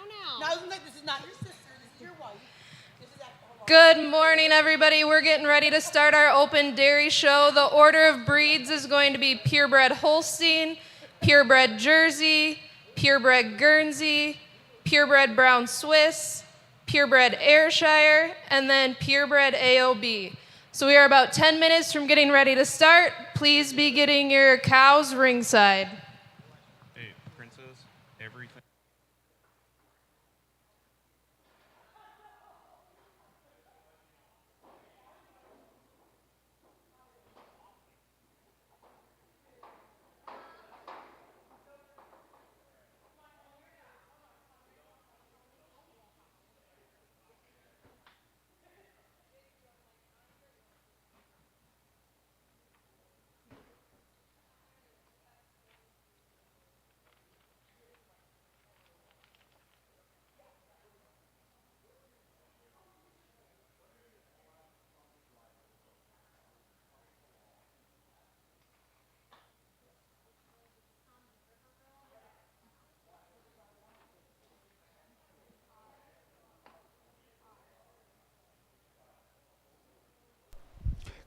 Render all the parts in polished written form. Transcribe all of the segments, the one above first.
This is not your sister. This is your wife. Good morning, everybody. We're getting ready to start our open dairy show. The order of breeds is going to be purebred Holstein, purebred Jersey, purebred Guernsey, purebred Brown Swiss, purebred Ayrshire, and then purebred AOB. So we are about 10 minutes from getting ready to start. Please be getting your cows ringside. Hey, princess, everything.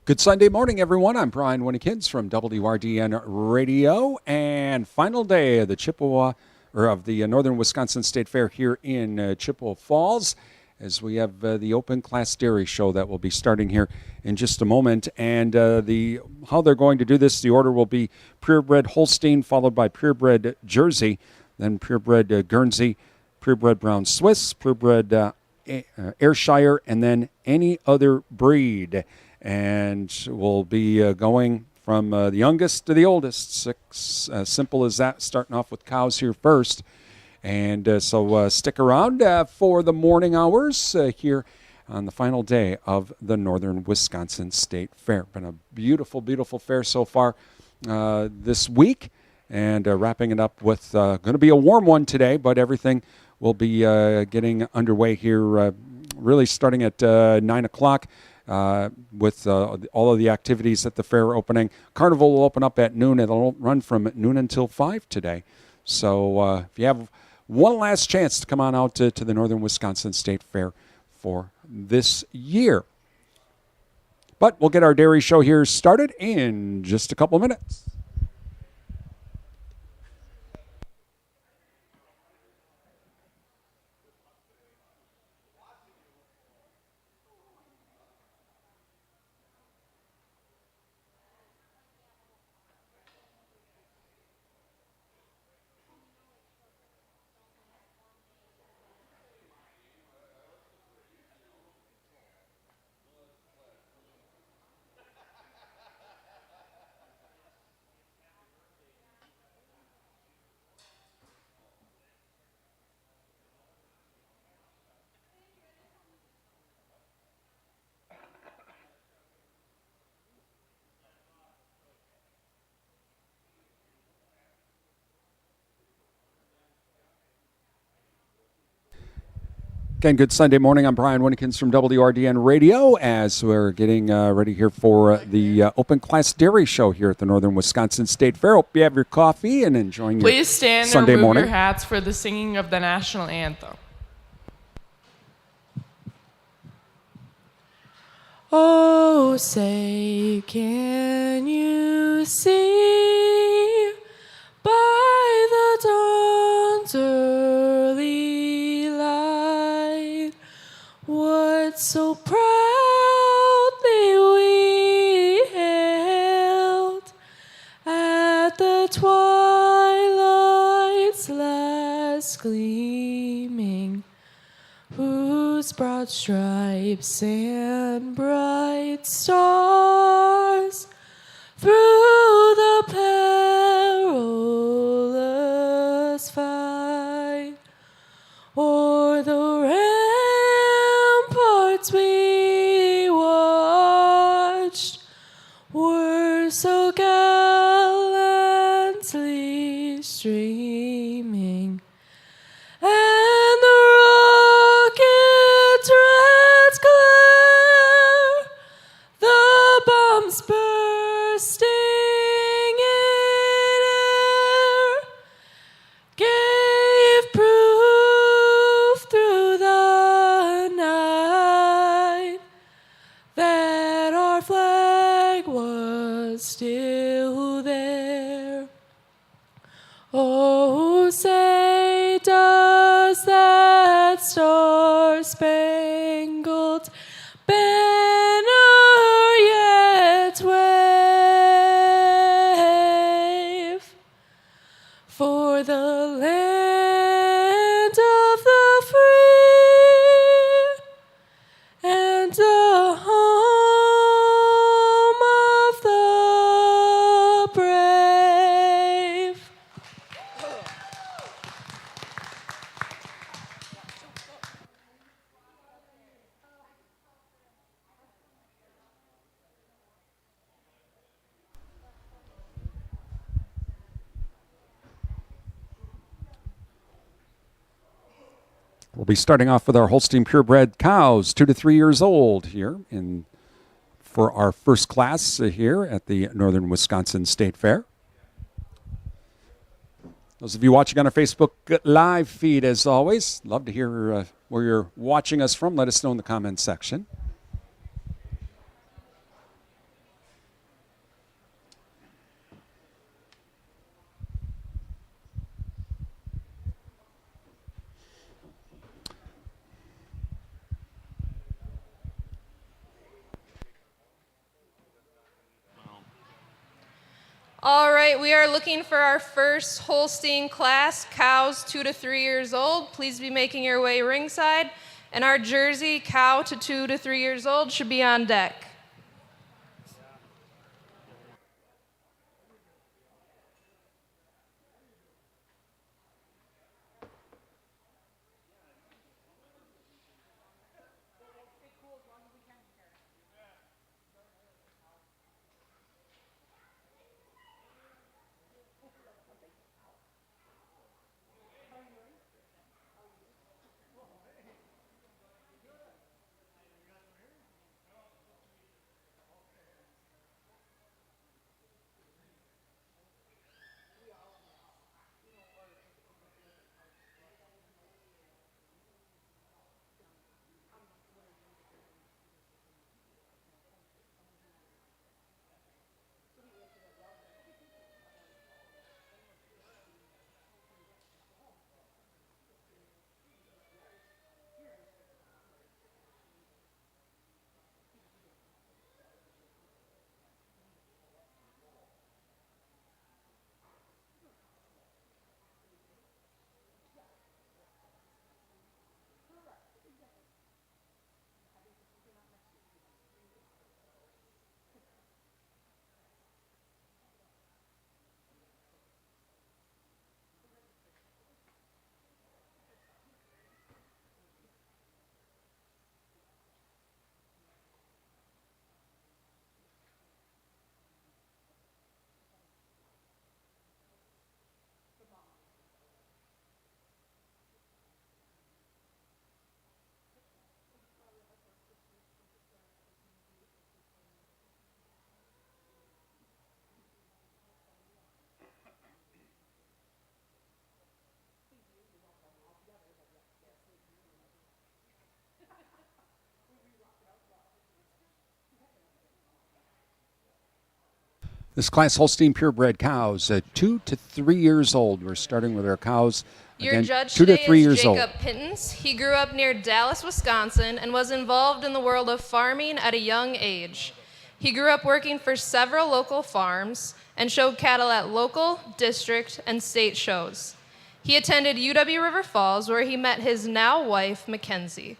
Good Sunday morning, everyone. I'm Brian Winnekins from WRDN Radio, and final day of the Northern Wisconsin State Fair here in Chippewa Falls, as we have the Open Class Dairy Show that will be starting here in just a moment. And how they're going to do this, the order will be purebred Holstein, followed by purebred Jersey, then purebred Guernsey, purebred Brown Swiss, purebred Ayrshire, and then any other breed. And we'll be going from the youngest to the oldest. Six, simple as that, starting off with cows here first. And so stick around for the morning hours here on the final day of the Northern Wisconsin State Fair. Been a beautiful, beautiful fair so far this week. And wrapping it up with going to be a warm one today, but everything will be getting underway here really starting at 9 o'clock. With all of the activities at the fair opening. Carnival will open up at noon. It'll run from noon until 5 today. So if you have one last chance to come on out to the Northern Wisconsin State Fair for this year. But we'll get our dairy show here started in just a couple minutes. Again, good Sunday morning. I'm Brian Winnekins from WRDN Radio as we're getting ready here for the Open Class Dairy Show here at the Northern Wisconsin State Fair. Hope you have your coffee and enjoying your Please stand Sunday and remove morning. your hats for the singing of the national anthem. Oh, say, can you see by the dawn's early light what so proudly we hailed at the twilight's last gleaming, whose broad stripes and bright stars through the perilous fight o'er the ramparts we watched were so gallantly streaming, and the rocket's red glare, the bombs bursting in air, gave proof was still there. Oh, say does that star-spangled banner yet wave for the land of the free and the home of the brave. We'll be starting off with our Holstein purebred cows, 2 to 3 years old here for our first class here at the Northern Wisconsin State Fair. Those of you watching on our Facebook live feed, as always, love to hear where you're watching us from. Let us know in the comments section. All right, we are looking for our first Holstein class, cows 2 to 3 years old. Please be making your way ringside. And our Jersey cow to 2 to 3 years old should be on deck. This class Holstein purebred cows, 2 to 3 years old. We're starting with our cows. Your Again, judge 2 to today 3 is years Jacob old. Pittens. He grew up near Dallas, Wisconsin, and was involved in the world of farming at a young age. He grew up working for several local farms and showed cattle at local, district, and state shows. He attended UW River Falls, where he met his now wife, Mackenzie.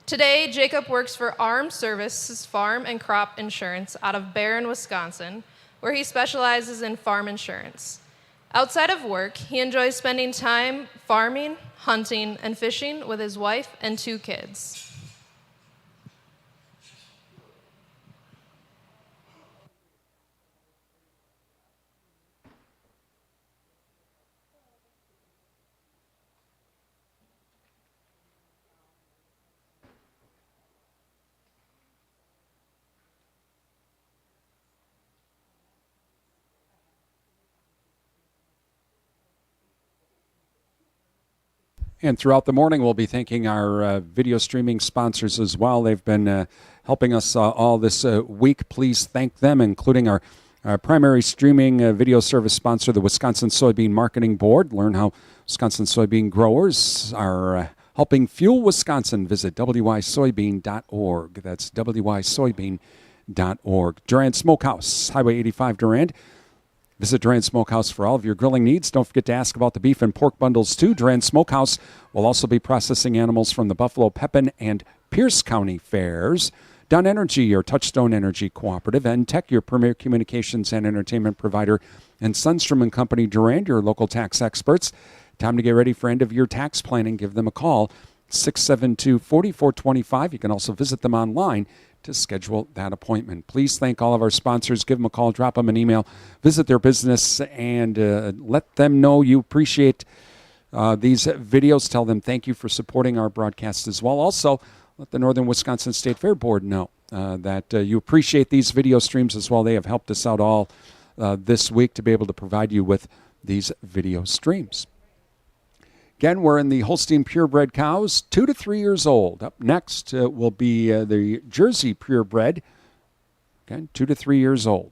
Today, Jacob works for Armed Services Farm and Crop Insurance out of Barron, Wisconsin, where he specializes in farm insurance. Outside of work, he enjoys spending time farming, hunting, and fishing with his wife and 2 kids. And throughout the morning, we'll be thanking our video streaming sponsors as well. They've been helping us all this week. Please thank them, including our Our primary streaming video service sponsor, the Wisconsin Soybean Marketing Board. Learn how Wisconsin soybean growers are helping fuel Wisconsin. Visit wysoybean.org. That's wysoybean.org. Durand Smokehouse, Highway 85 Durand. Visit Durand Smokehouse for all of your grilling needs. Don't forget to ask about the beef and pork bundles, too. Durand Smokehouse will also be processing animals from the Buffalo, Pepin, and Pierce County fairs. Dunn Energy, your Touchstone Energy Cooperative, and Tech, your premier communications and entertainment provider, and Sundstrom & Company Durand, your local tax experts. Time to get ready for end-of-year tax planning. Give them a call, 672-4425. You can also visit them online to schedule that appointment. Please thank all of our sponsors. Give them a call, drop them an email, visit their business, and let them know you appreciate these videos. Tell them thank you for supporting our broadcast as well. Also, let the Northern Wisconsin State Fair Board know that you appreciate these video streams as well. They have helped us out all this week to be able to provide you with these video streams. Again, we're in the Holstein purebred cows, 2 to 3 years old. Up next will be the Jersey purebred, again, 2 to 3 years old.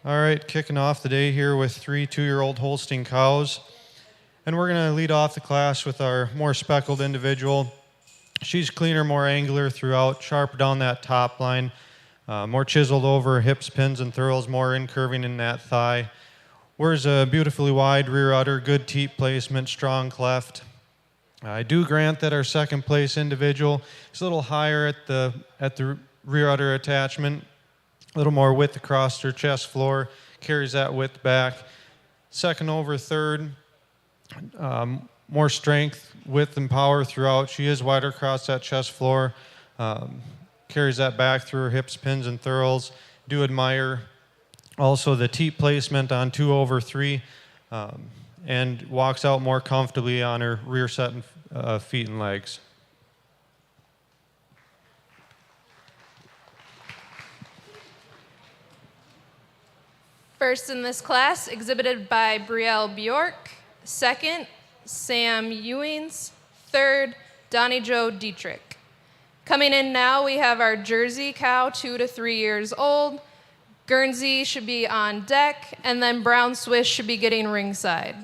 All right, kicking off the day here with 3 2-year-old Holstein cows. And we're going to lead off the class with our more speckled individual. She's cleaner, more angular throughout, sharper down that top line, more chiseled over hips, pins, and thurls, more incurving in that thigh. Wears a beautifully wide rear udder, good teat placement, strong cleft. I do grant that our second place individual is a little higher at the rear udder attachment, a little more width across her chest floor, carries that width back. Second over third, more strength, width, and power throughout. She is wider across that chest floor, carries that back through her hips, pins, and thurls. Do admire also the teat placement on 2 over 3, and walks out more comfortably on her rear set and feet and legs. First in this class, exhibited by Brielle Bjork. Second, Sam Ewings. Third, Donnie Joe Dietrich. Coming in now, we have our Jersey cow, 2 to 3 years old. Guernsey should be on deck, and then Brown Swiss should be getting ringside.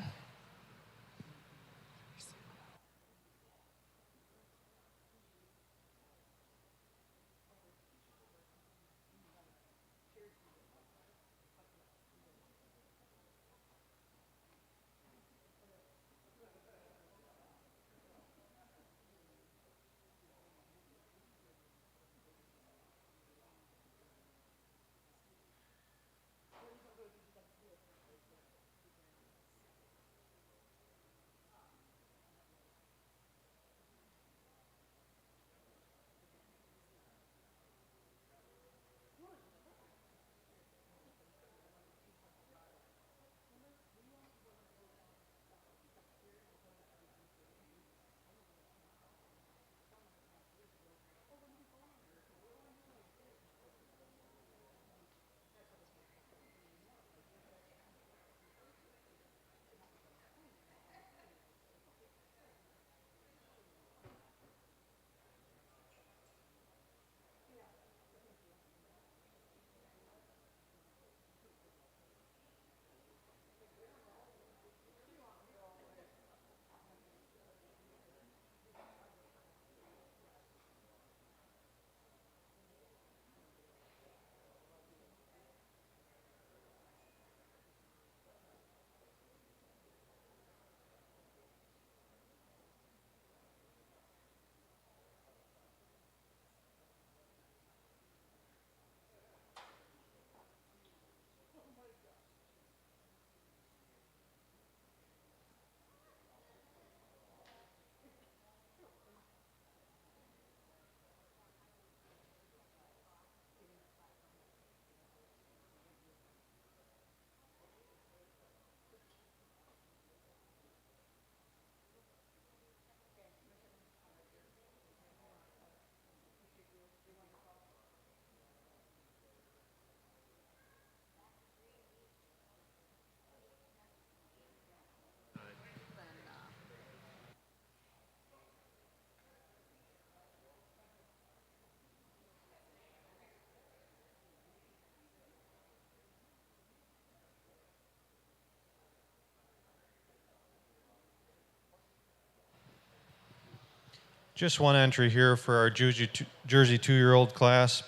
Just one entry here for our Jersey 2-year-old class.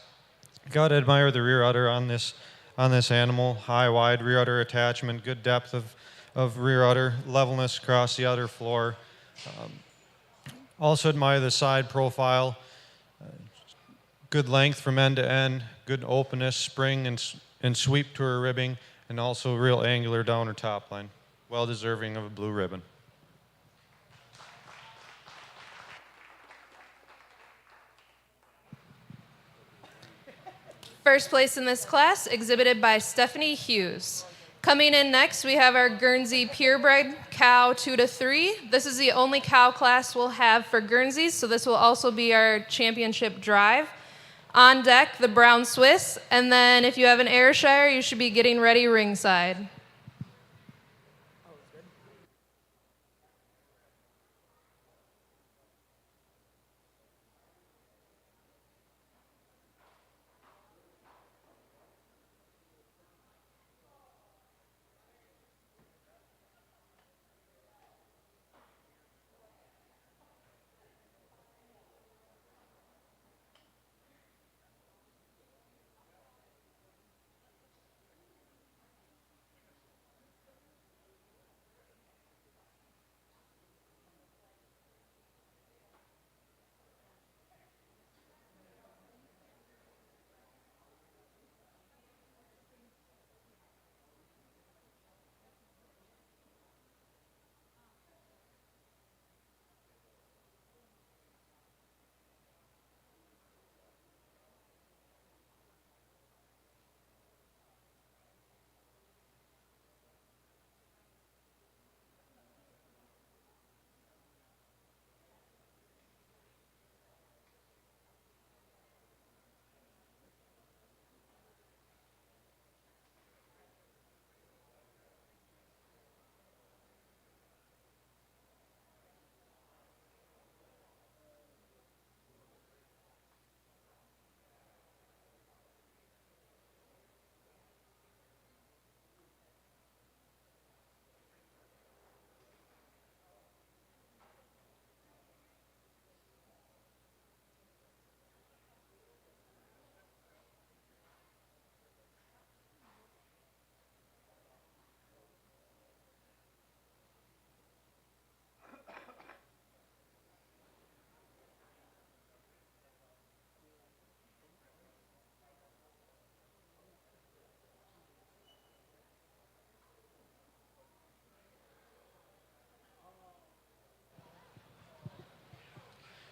Got to admire the rear udder on this animal. High, wide rear udder attachment, good depth of rear udder, levelness across the udder floor. Also admire the side profile. Good length from end to end, good openness, spring and sweep to her ribbing, and also real angular down her top line. Well deserving of a blue ribbon. First place in this class, exhibited by Stephanie Hughes. Coming in next, we have our Guernsey Purebred Cow 2 to 3. This is the only cow class we'll have for Guernseys, so this will also be our championship drive. On deck, the Brown Swiss, and then if you have an Ayrshire, you should be getting ready ringside.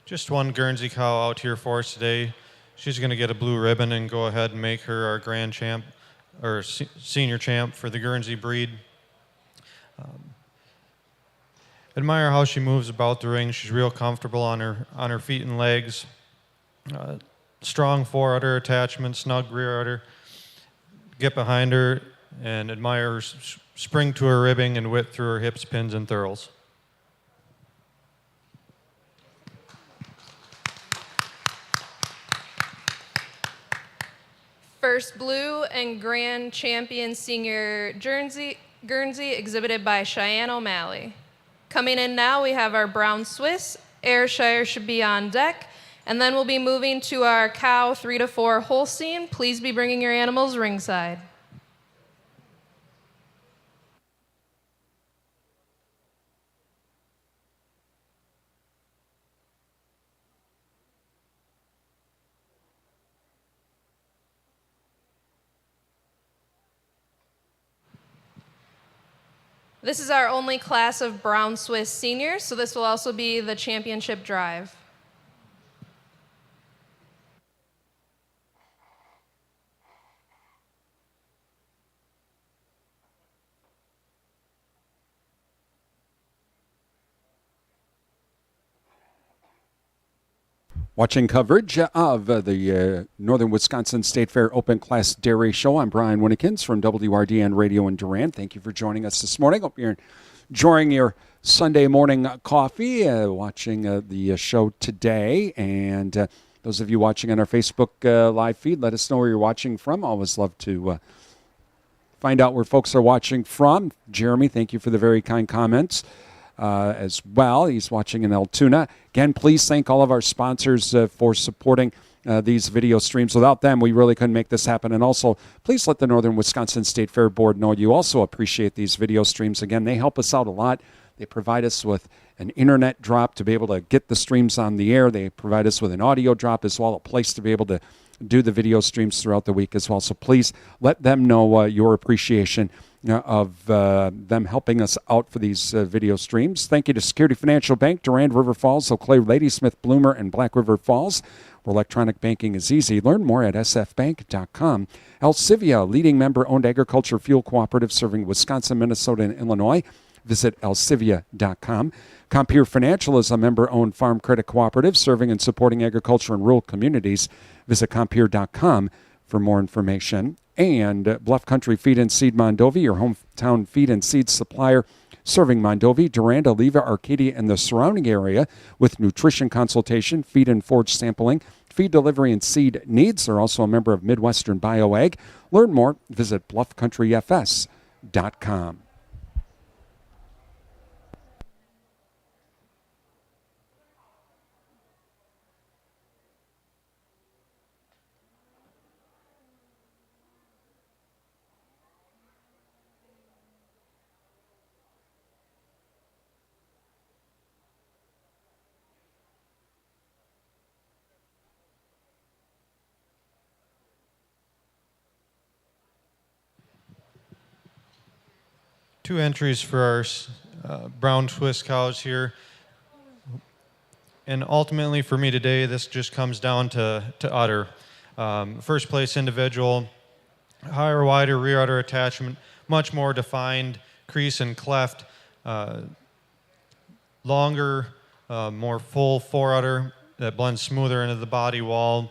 just one Guernsey cow out here for us today. She's going to get a blue ribbon and go ahead and make her our grand champ or senior champ for the Guernsey breed. Admire how she moves about the ring. She's real comfortable on her feet and legs. Strong fore udder attachment, snug rear udder. Get behind her and admire her spring to her ribbing and width through her hips, pins, and thurls. First blue and grand champion senior Guernsey exhibited by Cheyenne O'Malley. Coming in now, we have our brown Swiss. Ayrshire should be on deck. And then we'll be moving to our cow 3 to 4 Holstein. Please be bringing your animals ringside. This is our only class of brown Swiss seniors, so this will also be the championship drive. Watching coverage of the Northern Wisconsin State Fair Open Class Dairy Show. I'm Brian Winnikins from WRDN Radio in Durand. Thank you for joining us this morning. Hope you're enjoying your Sunday morning coffee, watching the show today. And those of you watching on our Facebook live feed, let us know where you're watching from. Always love to find out where folks are watching from. Jeremy, thank you for the very kind comments. As well. He's watching in Altoona. Again, please thank all of our sponsors for supporting these video streams. Without them, we really couldn't make this happen. And also, please let the Northern Wisconsin State Fair Board know you also appreciate these video streams. Again, they help us out a lot. They provide us with an internet drop to be able to get the streams on the air. They provide us with an audio drop as well, a place to be able to do the video streams throughout the week as well. So please let them know your appreciation of them helping us out for these video streams. Thank you to Security Financial Bank, Durand, River Falls, Eau Claire, Ladysmith, Bloomer, and Black River Falls, where electronic banking is easy. Learn more at sfbank.com. Elsivia, leading member-owned agriculture fuel cooperative serving Wisconsin, Minnesota, and Illinois. Visit elsivia.com. Compeer Financial is a member-owned farm credit cooperative serving and supporting agriculture in rural communities. Visit compeer.com for more information. And Bluff Country Feed and Seed Mondovi, your hometown feed and seed supplier, serving Mondovi, Durand, Oliva, Arcadia, and the surrounding area with nutrition consultation, feed and forage sampling, feed delivery, and seed needs. They're also a member of Midwestern BioAg. Learn more, visit bluffcountryfs.com. Two entries for our brown Swiss cows here. And ultimately for me today, this just comes down to udder. First place individual, higher, wider rear udder attachment, much more defined crease and cleft, longer, more full fore udder that blends smoother into the body wall.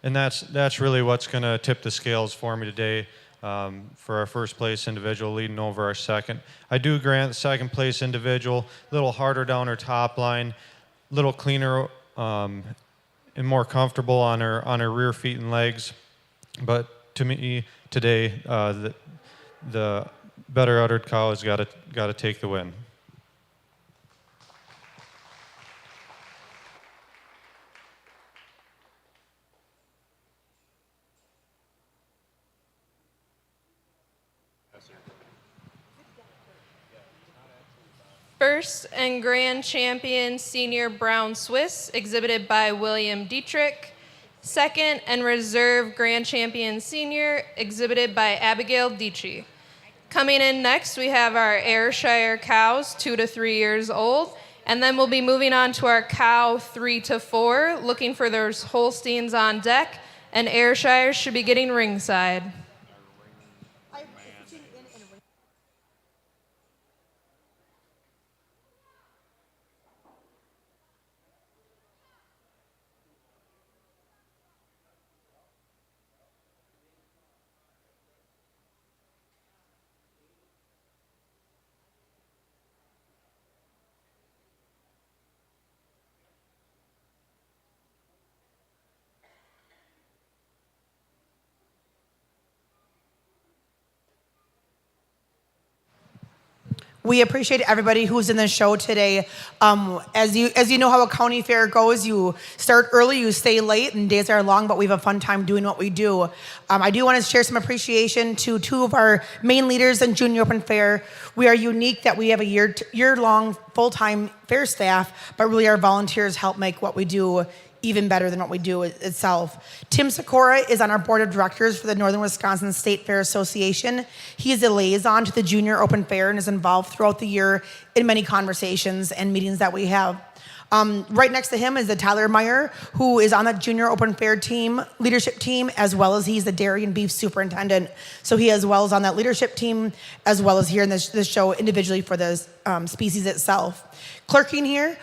And that's really what's going to tip the scales for me today. For our first place individual leading over our second. I do grant the second place individual a little harder down her top line, a little cleaner and more comfortable on her rear feet and legs. But to me today, the better uddered cow has got to take the win. First and grand champion senior brown Swiss, exhibited by William Dietrich. Second and reserve grand champion senior, exhibited by Abigail Dietschy. Coming in next, we have our Ayrshire cows, 2 to 3 years old, And then we'll be moving on to our cow 3 to 4, looking for those Holsteins on deck, and Ayrshires should be getting ringside. We appreciate everybody who's in the show today. As you know how a county fair goes, you start early, you stay late, and days are long, but we have a fun time doing what we do. I do want to share some appreciation to two of our main leaders in Junior Open Fair. We are unique that we have a year-long full-time fair staff, but really our volunteers help make what we do even better than what we do itself. Tim Sikora is on our board of directors for the Northern Wisconsin State Fair Association. He is a liaison to the Junior Open Fair and is involved throughout the year in many conversations and meetings that we have. Right next to him is the Tyler Meyer, who is on the Junior Open Fair leadership team, as well as he's the dairy and beef superintendent. So he as well is on that leadership team, as well as here in this show individually for the species itself. Clerking here,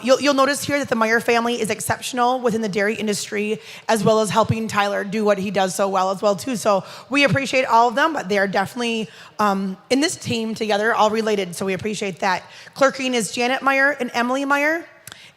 you'll notice here that the Meyer family is exceptional within the dairy industry, as well as helping Tyler do what he does so well as well too. So we appreciate all of them, but they are definitely in this team together, all related. So we appreciate that. Clerking is Janet Meyer and Emily Meyer.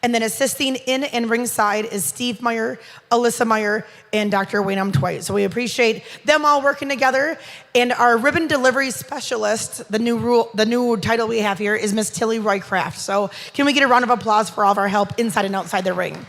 And then assisting in and ringside is Steve Meyer, Alyssa Meyer, and Dr. Waynham Twite. So we appreciate them all working together. And our ribbon delivery specialist, the new title we have here, is Miss Tilly Roycraft. So can we get a round of applause for all of our help inside and outside the ring?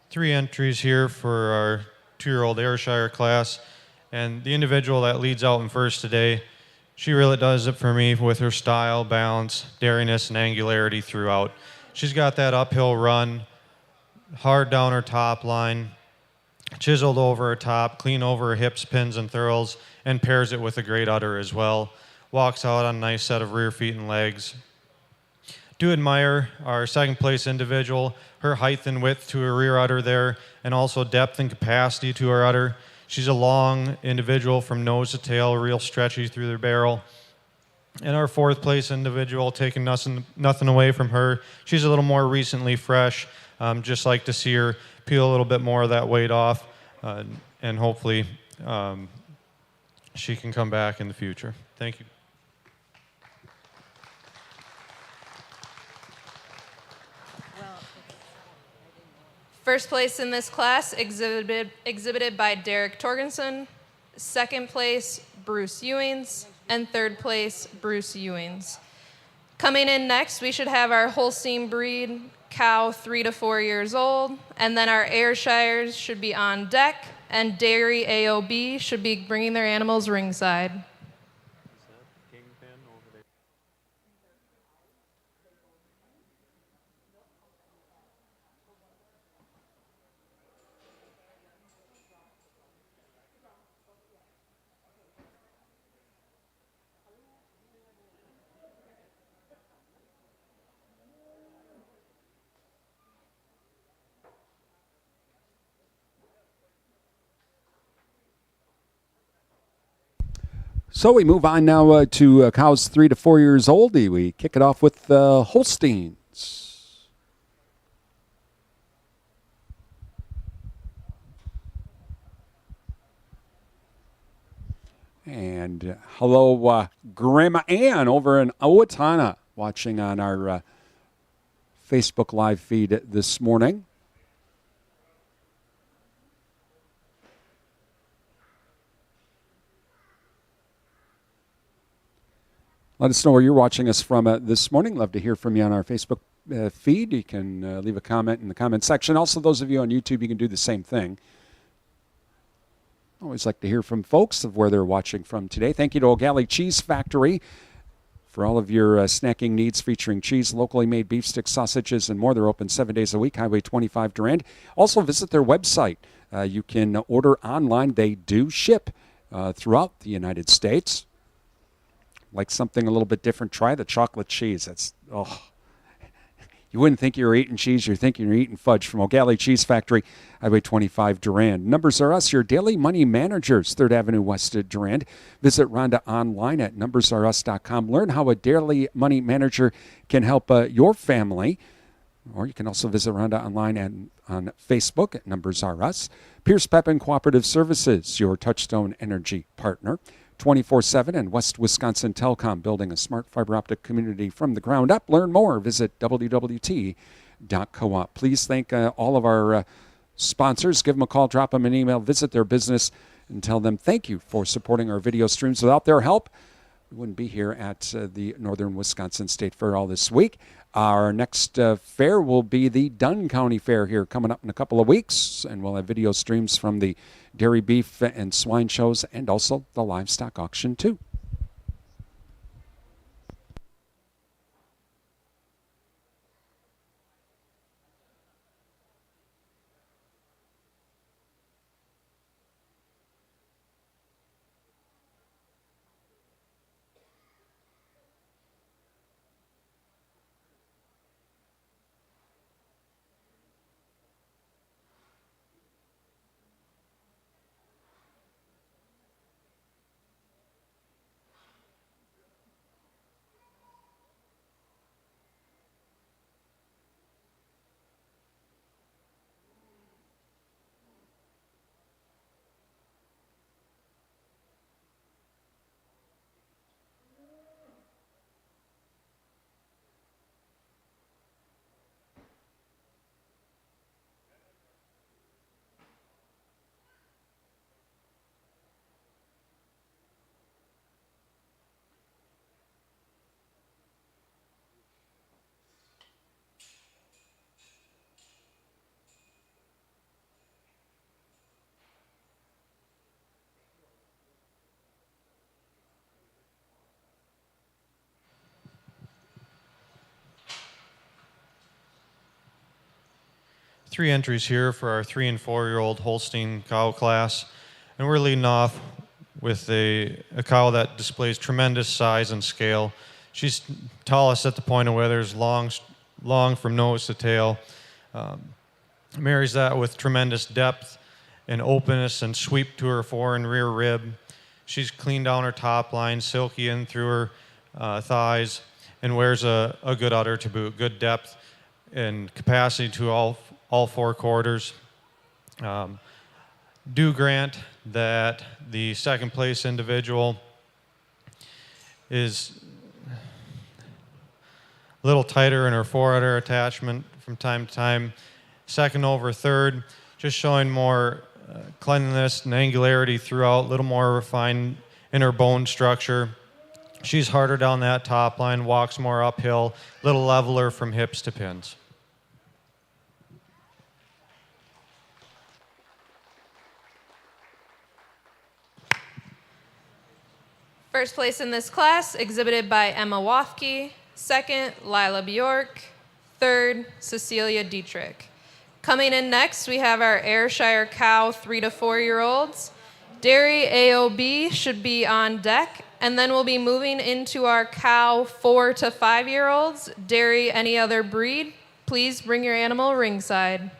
Three entries here for our 2-year-old Ayrshire class, and the individual that leads out in first today, she really does it for me with her style, balance, dairiness, and angularity throughout. She's got that uphill run, hard down her top line, chiseled over her top, clean over her hips, pins, and thurls, and pairs it with a great udder as well. Walks out on a nice set of rear feet and legs. Do admire our second place individual, her height and width to her rear udder there, and also depth and capacity to her udder. She's a long individual from nose to tail, real stretchy through the barrel. And our fourth place individual, taking nothing away from her, she's a little more recently fresh. Just like to see her peel a little bit more of that weight off, and hopefully she can come back in the future. Thank you. First place in this class exhibited by Derek Torgensen. Second place, Bruce Ewings. and third place, Bruce Ewings. Coming in next, we should have our Holstein breed cow 3 to 4 years old, and then our Ayrshires should be on deck, and Dairy AOB should be bringing their animals ringside. So we move on now to cows 3 to 4 years old. We kick it off with Holsteins. And hello, Grandma Ann over in Owatonna, watching on our Facebook Live feed this morning. Let us know where you're watching us from this morning. Love to hear from you on our Facebook feed. You can leave a comment in the comment section. Also, those of you on YouTube, you can do the same thing. Always like to hear from folks of where they're watching from today. Thank you to O'Galley Cheese Factory for all of your snacking needs featuring cheese, locally made beef sticks, sausages, and more. They're open 7 days a week, Highway 25 Durand. Also, visit their website. You can order online. They do ship throughout the United States. Like something a little bit different, try the chocolate cheese. You wouldn't think you were eating cheese. You're thinking you're eating fudge. From O'Galley Cheese Factory, Highway 25 Durand. Numbers Are Us, your daily money managers, 3rd Avenue West at Durand. Visit Rhonda online at numbersareus.com. Learn how a daily money manager can help your family. Or you can also visit Rhonda online and on Facebook at Numbers Are Us. Pierce Pepin Cooperative Services, your Touchstone Energy partner. 24/7 and West Wisconsin Telecom, building a smart fiber optic community from the ground up. Learn more. Visit wwt.coop. Please thank all of our sponsors. Give them a call, drop them an email, visit their business, and tell them thank you for supporting our video streams. Without their help, we wouldn't be here at the Northern Wisconsin State Fair all this week. Our next fair will be the Dunn County Fair here coming up in a couple of weeks, and we'll have video streams from the dairy, beef, and swine shows, and also the livestock auction too. Three entries here for our 3 and 4 year old Holstein cow class, and we're leading off with a cow that displays tremendous size and scale. She's tallest at the point of withers, long from nose to tail. Marries that with tremendous depth and openness and sweep to her fore and rear rib. She's clean down her top line, silky in through her thighs, and wears a good udder to boot, good depth and capacity to all 4 quarters. Do grant that the second place individual is a little tighter in her forudder attachment from time to time. Second over third, just showing more cleanliness and angularity throughout, a little more refined in her bone structure. She's harder down that top line, walks more uphill, little leveler from hips to pins. First place in this class, exhibited by Emma Wothke. Second, Lila Bjork. Third, Cecilia Dietrich. Coming in next, we have our Ayrshire cow 3 to 4 year olds. Dairy AOB should be on deck, and then we'll be moving into our cow 4 to 5 year olds. Dairy any other breed, please bring your animal ringside.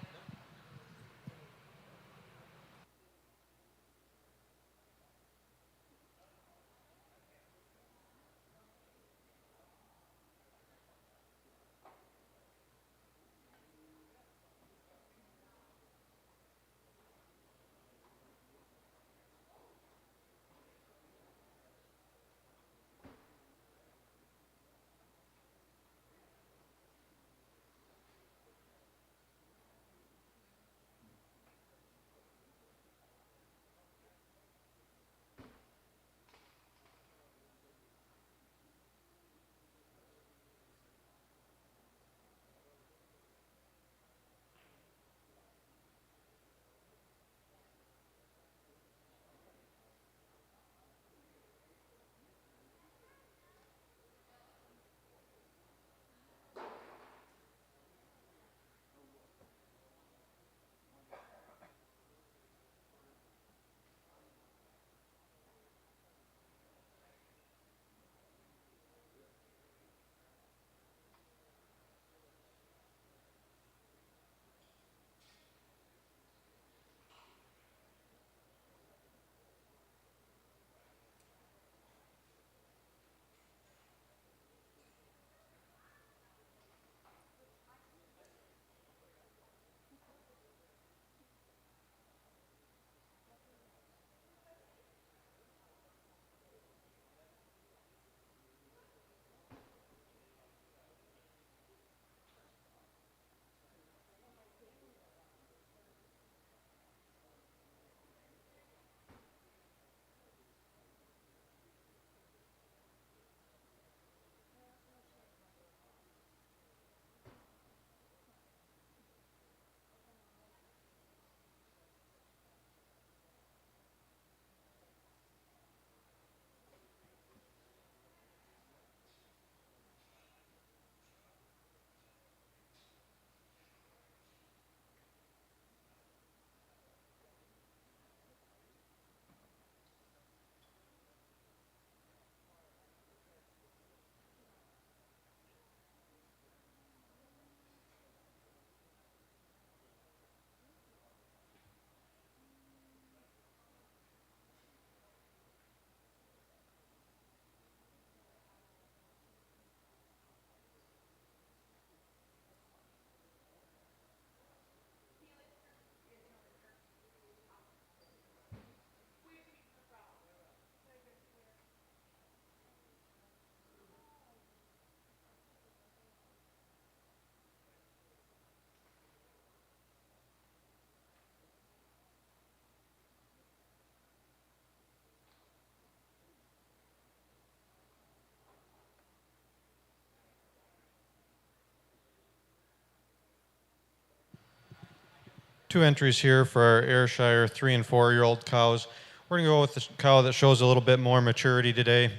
Two entries here for our Ayrshire 3 and 4 year old cows. We're going to go with the cow that shows a little bit more maturity today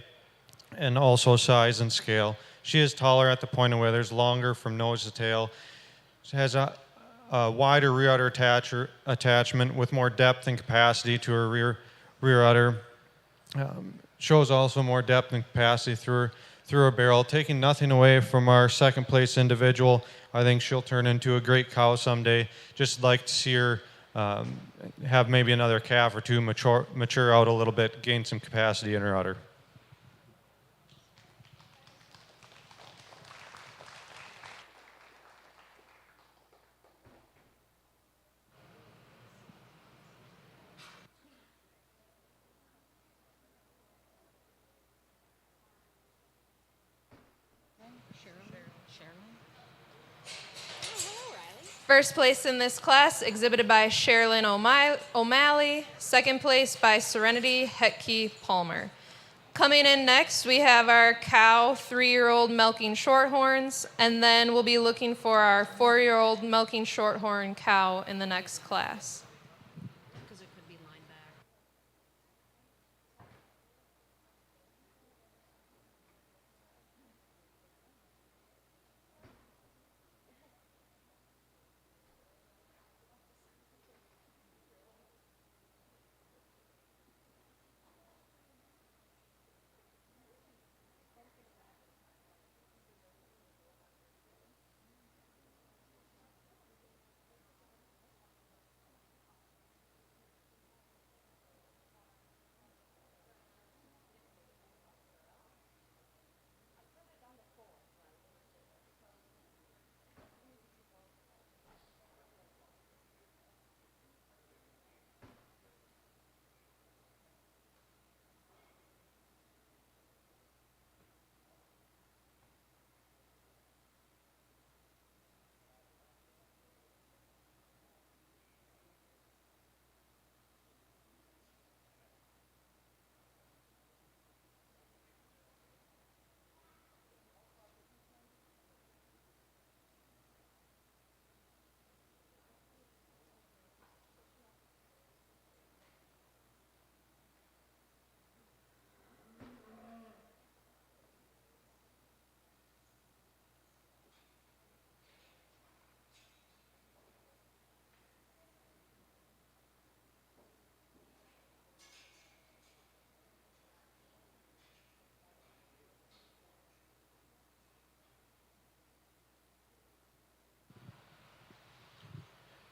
and also size and scale. She is taller at the point of withers, longer from nose to tail. She has a wider rear udder attachment with more depth and capacity to her rear udder. Shows also more depth and capacity through her barrel. Taking nothing away from our second place individual, I think she'll turn into a great cow someday. Just like to see her have maybe another calf or two mature out a little bit, gain some capacity in her udder. First place in this class, exhibited by Sherilyn O'Malley. Second place by Serenity Hetke Palmer. Coming in next, we have our cow 3-year-old milking shorthorns, and then we'll be looking for our 4-year-old milking shorthorn cow in the next class.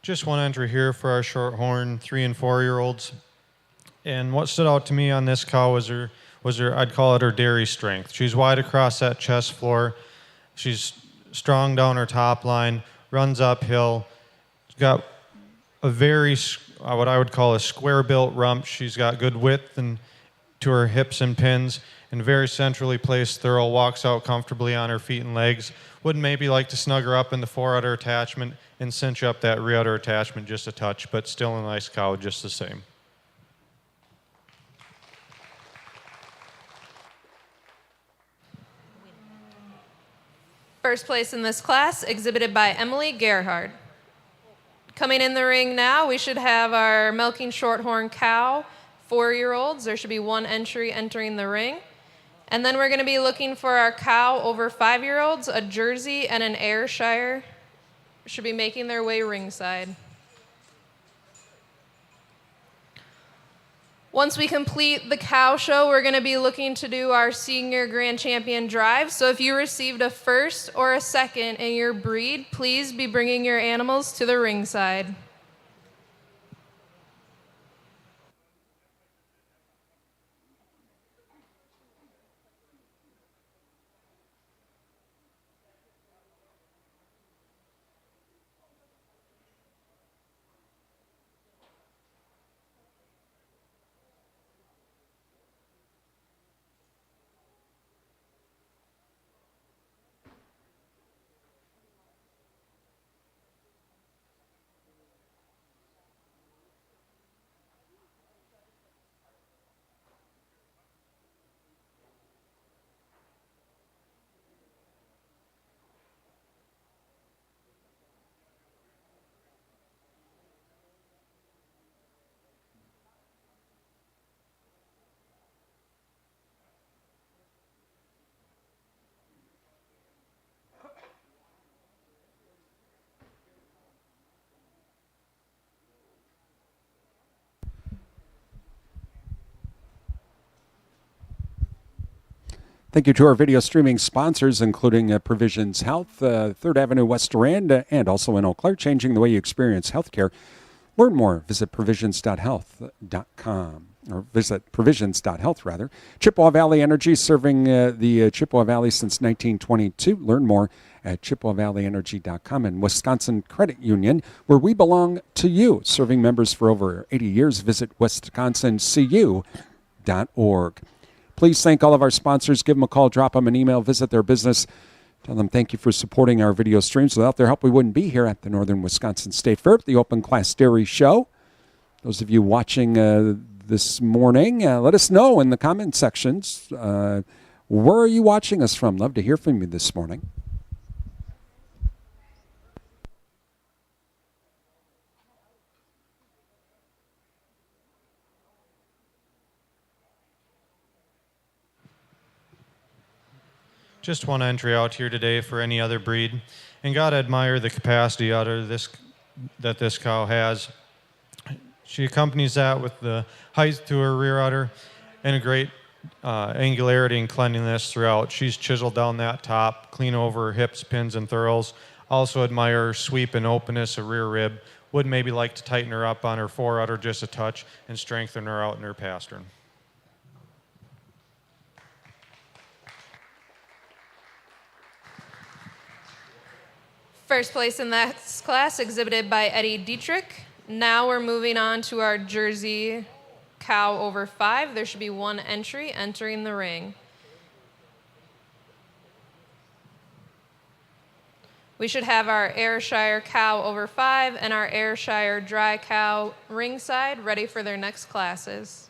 Just one entry here for our shorthorn 3 and 4-year-olds. And what stood out to me on this cow was her, I'd call it her dairy strength. She's wide across that chest floor. She's strong down her top line, runs uphill. She's got a very, what I would call a square-built rump. She's got good width and to her hips and pins, and very centrally placed thurl, walks out comfortably on her feet and legs. Would maybe like to snug her up in the fore-udder attachment and cinch up that rear-udder attachment just a touch, but still a nice cow just the same. First place in this class, exhibited by Emily Gerhard. Coming in the ring now, we should have our milking shorthorn cow, 4-year-olds. There should be one entry entering the ring. And then we're going to be looking for our cow over 5-year-olds, a Jersey and an Ayrshire. Should be making their way ringside. Once we complete the cow show, we're going to be looking to do our senior grand champion drive. So if you received a first or a second in your breed, please be bringing your animals to the ringside. Thank you to our video streaming sponsors, including Provisions Health, 3rd Avenue West Durand, and also in Eau Claire, changing the way you experience healthcare. Learn more, visit provisions.health.com, or visit provisions.health, rather. Chippewa Valley Energy, serving the Chippewa Valley since 1922. Learn more at ChippewaValleyEnergy.com. And Wisconsin Credit Union, where we belong to you, serving members for over 80 years. Visit wisconsincu.org. Please thank all of our sponsors. Give them a call, drop them an email, visit their business. Tell them thank you for supporting our video streams. Without their help, we wouldn't be here at the Northern Wisconsin State Fair, the Open Class Dairy Show. Those of you watching this morning. Let us know in the comment sections. Where are you watching us from? Love to hear from you this morning. Just one entry out here today for any other breed, and gotta admire the capacity out of this that this cow has. She accompanies that with the height to her rear udder and a great angularity and cleanliness throughout. She's chiseled down that top, clean over her hips, pins, and thurls. Also admire her sweep and openness of rear rib. Would maybe like to tighten her up on her fore udder just a touch and strengthen her out in her pastern. First place in that class exhibited by Eddie Dietrich. Now we're moving on to our Jersey cow over 5. There should be one entry entering the ring. We should have our Ayrshire cow over 5 and our Ayrshire dry cow ringside ready for their next classes.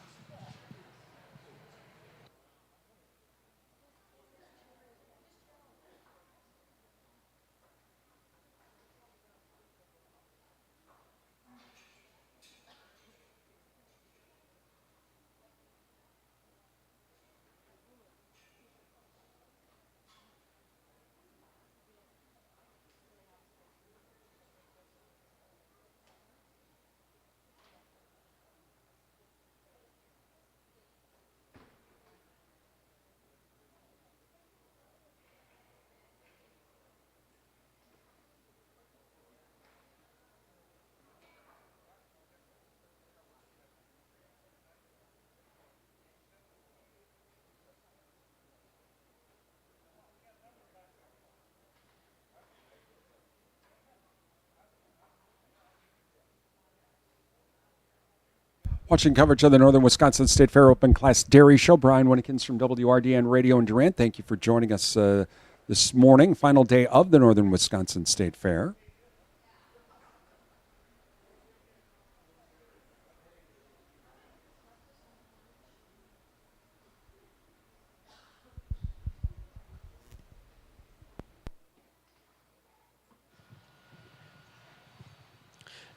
Watching coverage of the Northern Wisconsin State Fair Open Class Dairy Show. Brian Winnikins from WRDN Radio in Durant. Thank you for joining us this morning. Final day of the Northern Wisconsin State Fair.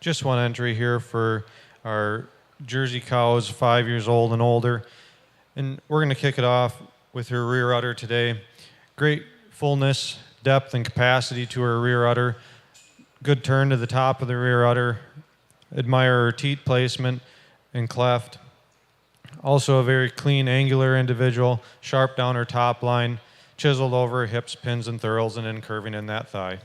Just one entry here for our Jersey cows, 5 years old and older. And we're going to kick it off with her rear udder today. Great fullness, depth, and capacity to her rear udder. Good turn to the top of the rear udder. Admire her teat placement and cleft. Also a very clean, angular individual, sharp down her top line, chiseled over her hips, pins, and thurls, and then curving in that thigh.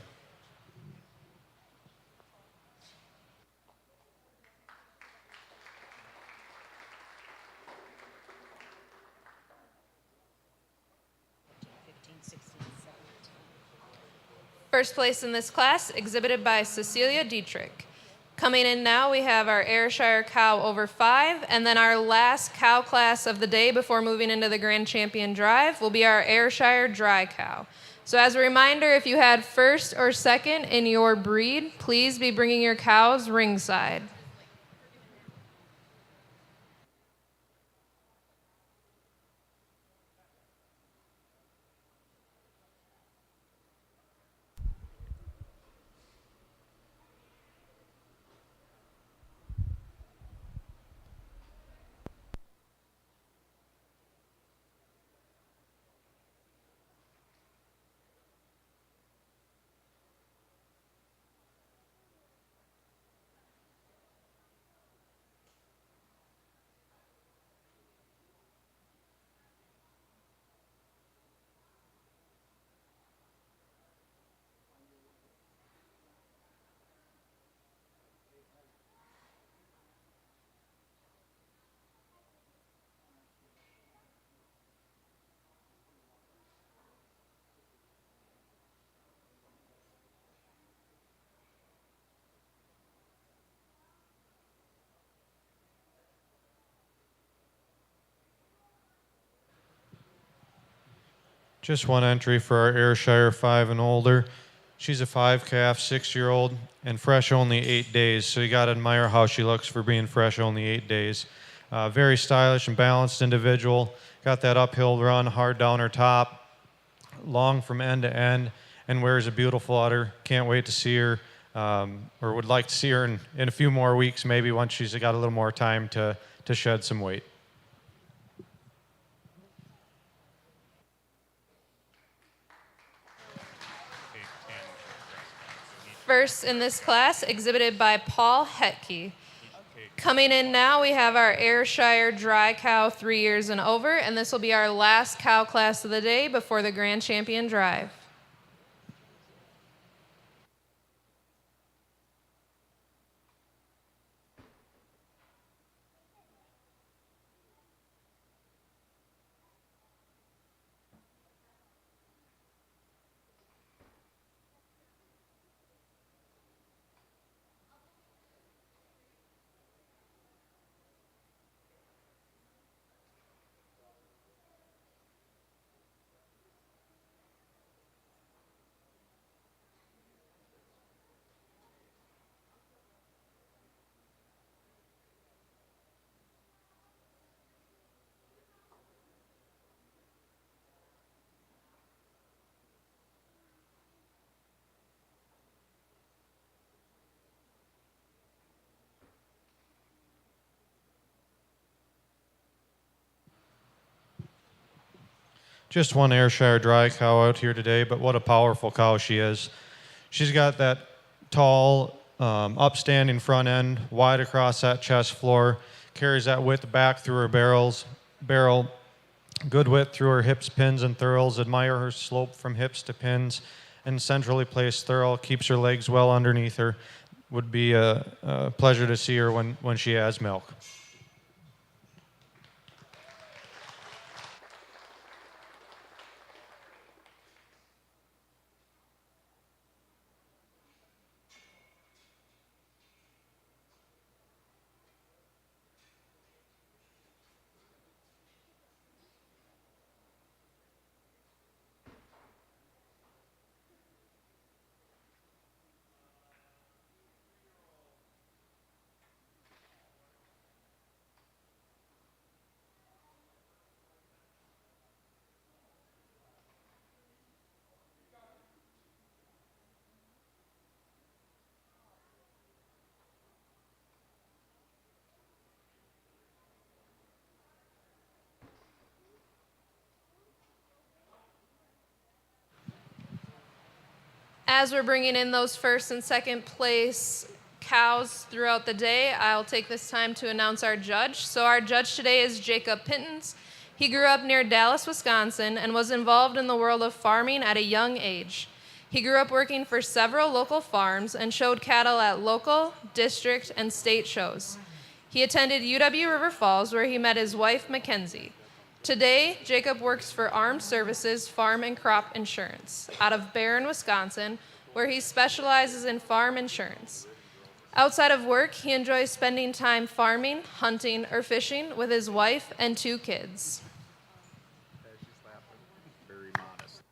First place in this class, exhibited by Cecilia Dietrich. Coming in now, we have our Ayrshire cow over 5, and then our last cow class of the day before moving into the Grand Champion Drive will be our Ayrshire dry cow. So as a reminder, if you had first or second in your breed, please be bringing your cows ringside. Just one entry for our Ayrshire 5 and older. She's a 5 calf, 6-year-old, and fresh only 8 days. So you got to admire how she looks for being fresh only 8 days. Very stylish and balanced individual. Got that uphill run, hard down her top, long from end to end, and wears a beautiful udder. Can't wait to see her, or would like to see her in a few more weeks, maybe once she's got a little more time to shed some weight. First in this class, exhibited by Paul Hetke. Coming in now, we have our Ayrshire Dry Cow 3 years and over, and this will be our last cow class of the day before the Grand Champion Drive. Just one Ayrshire Dry Cow out here today, but what a powerful cow she is. She's got that tall, upstanding front end, wide across that chest floor, carries that width back through her barrel, good width through her hips, pins, and thurls. Admire her slope from hips to pins, and centrally placed thurl, keeps her legs well underneath her. Would be a pleasure to see her when she has milk. As we're bringing in those first and second place cows throughout the day, I'll take this time to announce our judge. So our judge today is Jacob Pittens. He grew up near Dallas, Wisconsin, and was involved in the world of farming at a young age. He grew up working for several local farms and showed cattle at local, district, and state shows. He attended UW River Falls, where he met his wife, Mackenzie. Today, Jacob works for Armed Services Farm and Crop Insurance out of Barron, Wisconsin, where he specializes in farm insurance. Outside of work, he enjoys spending time farming, hunting, or fishing with his wife and 2 kids. Very modest.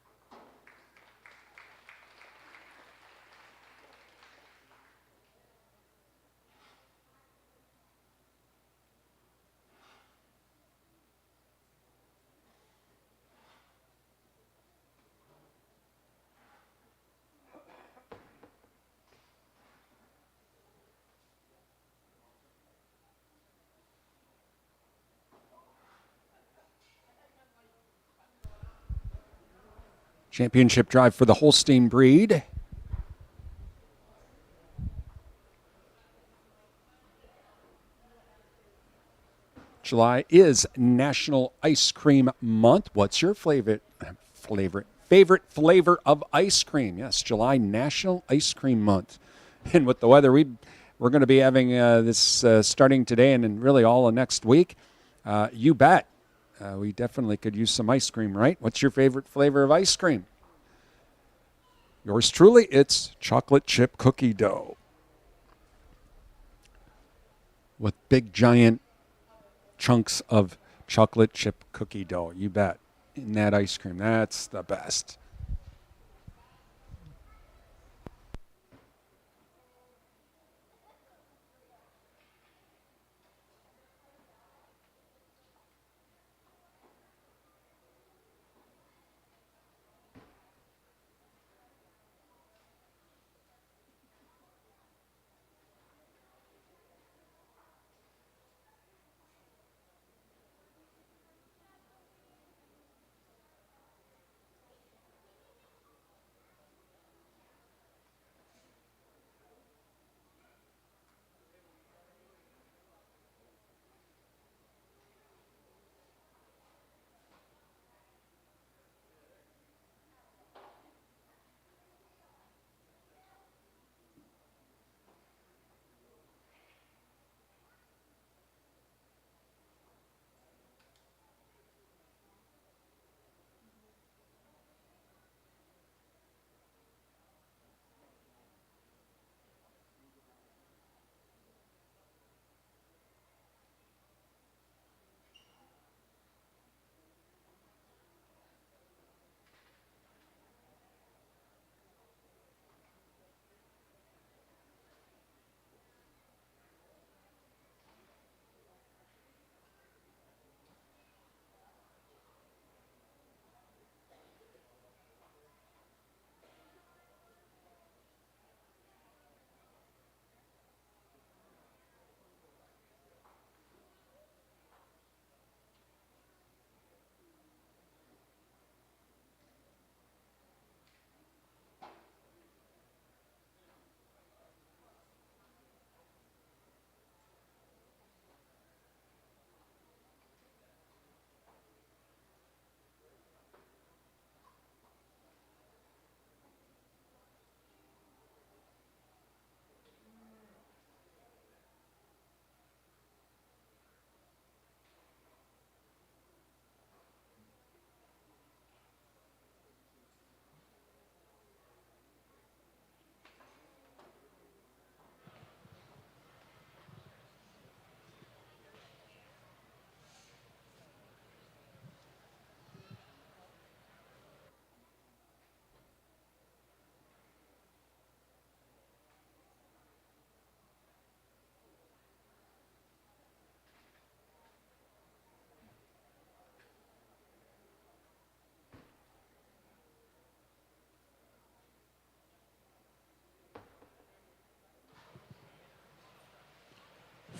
Championship drive for the Holstein breed. July is National Ice Cream Month. What's your favorite flavor of ice cream? Yes, July National Ice Cream Month. And with the weather, we're going to be having this starting today and then really all of next week. You bet. We definitely could use some ice cream, right? What's your favorite flavor of ice cream? Yours truly, it's chocolate chip cookie dough with big, giant chunks of chocolate chip cookie dough. You bet. In that ice cream. That's the best.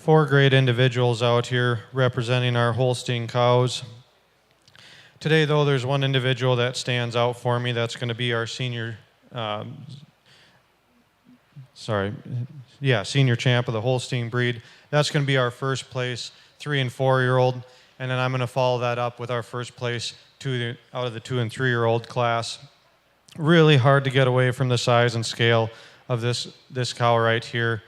four great individuals out here representing our Holstein cows. Today, though, there's one individual that stands out for me. That's going to be our senior champ of the Holstein breed. That's going to be our first place 3 and 4 year old, and then I'm going to follow that up with our first place out of the 2 and 3 year old class. Really hard to get away from the size and scale of this cow right here.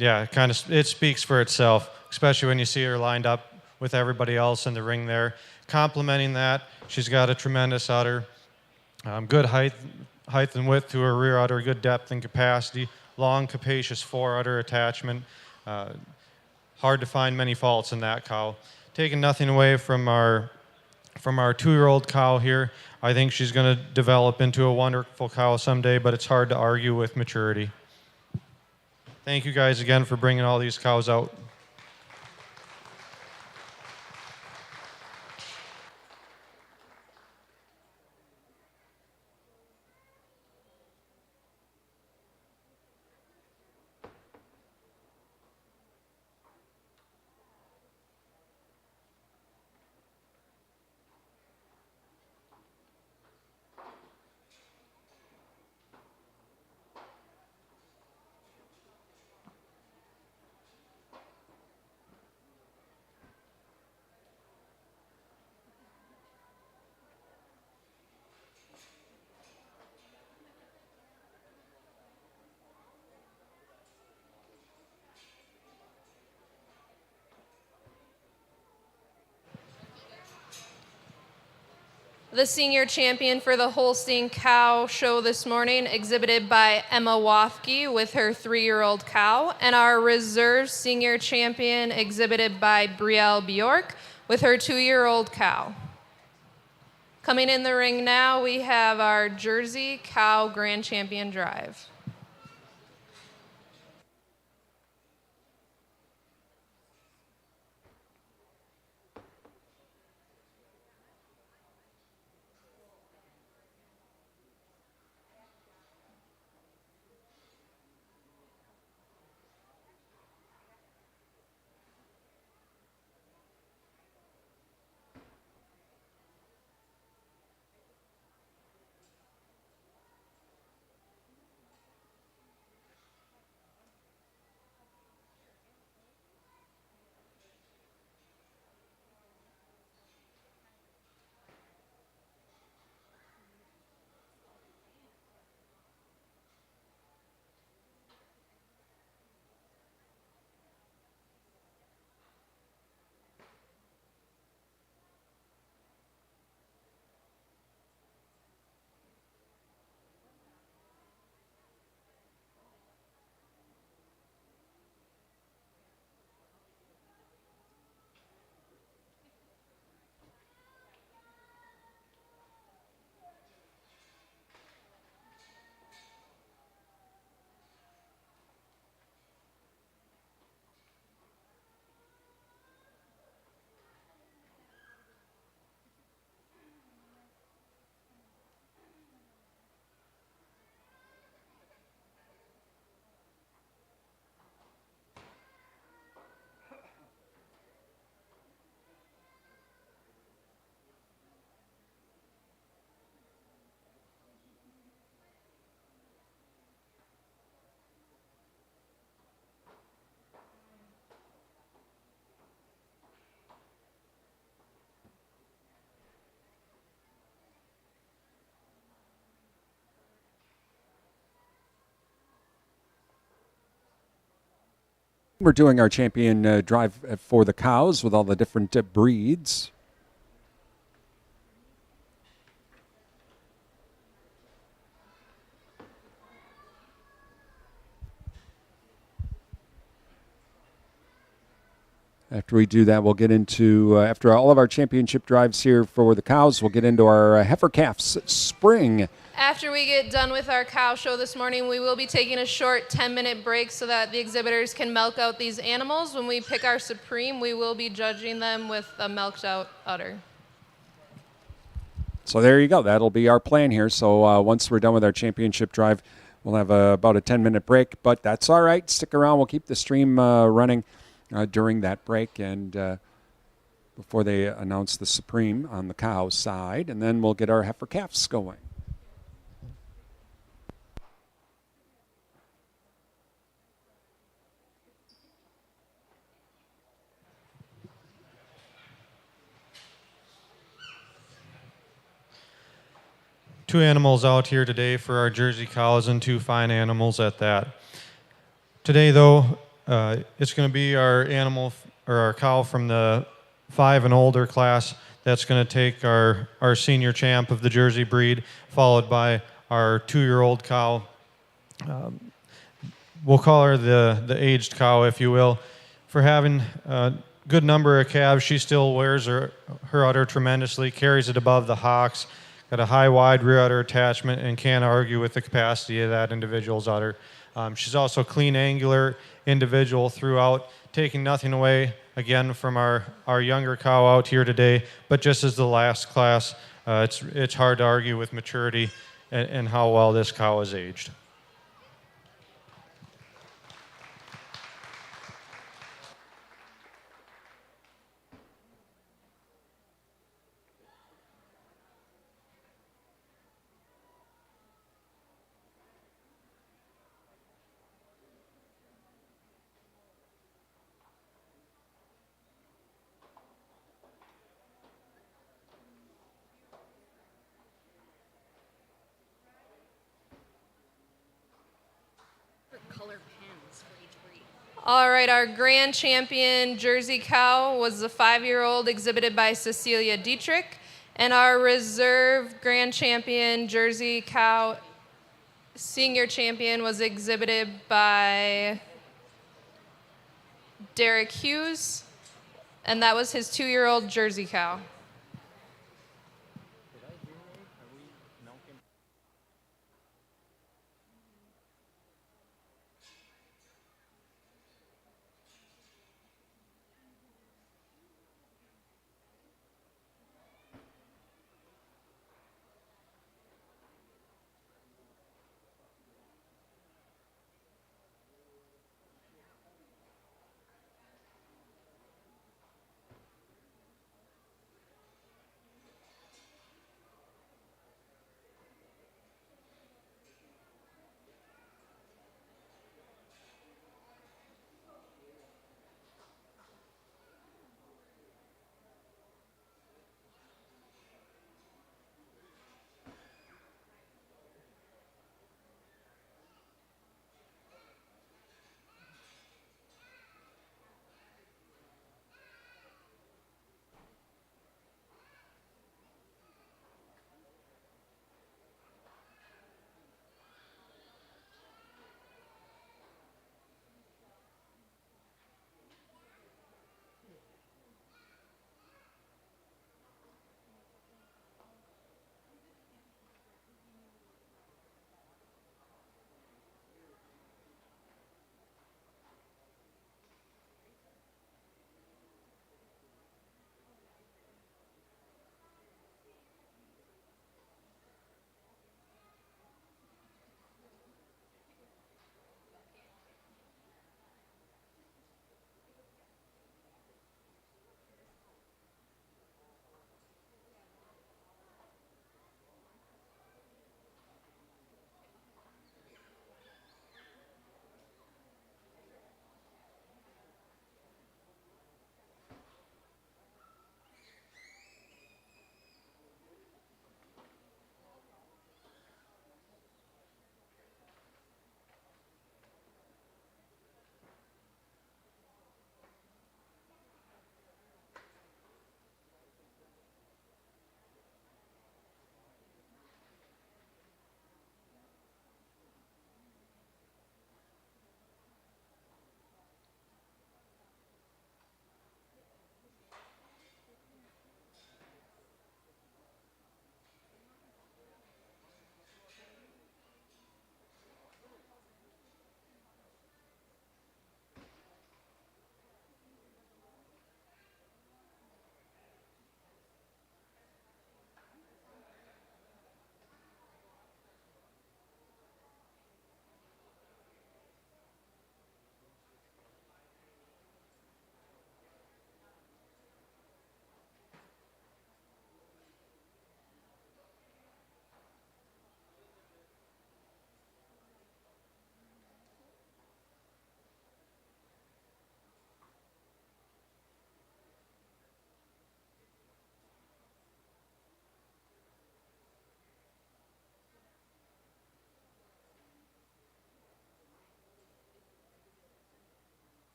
It speaks for itself, especially when you see her lined up with everybody else in the ring there. Complementing that, she's got a tremendous udder, good height and width to her rear udder, good depth and capacity, long, capacious fore udder attachment. Hard to find many faults in that cow. Taking nothing away from our 2-year-old cow here, I think she's going to develop into a wonderful cow someday, but it's hard to argue with maturity. Thank you guys again for bringing all these cows out. The senior champion for the Holstein cow show this morning, exhibited by Emma Wafke with her 3-year-old cow, and our reserve senior champion exhibited by Brielle Bjork with her 2-year-old cow. Coming in the ring now, we have our Jersey Cow Grand Champion Drive. We're doing our champion drive for the cows with all the different breeds. After we do that, we'll get into, after all of our championship drives here for the cows, we'll get into our heifer calves spring. After we get done with our cow show this morning, we will be taking a short 10-minute break so that the exhibitors can milk out these animals. When we pick our supreme, we will be judging them with a milked out udder. So there you go. That'll be our plan here. So once we're done with our championship drive, we'll have about a 10-minute break, but that's all right. Stick around. We'll keep the stream running during that break and before they announce the Supreme on the cow side, and then we'll get our heifer calves going. Two animals out here today for our Jersey cows, and two fine animals at that. Today, though, it's going to be our animal or our cow from the 5 and older class that's going to take our senior champ of the Jersey breed, followed by our 2-year-old cow. We'll call her the aged cow, if you will. For having a good number of calves, she still wears her udder tremendously, carries it above the hocks, got a high, wide rear udder attachment, and can't argue with the capacity of that individual's udder. She's also a clean, angular individual throughout, taking nothing away, again, from our younger cow out here today. But just as the last class, it's hard to argue with maturity and how well this cow is aged. All right, our grand champion Jersey cow was the 5-year-old exhibited by Cecilia Dietrich, and our reserve grand champion Jersey cow senior champion was exhibited by Derek Hughes, and that was his 2-year-old Jersey cow.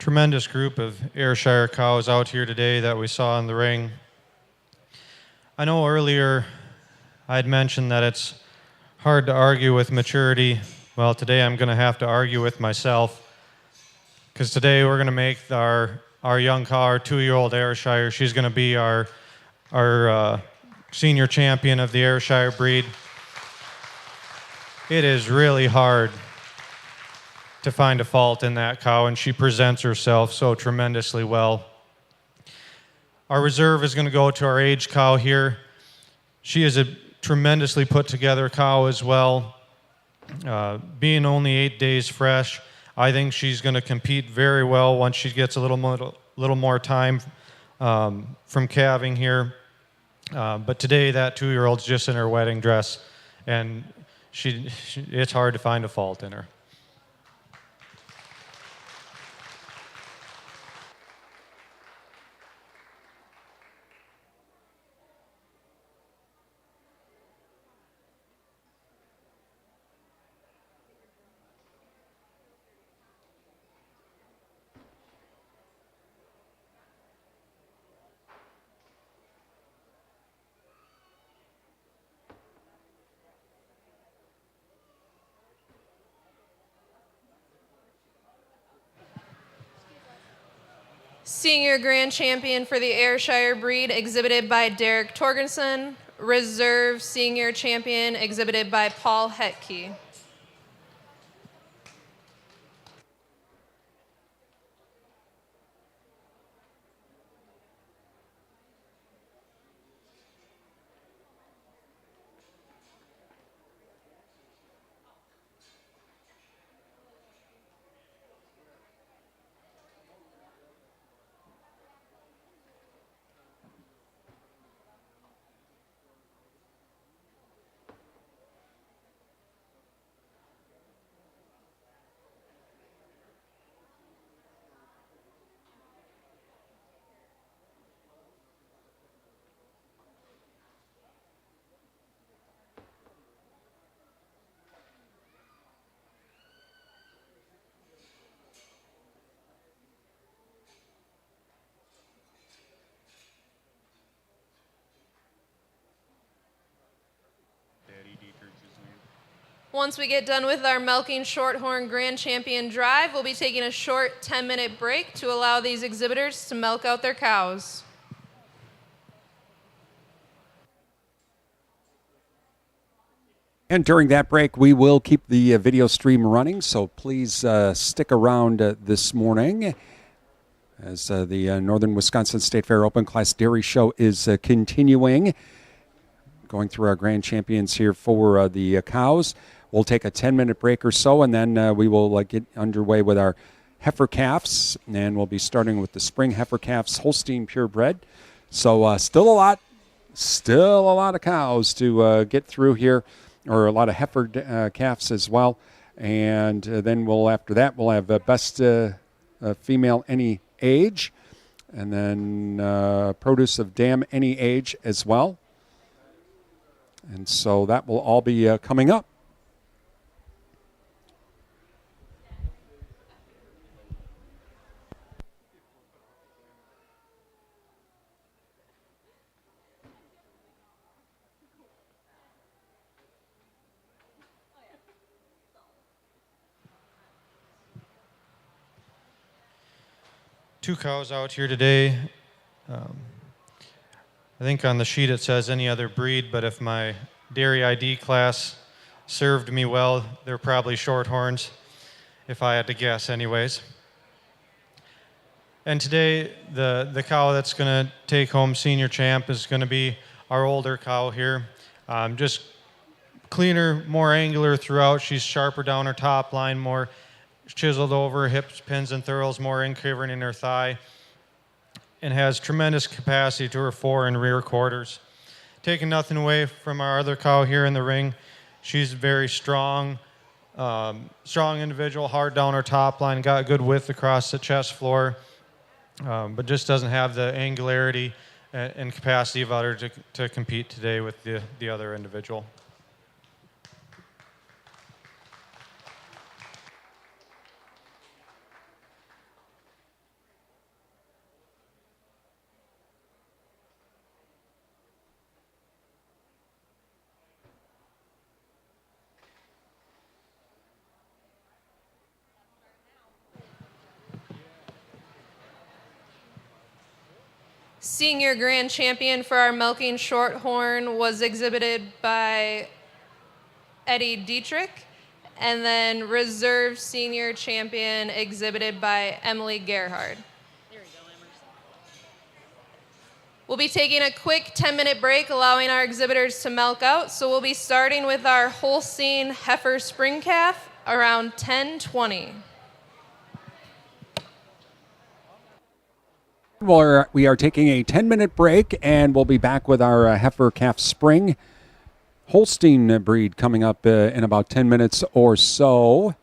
tremendous group of Ayrshire cows out here today that we saw in the ring. I know earlier I had mentioned that it's hard to argue with maturity. Well, today I'm going to have to argue with myself, because today we're going to make our young cow, our 2-year-old Ayrshire, she's going to be our senior champion of the Ayrshire breed. It is really hard to find a fault in that cow, and she presents herself so tremendously well. Our reserve is going to go to our age cow here. She is a tremendously put together cow as well. Being only 8 days fresh, I think she's going to compete very well once she gets a little more time from calving here. But today that 2-year-old's just in her wedding dress, and it's hard to find a fault in her. Senior Grand Champion for the Ayrshire breed, exhibited by Derek Torgensen. Reserve Senior Champion, exhibited by Paul Hetke. Once we get done with our Milking Shorthorn Grand Champion drive, we'll be taking a short 10-minute break to allow these exhibitors to milk out their cows. And during that break, we will keep the video stream running, so please stick around this morning as the Northern Wisconsin State Fair Open Class Dairy Show is continuing. Going through our grand champions here for the cows. We'll take a 10-minute break or so, and then we will get underway with our heifer calves, and we'll be starting with the spring heifer calves, Holstein purebred. So still a lot of cows to get through here, or a lot of heifer calves as well. And then after that, we'll have best female any age, and then produce of dam any age as well. And so that will all be coming up. Two cows out here today. I think on the sheet it says any other breed, but if my dairy ID class served me well, they're probably shorthorns, if I had to guess anyways. And today, the cow that's going to take home senior champ is going to be our older cow here. Just cleaner, more angular throughout. She's sharper down her top line, more chiseled over hips, pins, and thurls, more incurving in her thigh, and has tremendous capacity to her fore and rear quarters. Taking nothing away from our other cow here in the ring, she's very strong, strong individual, hard down her top line, got good width across the chest floor, but just doesn't have the angularity and capacity of her to compete today with the other individual. Senior Grand Champion for our milking shorthorn was exhibited by Eddie Dietrich. And then Reserve Senior Champion exhibited by Emily Gerhard. We'll be taking a quick 10-minute break, allowing our exhibitors to milk out. So we'll be starting with our Holstein Heifer Spring Calf around 10:20. We are taking a 10-minute break, and we'll be back with our heifer calf spring Holstein breed coming up in about 10 minutes or so.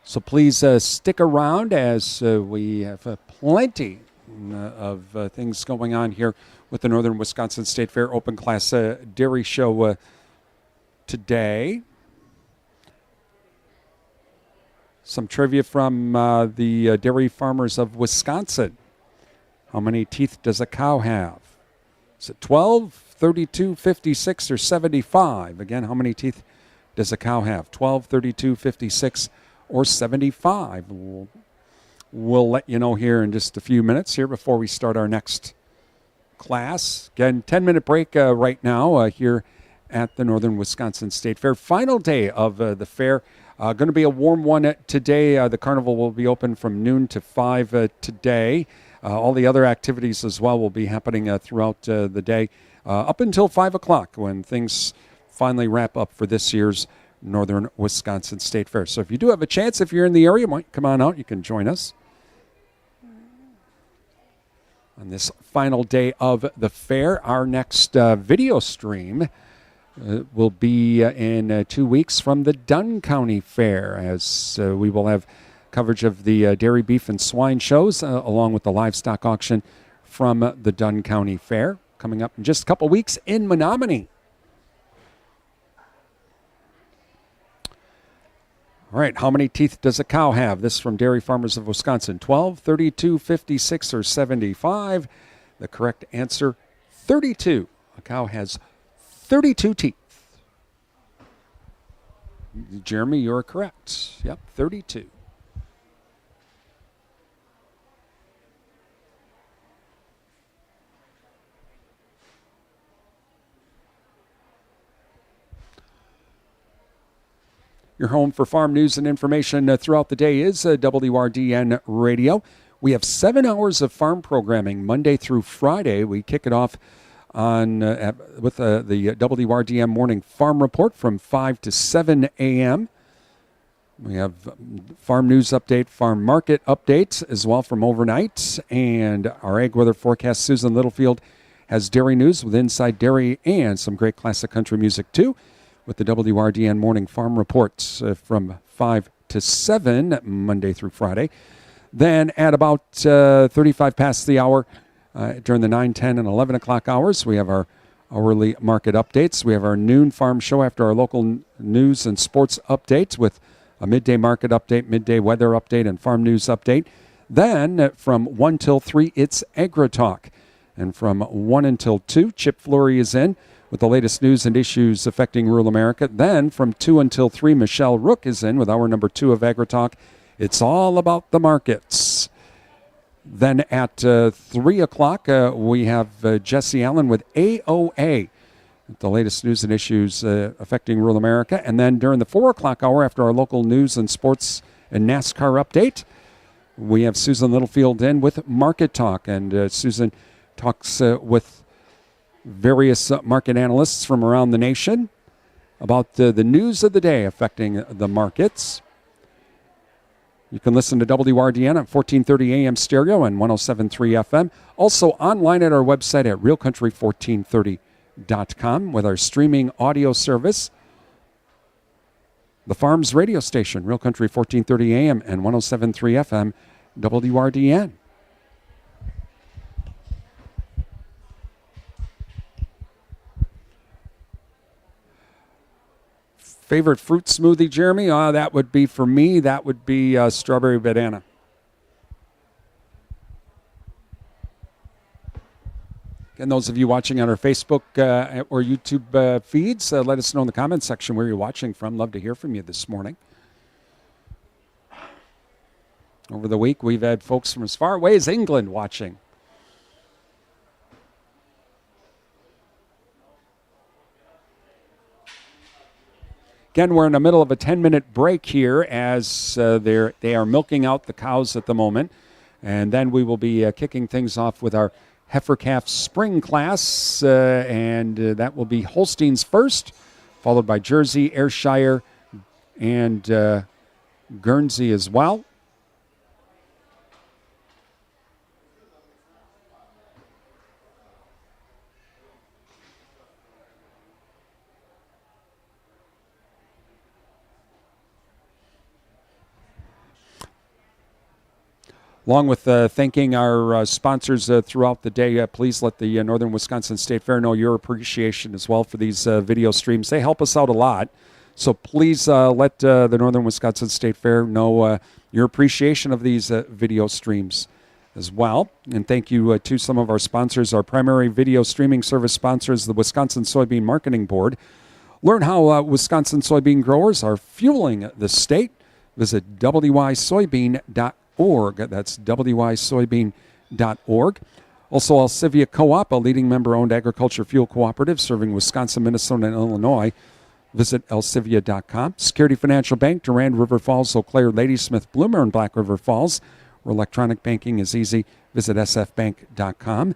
So please stick around as we have plenty of things going on here with the Northern Wisconsin State Fair Open Class Dairy Show today. Some trivia from the Dairy Farmers of Wisconsin. How many teeth does a cow have? Is it 12, 32, 56, or 75? Again, how many teeth does a cow have? 12, 32, 56, or 75? We'll let you know here in just a few minutes here before we start our next class. Again, 10-minute break right now here at the Northern Wisconsin State Fair. Final day of the fair. Going to be a warm one today. The carnival will be open from noon to 5 today. All the other activities as well will be happening throughout the day up until 5 o'clock when things finally wrap up for this year's Northern Wisconsin State Fair. So if you do have a chance, if you're in the area, might come on out. You can join us on this final day of the fair. Our next video stream will be in 2 weeks from the Dunn County Fair, as we will have coverage of the dairy, beef, and swine shows along with the livestock auction from the Dunn County Fair coming up in just a couple weeks in Menominee. All right, how many teeth does a cow have? This from Dairy Farmers of Wisconsin. 12, 32, 56, or 75. The correct answer, 32. A cow has 32 teeth. Jeremy, you're correct. Yep, 32. Your home for farm news and information throughout the day is WRDN Radio. We have 7 hours of farm programming Monday through Friday. We kick it off on with the WRDN Morning Farm Report from 5 to 7 a.m. We have farm news update, farm market updates as well from overnight. And our ag weather forecast, Susan Littlefield has dairy news with Inside Dairy and some great classic country music too, with the WRDN Morning Farm Reports from 5 to 7, Monday through Friday. Then at about 35 past the hour, during the 9, 10, and 11 o'clock hours, we have our hourly market updates. We have our noon farm show after our local news and sports updates with a midday market update, midday weather update, and farm news update. Then from 1 till 3, it's Agri-Talk. And from 1 until 2, Chip Flory is in with the latest news and issues affecting rural America. Then from 2 until 3, Michelle Rook is in with hour number 2 of Agri-Talk. It's all about the markets. Then at 3 o'clock, we have Jesse Allen with AOA, the latest news and issues affecting rural America. And then during the 4 o'clock hour, after our local news and sports and NASCAR update, we have Susan Littlefield in with Market Talk. And Susan talks with various market analysts from around the nation about the news of the day affecting the markets. You can listen to WRDN at 1430 AM stereo and 107.3 FM. Also online at our website at realcountry1430.com with our streaming audio service. The Farms radio station, Real Country 1430 AM and 107.3 FM, WRDN. Favorite fruit smoothie, Jeremy? That would be, for me, that would be strawberry banana. And those of you watching on our Facebook or YouTube feeds, let us know in the comments section where you're watching from. Love to hear from you this morning. Over the week, we've had folks from as far away as England watching. Again, we're in the middle of a 10-minute break here as they are milking out the cows at the moment. And then we will be kicking things off with our heifer calf spring class. And that will be Holsteins first, followed by Jersey, Ayrshire, and Guernsey as well. Along with thanking our sponsors throughout the day, please let the Northern Wisconsin State Fair know your appreciation as well for these video streams. They help us out a lot. So please let the Northern Wisconsin State Fair know your appreciation of these video streams as well. And thank you to some of our sponsors. Our primary video streaming service sponsor is the Wisconsin Soybean Marketing Board. Learn how Wisconsin soybean growers are fueling the state. Visit wysoybean.org. That's wysoybean.org. Also, Alcivia Co-op, a leading member-owned agriculture fuel cooperative serving Wisconsin, Minnesota, and Illinois. Visit alcivia.com. Security Financial Bank, Durand, River Falls, Eau Claire, Ladysmith, Bloomer, and Black River Falls, where electronic banking is easy. Visit sfbank.com.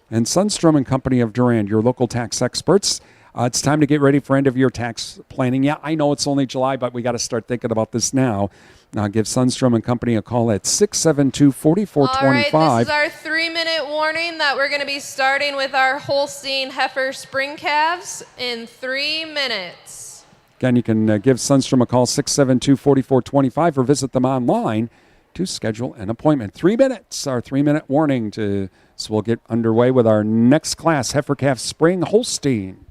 And Sundstrom and Company of Durand, your local tax experts. It's time to get ready for end-of-year tax planning. Yeah, I know it's only July, but we got to start thinking about this now. Now, give Sundstrom and Company a call at 672-4425. All right, this is our 3-minute warning that we're going to be starting with our Holstein heifer spring calves in 3 minutes. Again, you can give Sundstrom a call, 672-4425, or visit them online to schedule an appointment. 3 minutes, our 3-minute warning. So we'll get underway with our next class, heifer calf spring Holstein.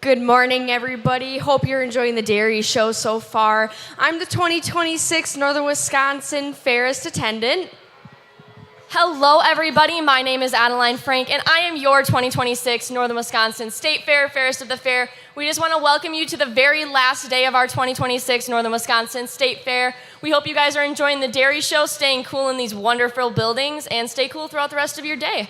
Good morning, everybody. Hope you're enjoying the dairy show so far. I'm the 2026 Northern Wisconsin Fairest attendant. Hello, everybody. My name is Adeline Frank, and I am your 2026 Northern Wisconsin State Fair Fairest of the Fair. We just want to welcome you to the very last day of our 2026 Northern Wisconsin State Fair. We hope you guys are enjoying the dairy show, staying cool in these wonderful buildings, and stay cool throughout the rest of your day.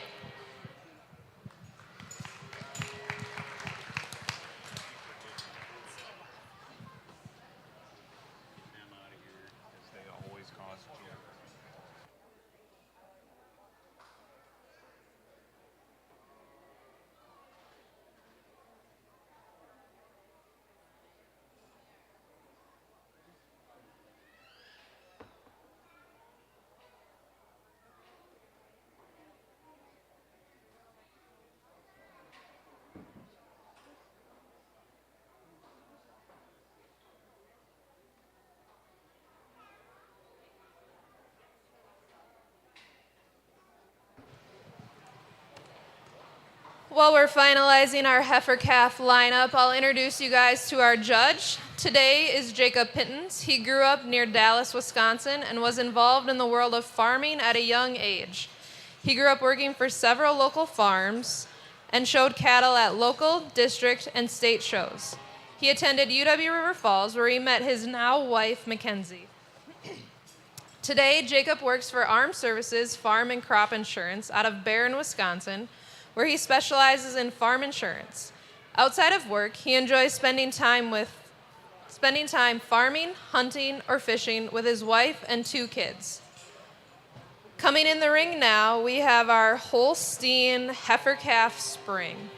While we're finalizing our heifer calf lineup, I'll introduce you guys to our judge. Today is Jacob Pittens. He grew up near Dallas, Wisconsin, and was involved in the world of farming at a young age. He grew up working for several local farms and showed cattle at local, district, and state shows. He attended UW River Falls, where he met his now wife, Mackenzie. Today, Jacob works for Armed Services Farm and Crop Insurance out of Barron, Wisconsin, where he specializes in farm insurance. Outside of work, he enjoys spending time farming, hunting, or fishing with his wife and 2 kids. Coming in the ring now, we have our Holstein heifer calf spring.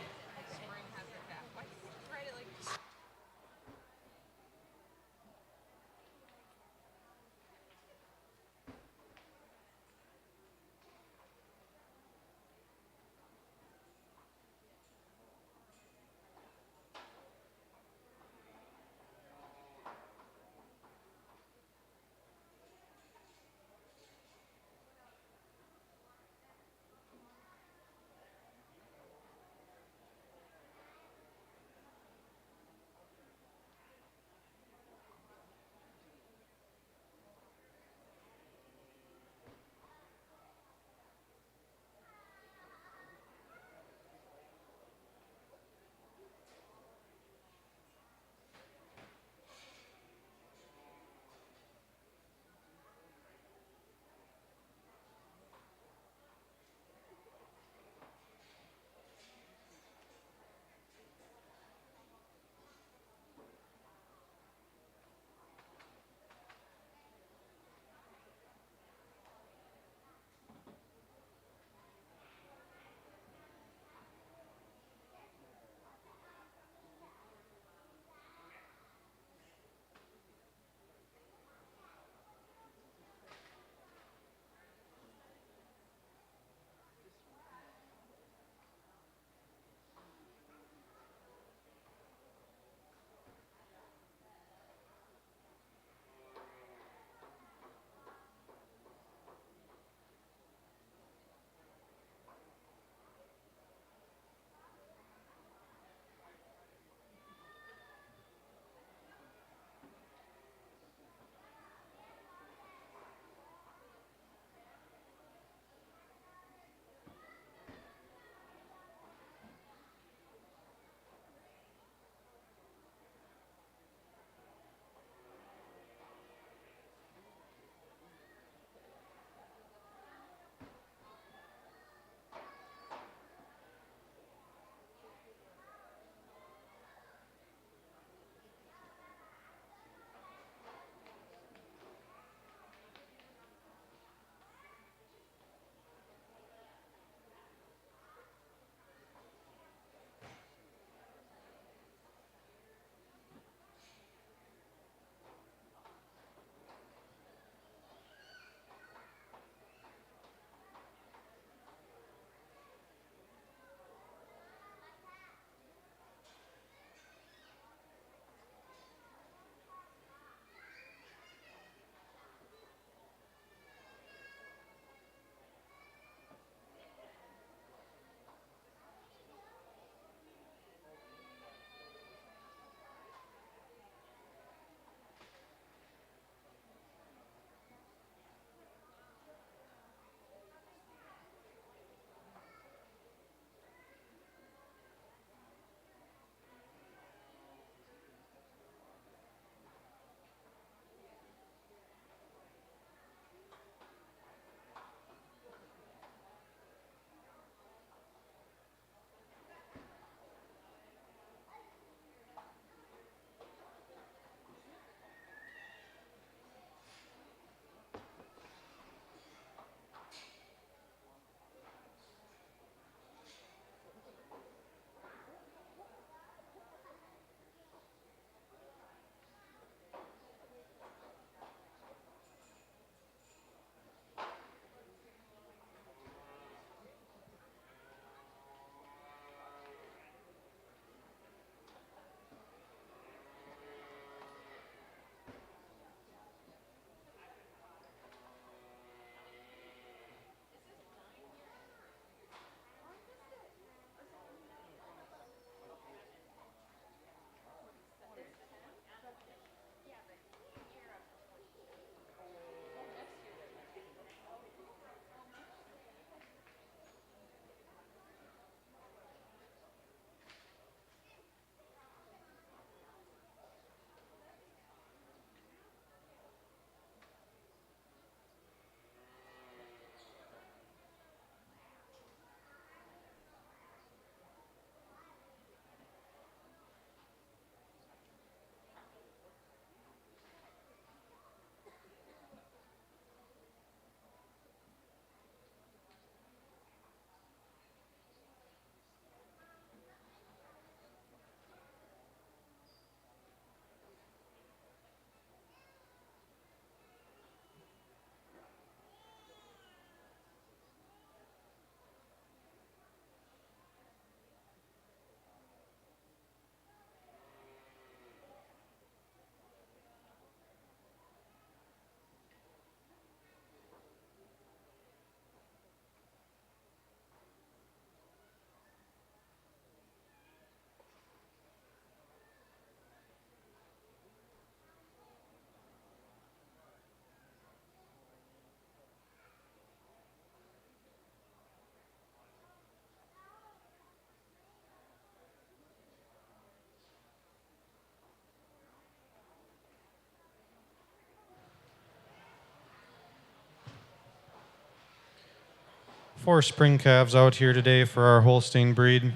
4 spring calves out here today for our Holstein breed.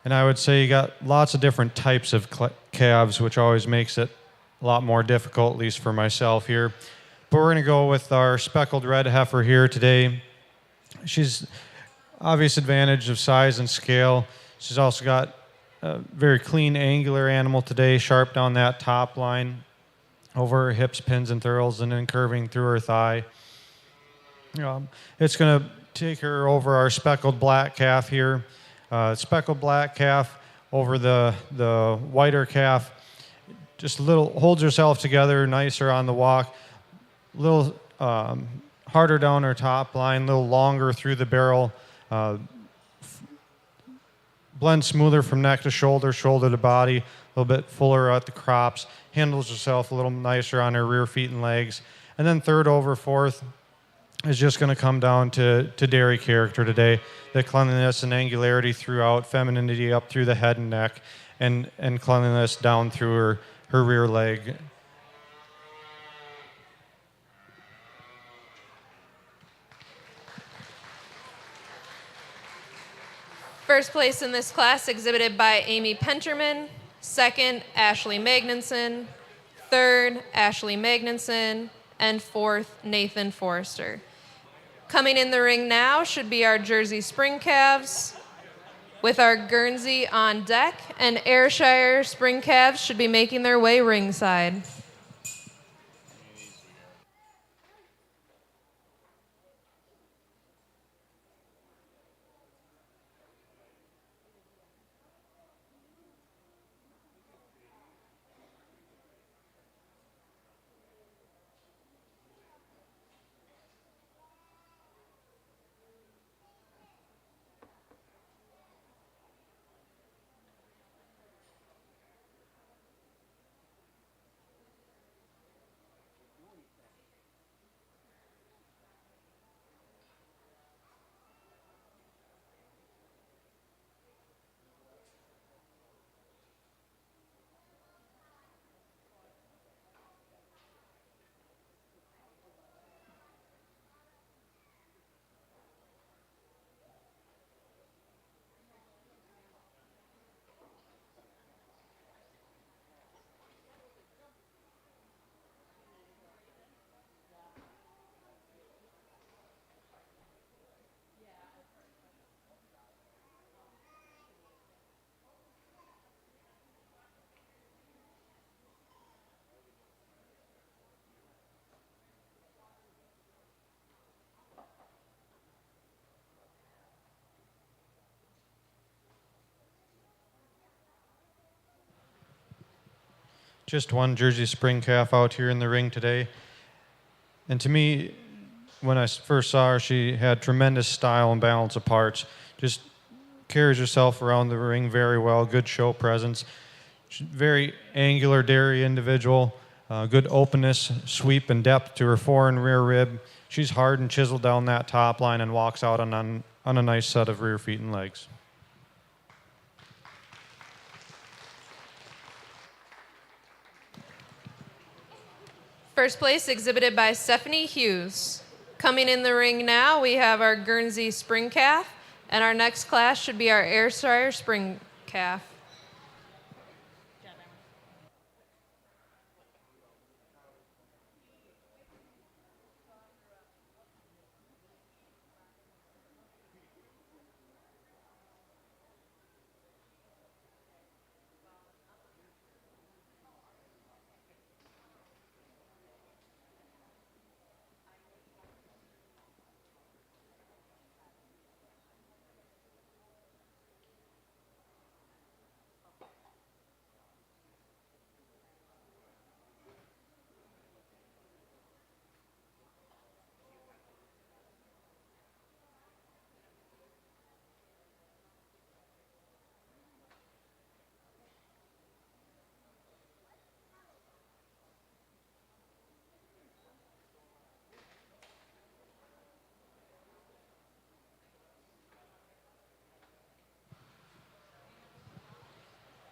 And I would say you got lots of different types of calves, which always makes it a lot more difficult, at least for myself here. But we're going to go with our speckled red heifer here today. She's obvious advantage of size and scale. She's also got a very clean, angular animal today, sharp down that top line, over her hips, pins, and thurls, and then curving through her thigh. It's going to take her over our speckled black calf here. Speckled black calf over the whiter calf. Just a little, holds herself together, nicer on the walk. A little harder down her top line, a little longer through the barrel. Blends smoother from neck to shoulder, shoulder to body. A little bit fuller at the crops. Handles herself a little nicer on her rear feet and legs. And then third over fourth is just going to come down to dairy character today. The cleanliness and angularity throughout, femininity up through the head and neck, and cleanliness down through her rear leg. First place in this class exhibited by Amy Penterman. Second, Ashley Magnuson. Third, Ashley Magnuson. And fourth, Nathan Forrester. Coming in the ring now should be our Jersey Spring Calves, with our Guernsey on deck, and Ayrshire Spring Calves should be making their way ringside. Just one Jersey Spring calf out here in the ring today. And to me, when I first saw her, she had tremendous style and balance of parts. Just carries herself around the ring very well, good show presence. She's very angular dairy individual, good openness, sweep, and depth to her fore and rear rib. She's hard and chiseled down that top line and walks out on a nice set of rear feet and legs. First place exhibited by Stephanie Hughes. Coming in the ring now, we have our Guernsey Spring Calf, and our next class should be our Ayrshire Spring Calf.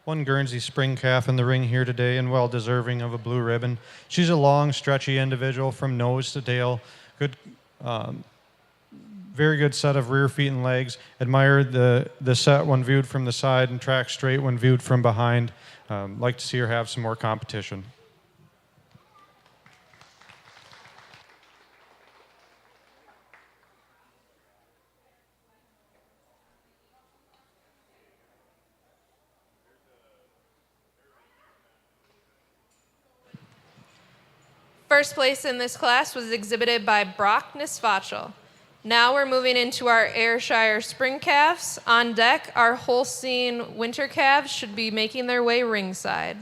One Guernsey Spring calf in the ring here today, and well deserving of a blue ribbon. She's a long, stretchy individual from nose to tail. Good, very good set of rear feet and legs. Admire the set when viewed from the side and track straight when viewed from behind. Like to see her have some more competition. First place in this class was exhibited by Brock Nisfachel. Now we're moving into our Ayrshire spring calves. On deck, our Holstein winter calves should be making their way ringside.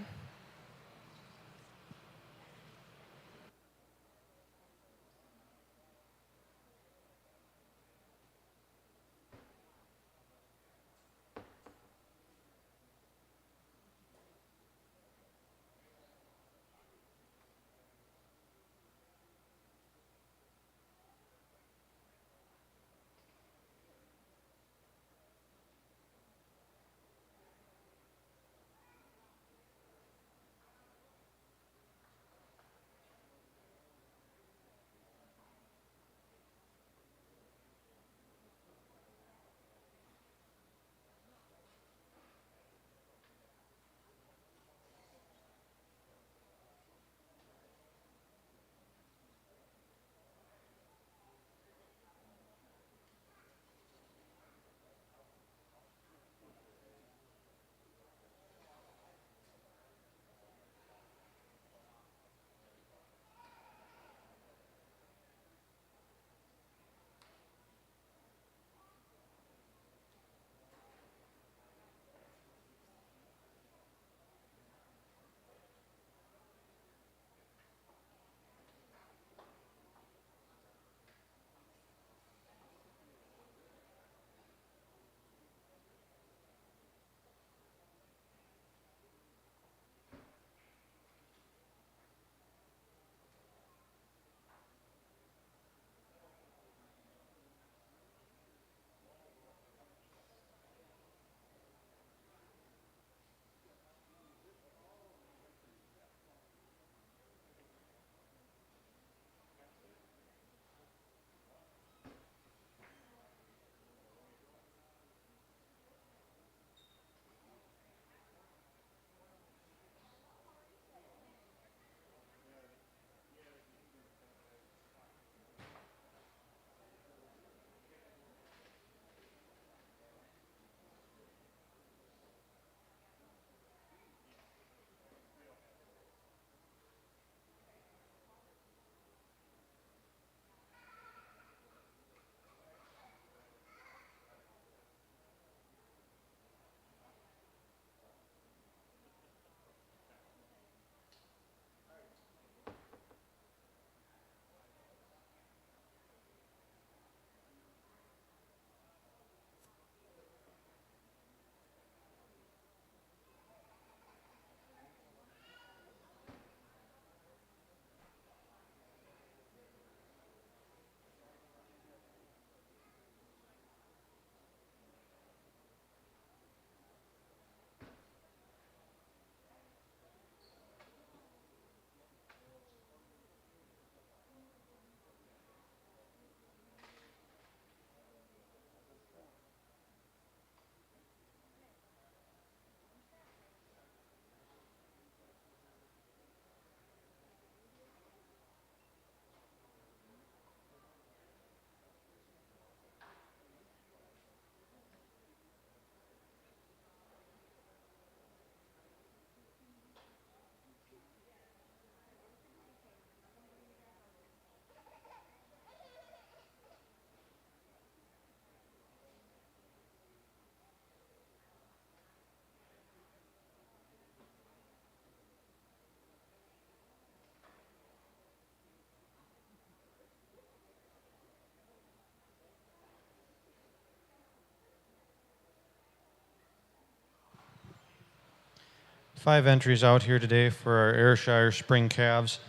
Five entries out here today for our Ayrshire spring calves.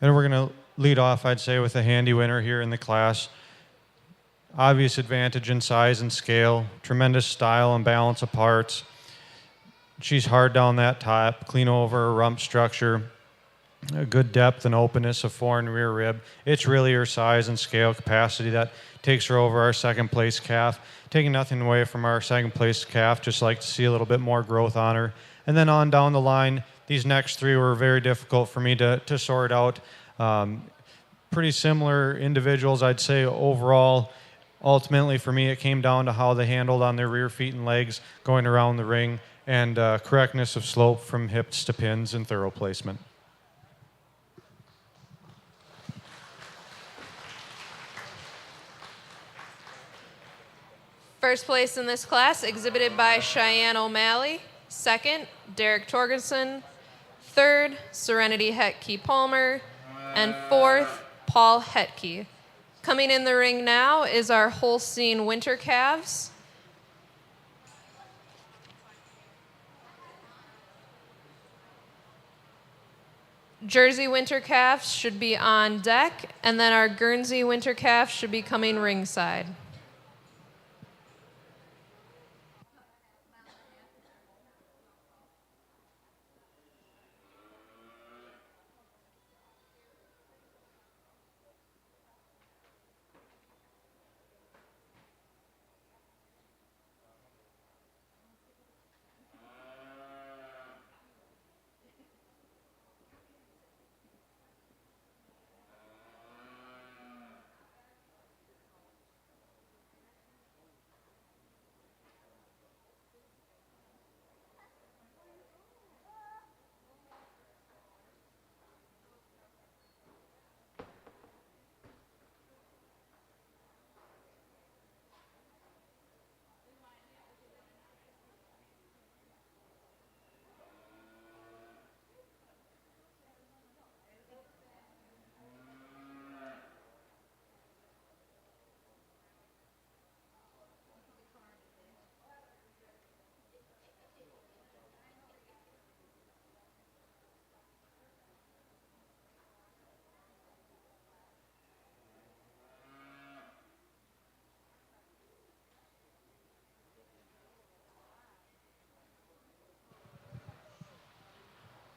And we're going to lead off, I'd say, with a handy winner here in the class. Obvious advantage in size and scale, tremendous style and balance of parts. She's hard down that top, clean over, rump structure. a good depth and openness of fore and rear rib. It's really her size and scale capacity that takes her over our second place calf. Taking nothing away from our second place calf, just like to see a little bit more growth on her. And then on down the line, these next three were very difficult for me to sort out. Pretty similar individuals, I'd say, overall. Ultimately, for me, it came down to how they handled on their rear feet and legs going around the ring, and correctness of slope from hips to pins and thorough placement. First place in this class, exhibited by Cheyenne O'Malley. Second, Derek Torgerson. Third, Serenity Hetke Palmer. And fourth, Paul Hetke. Coming in the ring now is our Holstein Winter Calves. Jersey Winter Calves should be on deck, and then our Guernsey Winter Calf should be coming ringside.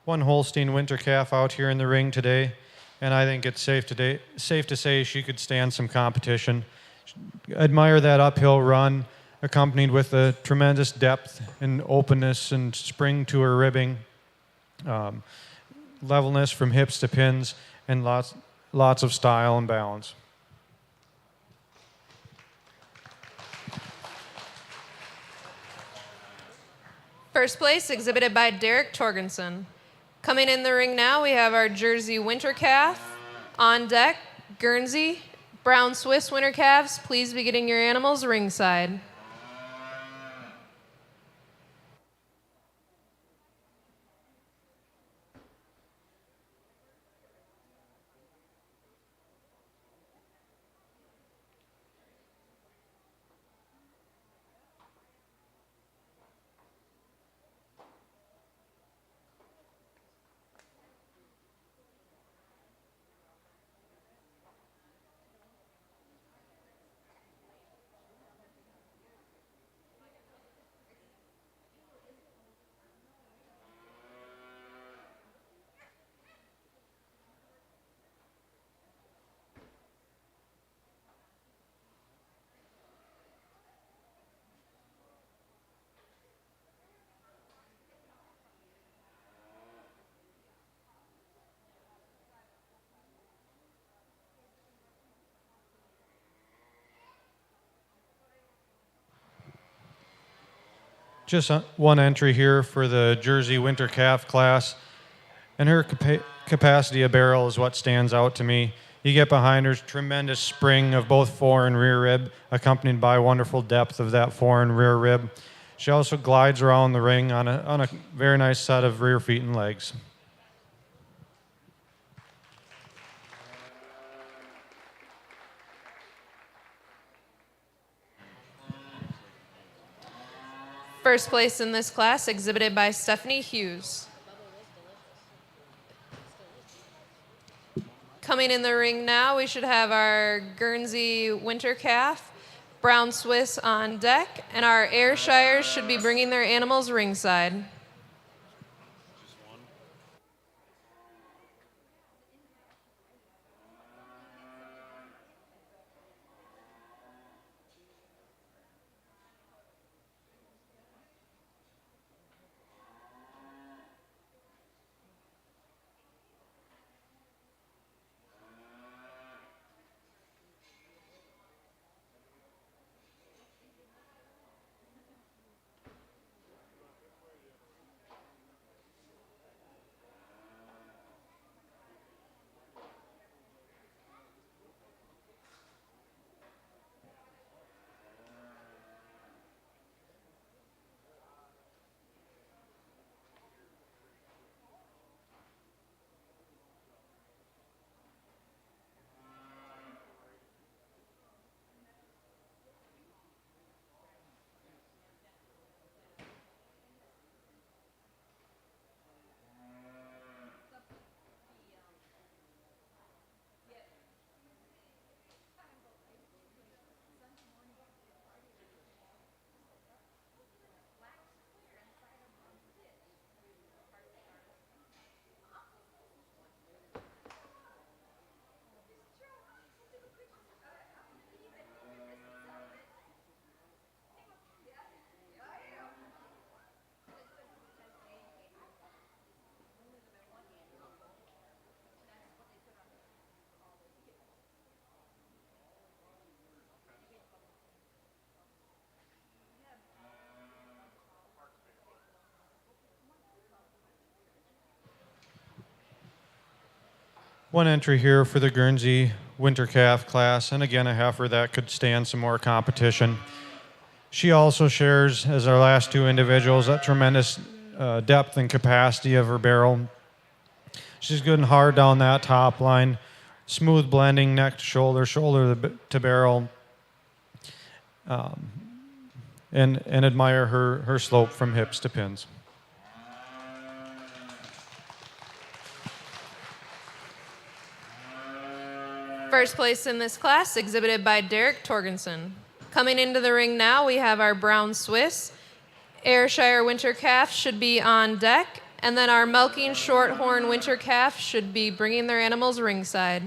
One Holstein Winter Calf out here in the ring today, and I think it's safe to say she could stand some competition. Admire that uphill run, accompanied with a tremendous depth and openness and spring to her ribbing, levelness from hips to pins, and lots of style and balance. First place, exhibited by Derek Torgerson. Coming in the ring now, we have our Jersey Winter Calf. On deck, Guernsey, Brown Swiss Winter Calves. Please be getting your animals ringside. Just one entry here for the Jersey Winter Calf class, and her capacity of barrel is what stands out to me. You get behind her tremendous spring of both fore and rear rib, accompanied by wonderful depth of that fore and rear rib. She also glides around the ring on a very nice set of rear feet and legs. First place in this class, exhibited by Stephanie Hughes. Coming in the ring now, we should have our Guernsey Winter Calf, Brown Swiss on deck, and our Ayrshires should be bringing their animals ringside. One entry here for the Guernsey Winter Calf class, and again, a heifer that could stand some more competition. She also shares, as our last two individuals, that tremendous depth and capacity of her barrel. She's good and hard down that top line, smooth blending neck to shoulder, shoulder to barrel, and admire her slope from hips to pins. First place in this class, exhibited by Derek Torgensen. Coming into the ring now, we have our Brown Swiss. Ayrshire Winter Calf should be on deck, and then our Melking Shorthorn Winter Calf should be bringing their animals ringside.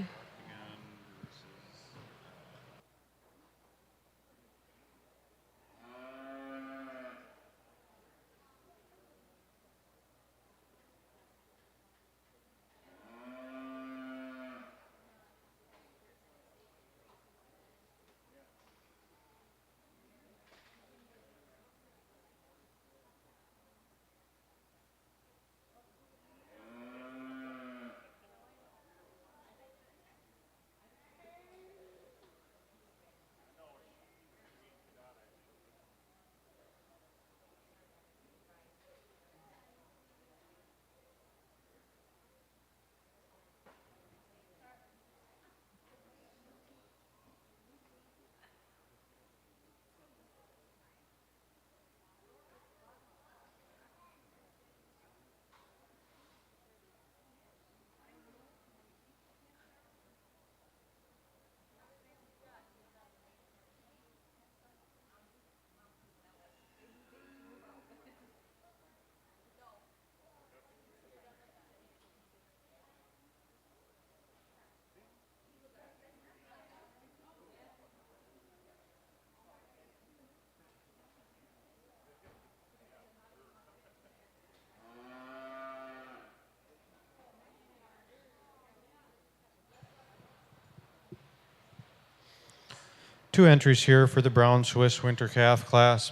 Two entries here for the Brown Swiss Winter Calf class.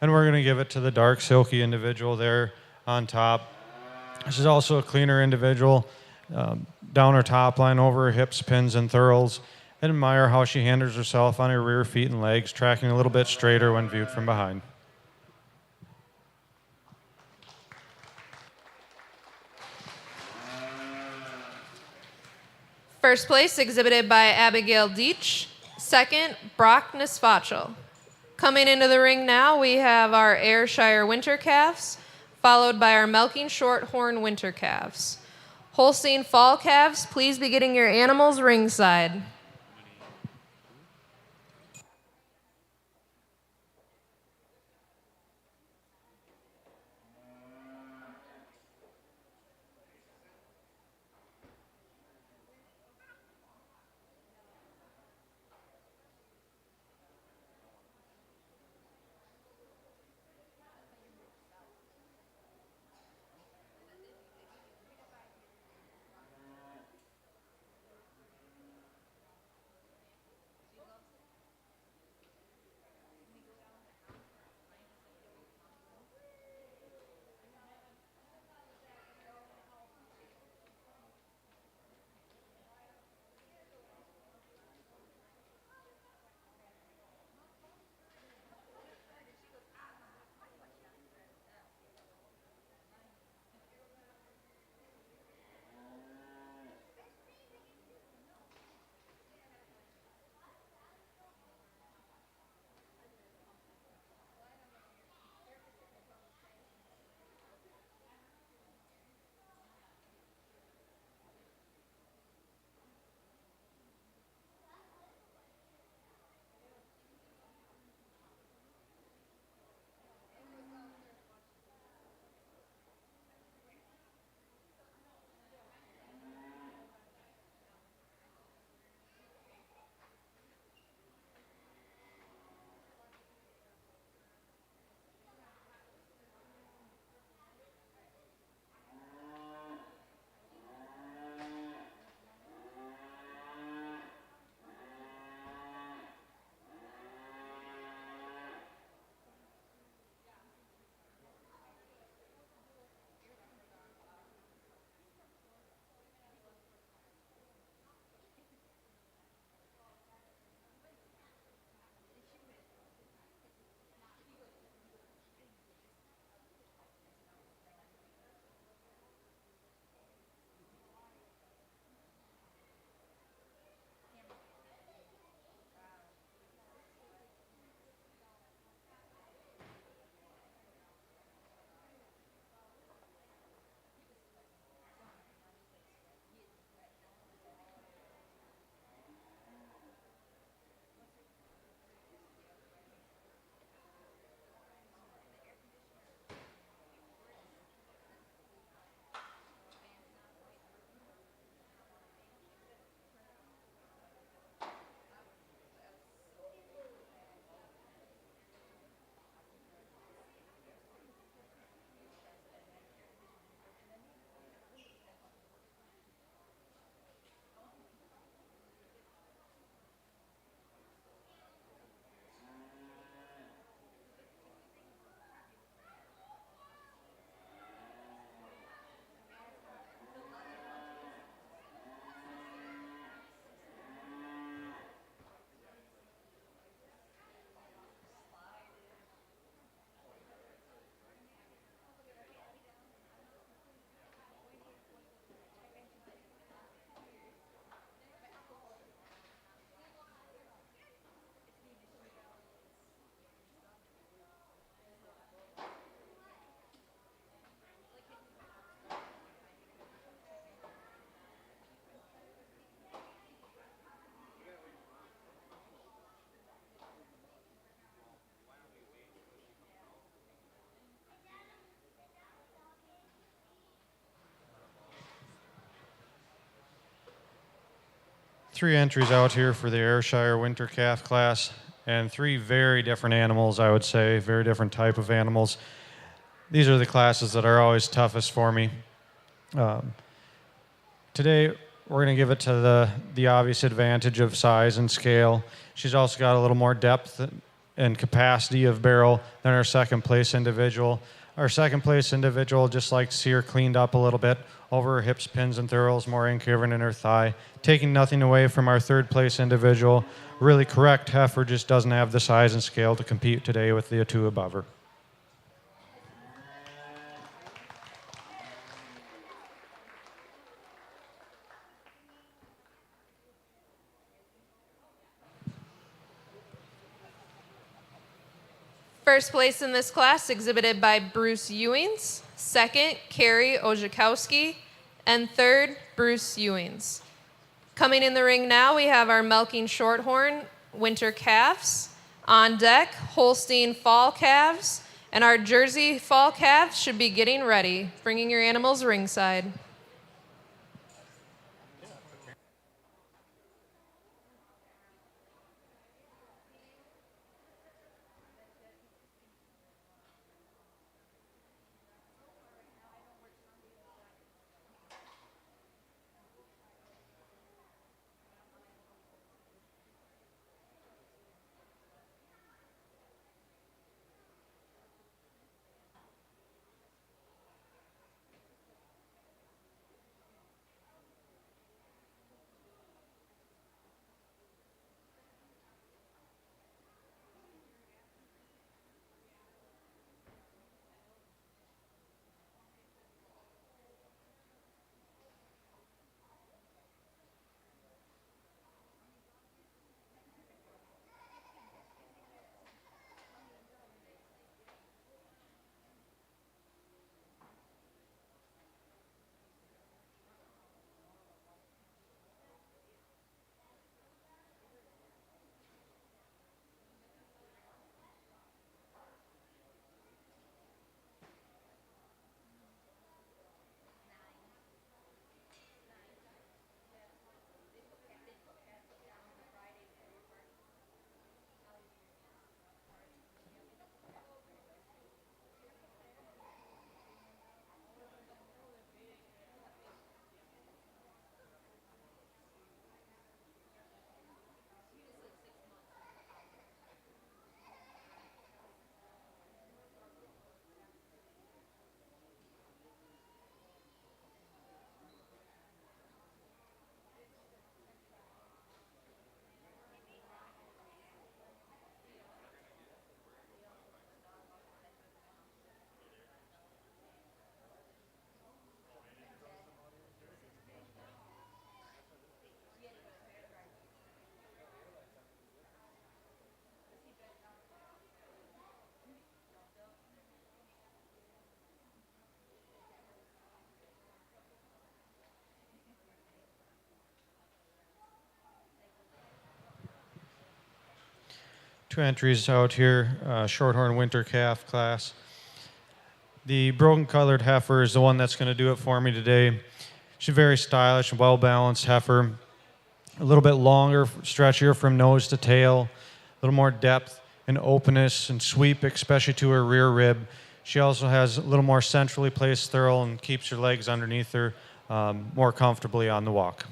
And we're going to give it to the dark, silky individual there on top. This is also a cleaner individual, down her top line, over her hips, pins, and thurls. And admire how she handles herself on her rear feet and legs, tracking a little bit straighter when viewed from behind. First place, exhibited by Abigail Deach. Second, Brock Nisfachel. Coming into the ring now, we have our Ayrshire Winter Calves, followed by our Melking Shorthorn Winter Calves. Holstein Fall Calves, please be getting your animals ringside. three entries out here for the Ayrshire Winter Calf class, and three very different animals, I would say, very different type of animals. These are the classes that are always toughest for me. Today, we're going to give it to the obvious advantage of size and scale. She's also got a little more depth and capacity of barrel than our second place individual. Our second place individual just like to see her cleaned up a little bit over her hips, pins, and thurls, more incurving in her thigh, taking nothing away from our third place individual. Really correct heifer, just doesn't have the size and scale to compete today with the two above her. First place in this class exhibited by Bruce Ewings, second, Carrie Orzechowski, and third, Bruce Ewings. Coming in the ring now, we have our Melking Shorthorn Winter Calves. On deck, Holstein Fall Calves, and our Jersey Fall Calves should be getting ready, bringing your animals ringside. Two entries out here, Shorthorn Winter Calf class. The broken colored heifer is the one that's going to do it for me today. She's a very stylish and well-balanced heifer. A little bit longer, stretchier from nose to tail, a little more depth and openness and sweep, especially to her rear rib. She also has a little more centrally placed thurl and keeps her legs underneath her more comfortably on the walk.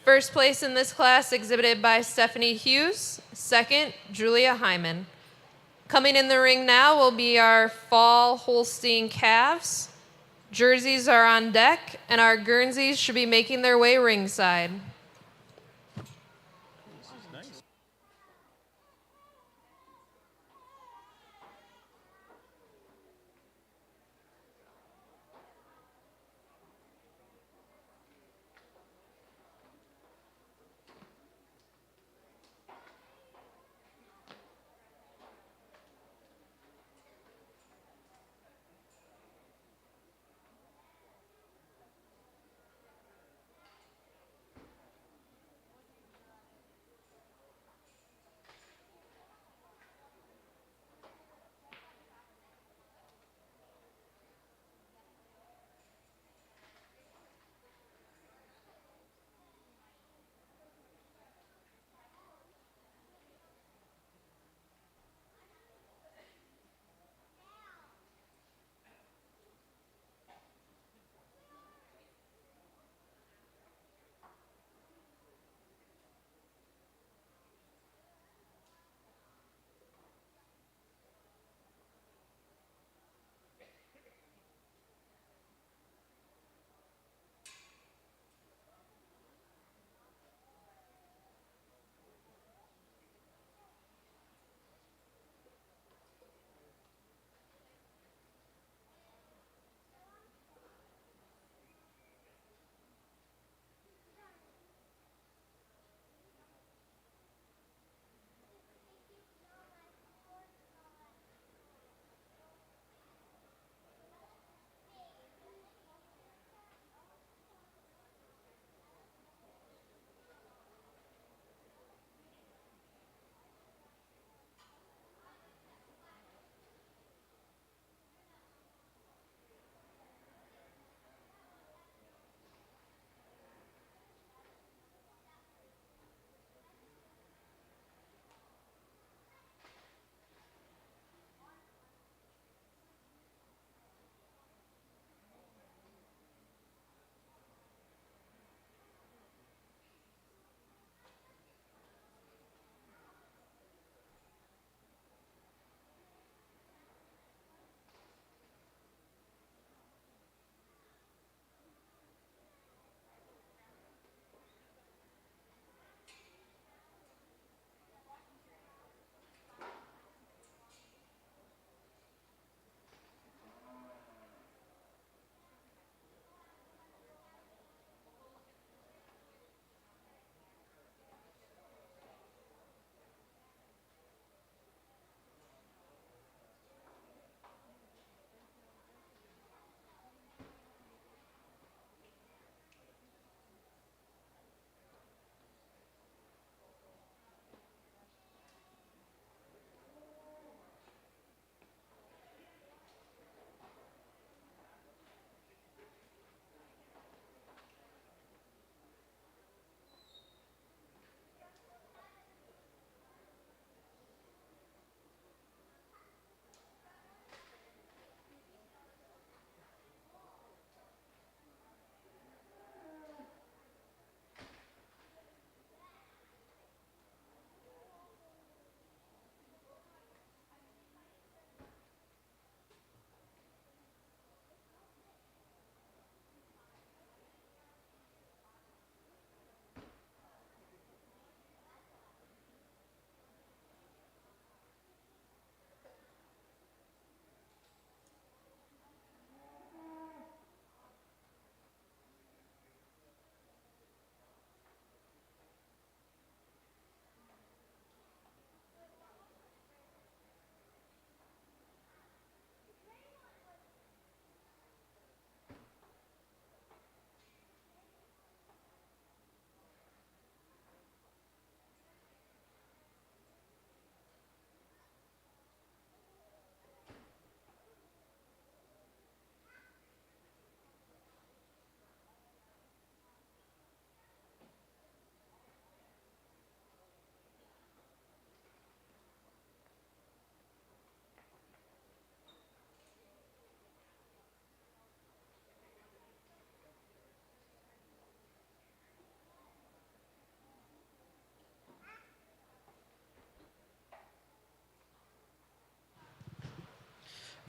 First place in this class exhibited by Stephanie Hughes, second, Julia Hyman. Coming in the ring now will be our fall Holstein calves. Jerseys are on deck, and our Guernseys should be making their way ringside.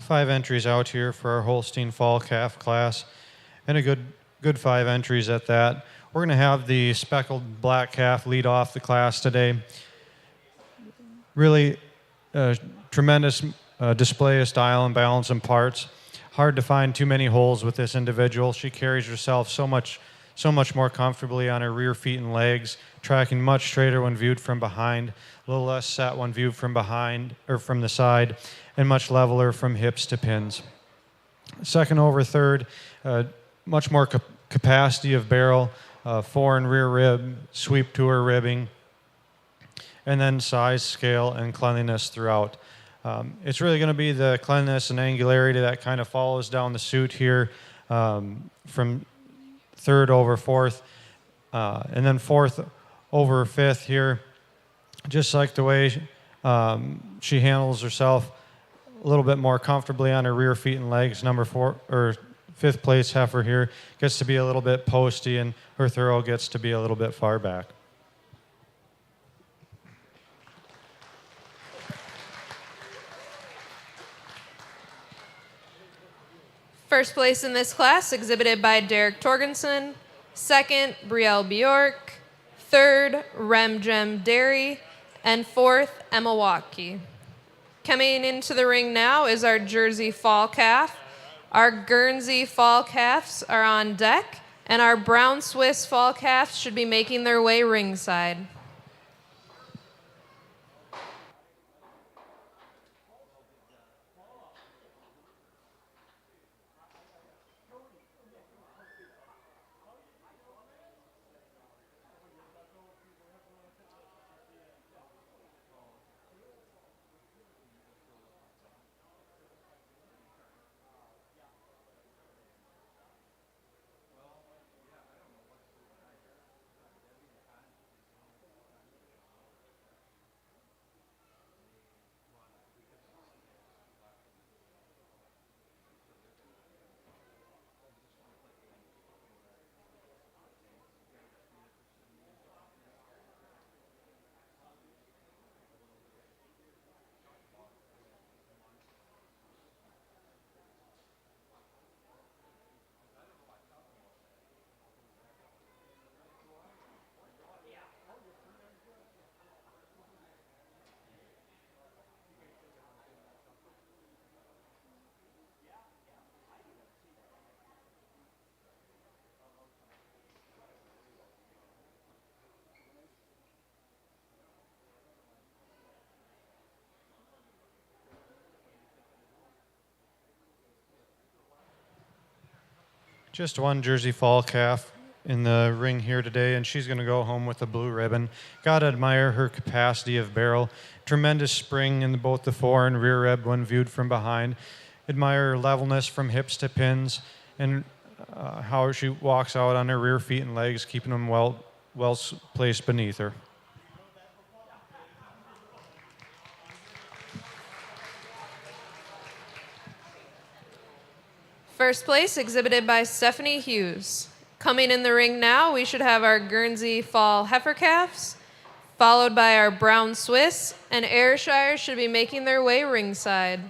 5 entries out here for our Holstein Fall Calf class, and a good 5 entries at that. We're going to have the speckled black calf lead off the class today. Really tremendous display of style and balance and parts. Hard to find too many holes with this individual. She carries herself so much more comfortably on her rear feet and legs, tracking much straighter when viewed from behind, a little less set when viewed from behind or from the side, and much leveler from hips to pins. Second over third, much more capacity of barrel, fore and rear rib, sweep to her ribbing, and then size, scale, and cleanliness throughout. It's really going to be the cleanliness and angularity that kind of follows down the suit here from third over fourth, and then fourth over fifth here. Just like the way she handles herself a little bit more comfortably on her rear feet and legs. Number 4 or fifth place heifer here gets to be a little bit posty, and her throw gets to be a little bit far back. First place in this class exhibited by Derek Torgensen. Second, Brielle Bjork. Third, Remgem Dairy. And fourth, Emma Watkey. Coming into the ring now is our Jersey Fall Calf. Our Guernsey Fall Calves are on deck, and our Brown Swiss Fall Calves should be making their way ringside. Just one Jersey Fall calf in the ring here today, and she's going to go home with a blue ribbon. Gotta admire her capacity of barrel. Tremendous spring in both the fore and rear rib when viewed from behind. Admire her levelness from hips to pins, and how she walks out on her rear feet and legs, keeping them well placed beneath her. First place exhibited by Stephanie Hughes. Coming in the ring now, we should have our Guernsey Fall Heifer Calves, followed by our Brown Swiss, and Ayrshire should be making their way ringside.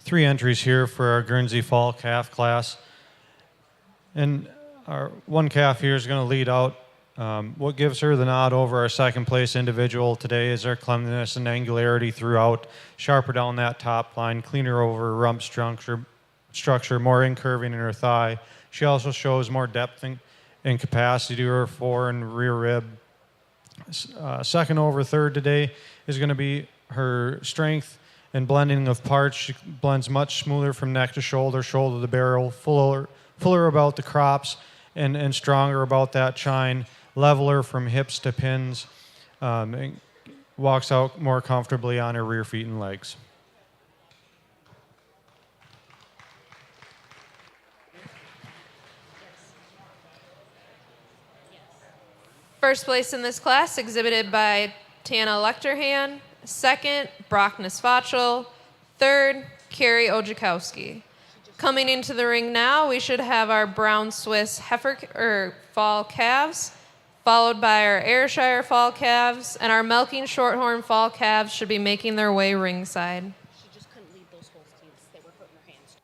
three entries here for our Guernsey Fall calf class. And our one calf here is going to lead out. What gives her the nod over our second place individual today is her cleanliness and angularity throughout, sharper down that top line, cleaner over rump structure, more incurving in her thigh. She also shows more depth and capacity to her fore and rear rib. Second over third today is going to be her strength and blending of parts. She blends much smoother from neck to shoulder, shoulder to barrel, fuller about the crops, and stronger about that chine, leveler from hips to pins, and walks out more comfortably on her rear feet and legs. First place in this class exhibited by Tana Lechterhan. Second, Brock Nisvachel. Third, Carrie Ojakowski. Coming into the ring now, we should have our brown Swiss fall calves, followed by our Ayrshire fall calves, and our Melking Shorthorn fall calves should be making their way ringside. She just couldn't leave those Holsteins. They were hurting her hands.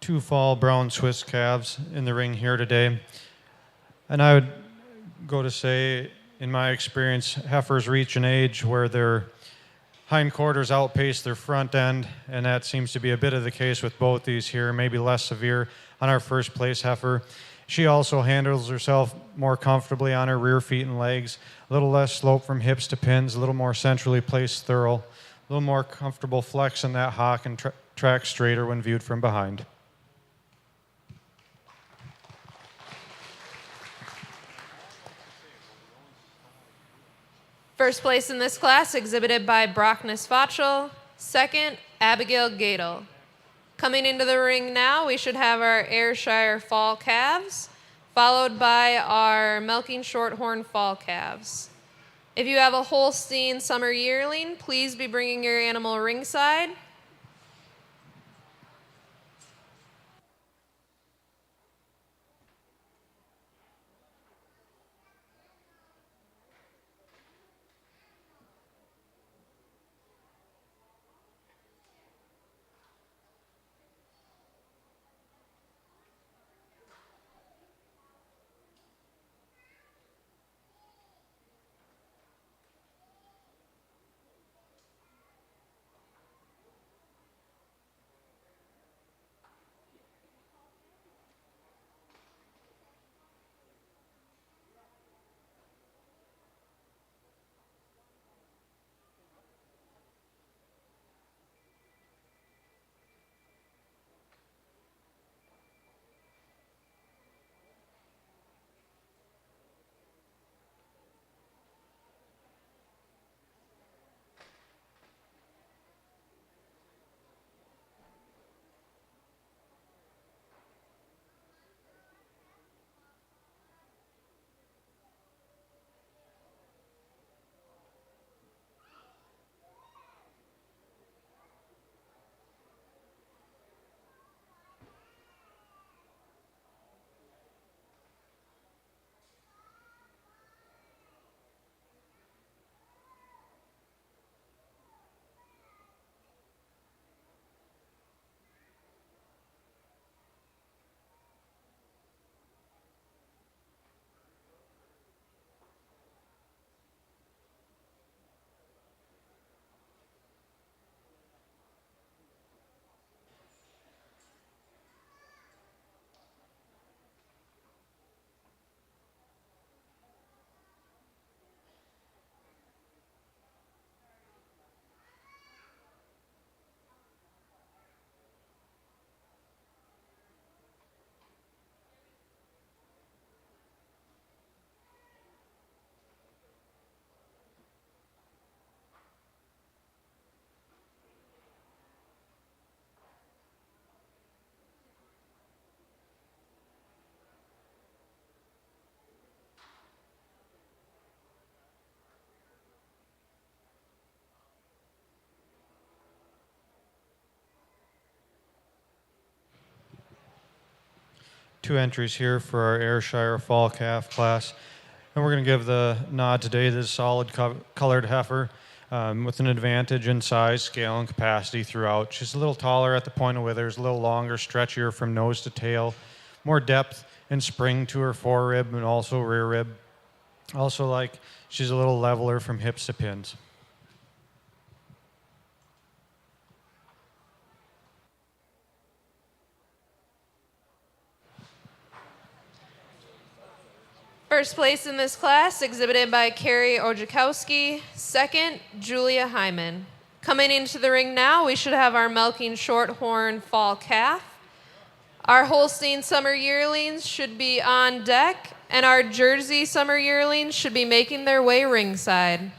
Two fall brown Swiss calves in the ring here today. And I would go to say, in my experience, heifers reach an age where their hindquarters outpace their front end, and that seems to be a bit of the case with both these here, maybe less severe on our first place heifer. She also handles herself more comfortably on her rear feet and legs, a little less slope from hips to pins, a little more centrally placed thurl, a little more comfortable flex in that hock and track straighter when viewed from behind. First place in this class exhibited by Brock Nisvachel. Second, Abigail Gadel. Coming into the ring now, we should have our Ayrshire fall calves, followed by our Melking Shorthorn fall calves. If you have a Holstein summer yearling, please be bringing your animal ringside. two entries here for our Ayrshire Fall Calf class. And we're going to give the nod today to this solid colored heifer with an advantage in size, scale, and capacity throughout. She's a little taller at the point of withers, a little longer, stretchier from nose to tail, more depth and spring to her forerib and also rear rib. Also, like, she's a little leveler from hips to pins. First place in this class, exhibited by Carrie Ojakowski. Second, Julia Hyman. Coming into the ring now, we should have our Milking Shorthorn Fall Calf. Our Holstein Summer Yearlings should be on deck, and our Jersey Summer Yearlings should be making their way ringside.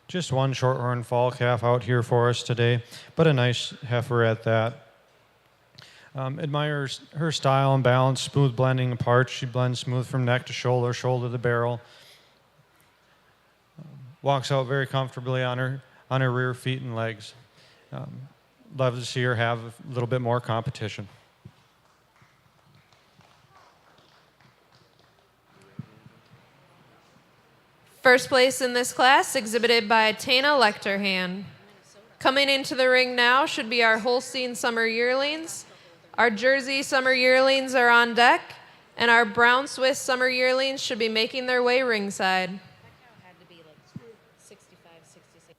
Just one shorthorn fall calf out here for us today, but a nice heifer at that. Admires her style and balance, smooth blending apart. She blends smooth from neck to shoulder, shoulder to barrel. Walks out very comfortably on her rear feet and legs. Love to see her have a little bit more competition. First place in this class, exhibited by Tana Lechterhan. Coming into the ring now should be our Holstein Summer Yearlings. Our Jersey Summer Yearlings are on deck, and our Brown Swiss Summer Yearlings should be making their way ringside. That cow had to be like 65, 66.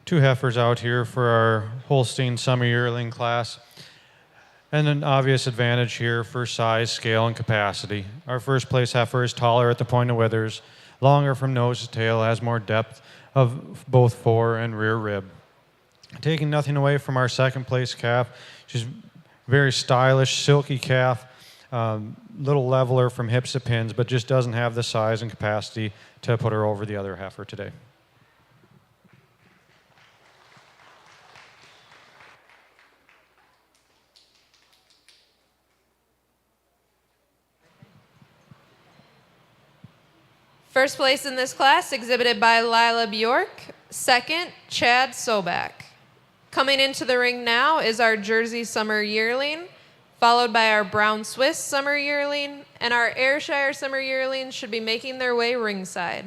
two heifers out here for our Holstein summer yearling class. And an obvious advantage here for size, scale, and capacity. Our first place heifer is taller at the point of withers, longer from nose to tail, has more depth of both fore and rear rib. Taking nothing away from our second place calf, she's very stylish, silky calf, little leveler from hips to pins, but just doesn't have the size and capacity to put her over the other heifer today. First place in this class exhibited by Lila Bjork. Second, Chad Sobak. Coming into the ring now is our Jersey Summer Yearling, followed by our Brown Swiss Summer Yearling, and our Ayrshire Summer Yearling should be making their way ringside.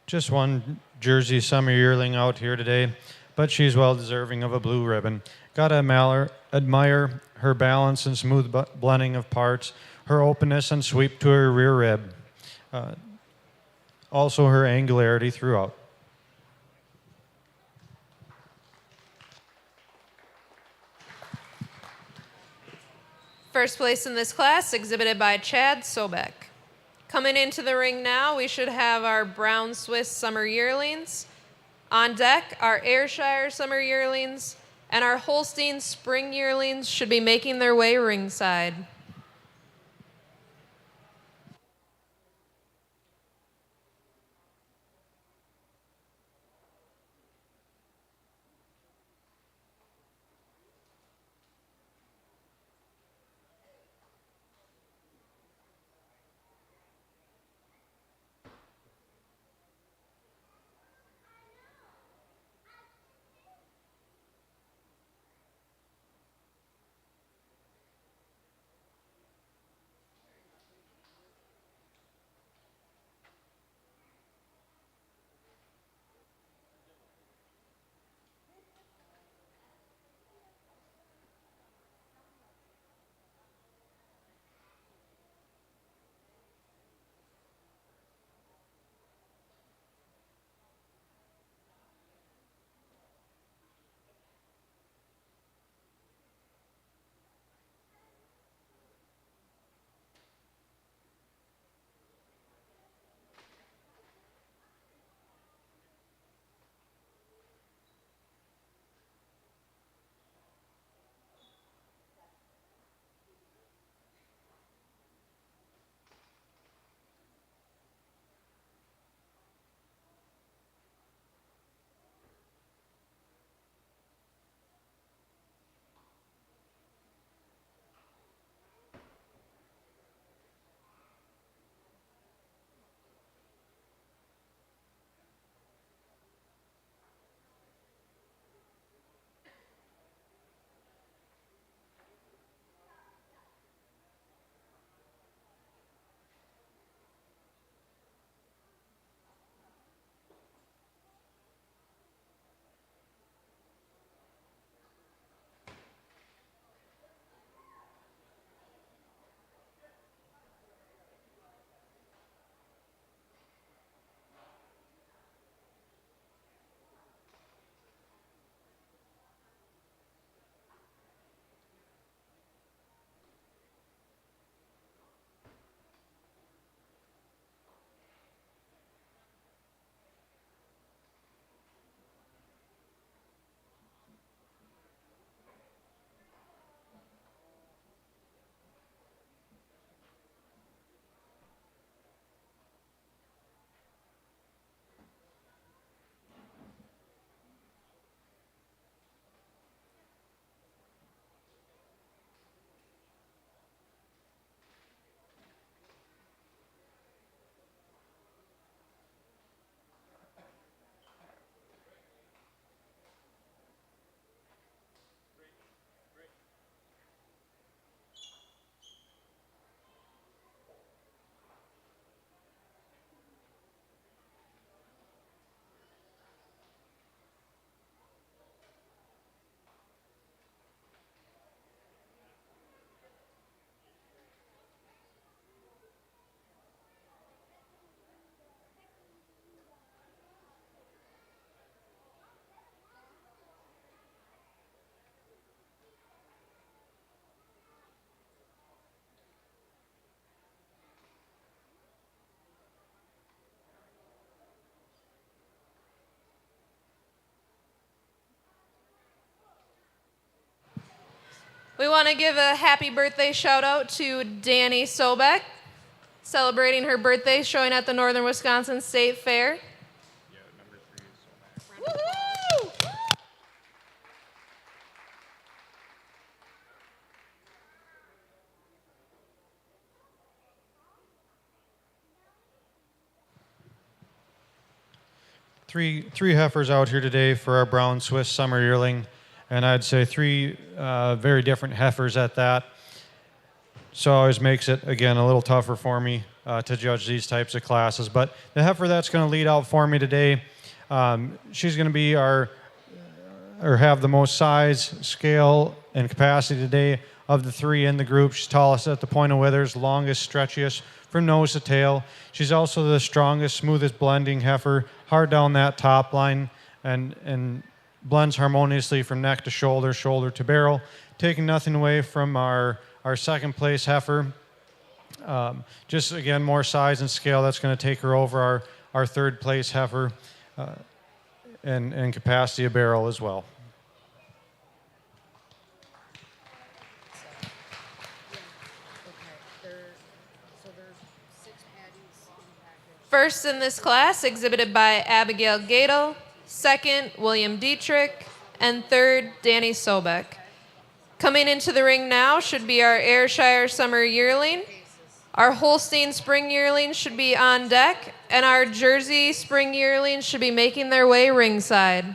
Just one Jersey Summer Yearling out here today, but she's well deserving of a blue ribbon. Gotta admire her balance and smooth blending of parts, her openness and sweep to her rear rib. Also her angularity throughout. First place in this class exhibited by Chad Sobek. Coming into the ring now, we should have our Brown Swiss Summer Yearlings. On deck, our Ayrshire Summer Yearlings, and our Holstein Spring Yearlings should be making their way ringside. We want to give a happy birthday shout out to Danny Sobek, celebrating her birthday, showing at the Northern Wisconsin State Fair. Yeah, number 3 is so Woohoo! Three heifers out here today for our brown Swiss summer yearling, and I'd say three very different heifers at that. So it always makes it, again, a little tougher for me to judge these types of classes. But the heifer that's going to lead out for me today, she's going to be or have the most size, scale, and capacity today of the three in the group. She's tallest at the point of withers, longest, stretchiest from nose to tail. She's also the strongest, smoothest blending heifer, hard down that top line, and blends harmoniously from neck to shoulder, shoulder to barrel, taking nothing away from our second place heifer. Just again, more size and scale. That's going to take her over our third place heifer, and capacity of barrel as well. First in this class, exhibited by Abigail Gadel. Second, William Dietrich. And third, Danny Sobek. Coming into the ring now should be our Ayrshire Summer Yearling. Our Holstein Spring Yearling should be on deck. And our Jersey Spring Yearling should be making their way ringside.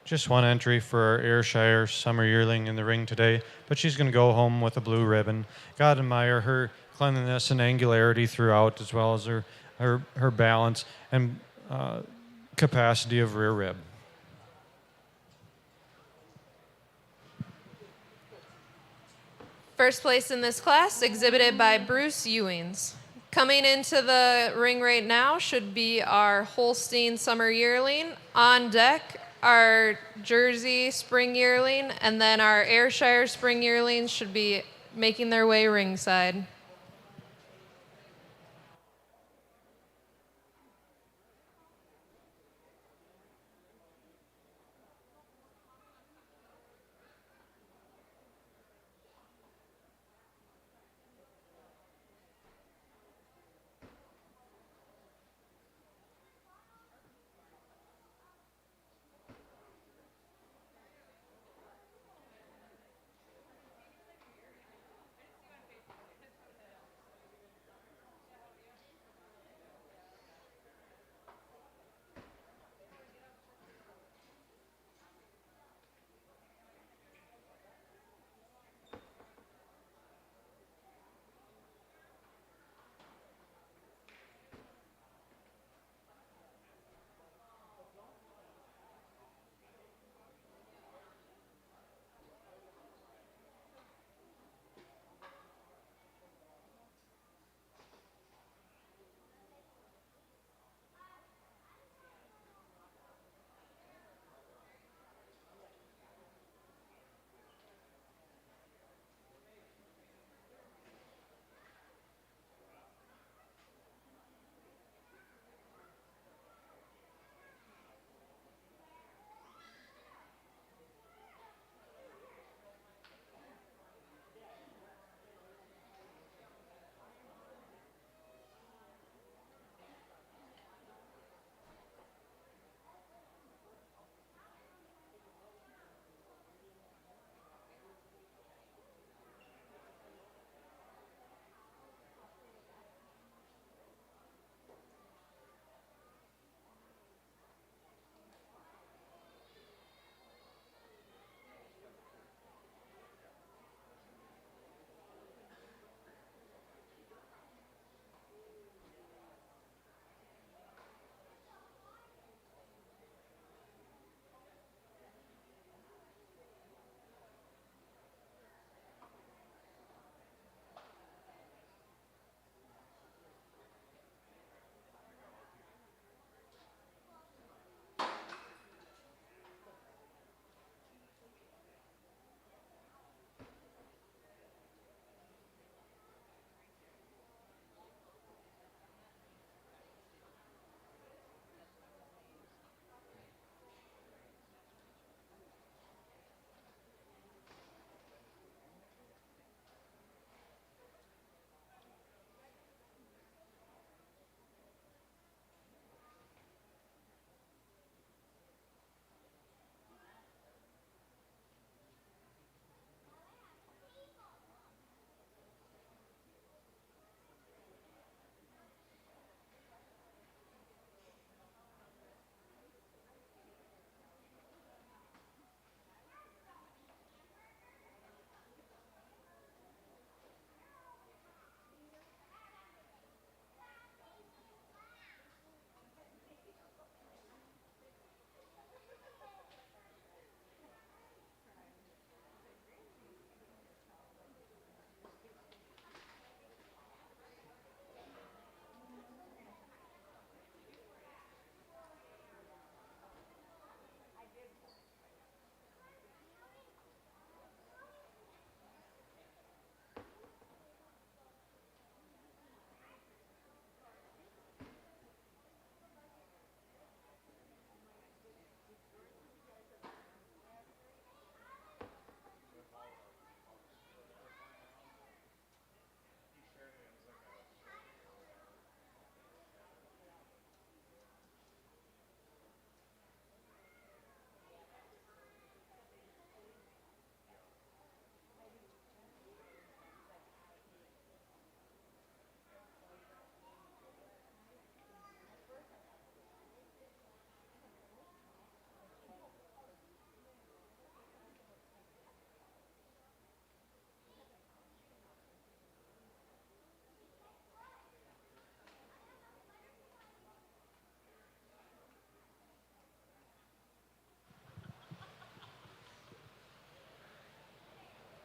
Just one entry for our Ayrshire Summer Yearling in the ring today, but she's going to go home with a blue ribbon. God admire her cleanliness and angularity throughout, as well as her balance and capacity of rear rib. First place in this class, exhibited by Bruce Ewings. Coming into the ring right now should be our Holstein Summer Yearling. On deck, our Jersey Spring Yearling, and then our Ayrshire Spring Yearlings should be making their way ringside.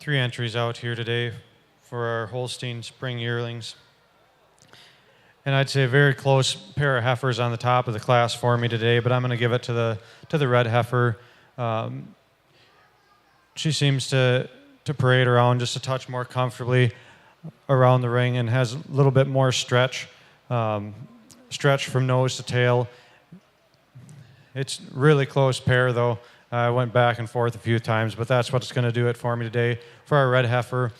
three entries out here today for our Holstein spring yearlings. And I'd say a very close pair of heifers on the top of the class for me today, but I'm going to give it to the red heifer. She seems to parade around just a touch more comfortably around the ring and has a little bit more stretch from nose to tail. It's really close pair though. I went back and forth a few times, but that's what's going to do it for me today for our red heifer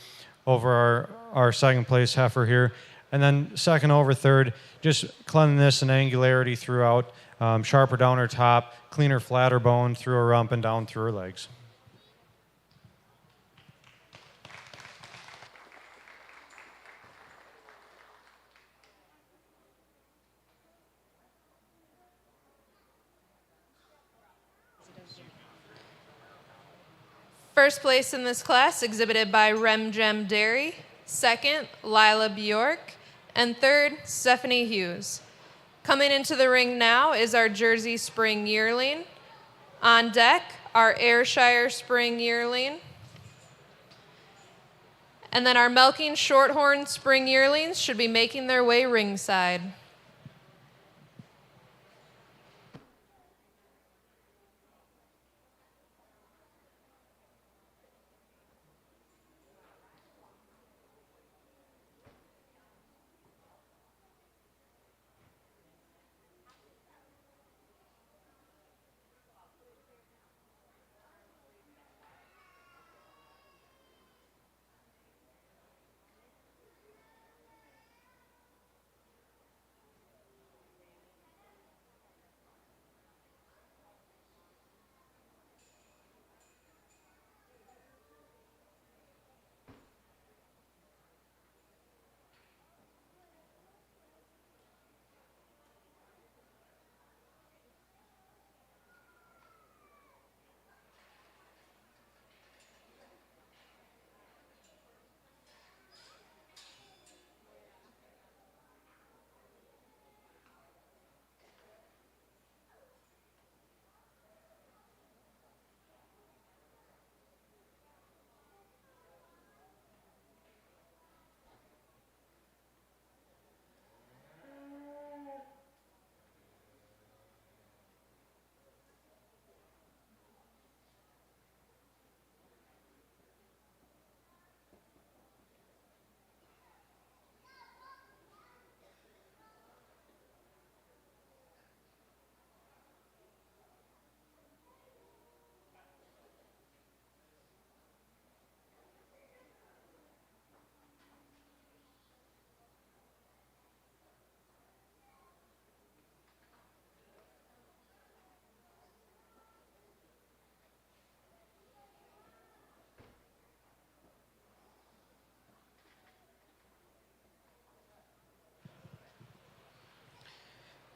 over our second place heifer here. And then second over third, just cleanliness and angularity throughout, sharper down her top, cleaner, flatter bone through her rump and down through her legs. First place in this class exhibited by Rem Gem Dairy, second, Lila Bjork, and third, Stephanie Hughes. Coming into the ring now is our Jersey Spring Yearling. On deck, our Ayrshire Spring Yearling. And then our Melking Shorthorn Spring Yearlings should be making their way ringside.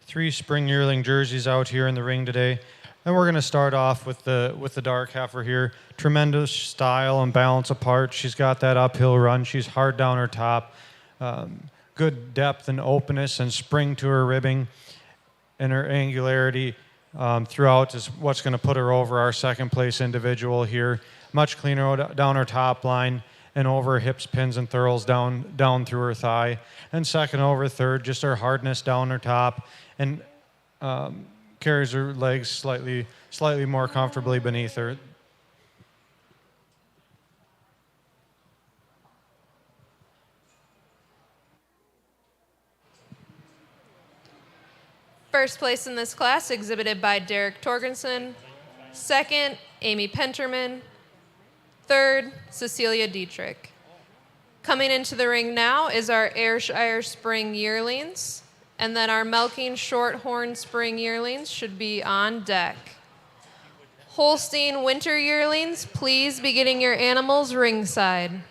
Three spring yearling jerseys out here in the ring today. And we're going to start off with the dark heifer here. Tremendous style and balance apart. She's got that uphill run. She's hard down her top. Good depth and openness and spring to her ribbing. And her angularity throughout is what's going to put her over our second place individual here. Much cleaner down her top line and over her hips, pins, and thurls down through her thigh. And second over third, just her hardness down her top and carries her legs slightly more comfortably beneath her. First place in this class exhibited by Derek Torgensen. Second, Amy Penterman. Third, Cecilia Dietrich. Coming into the ring now is our Ayrshire Spring Yearlings, and then our Melking Shorthorn Spring Yearlings should be on deck. Holstein Winter Yearlings, please be getting your animals ringside.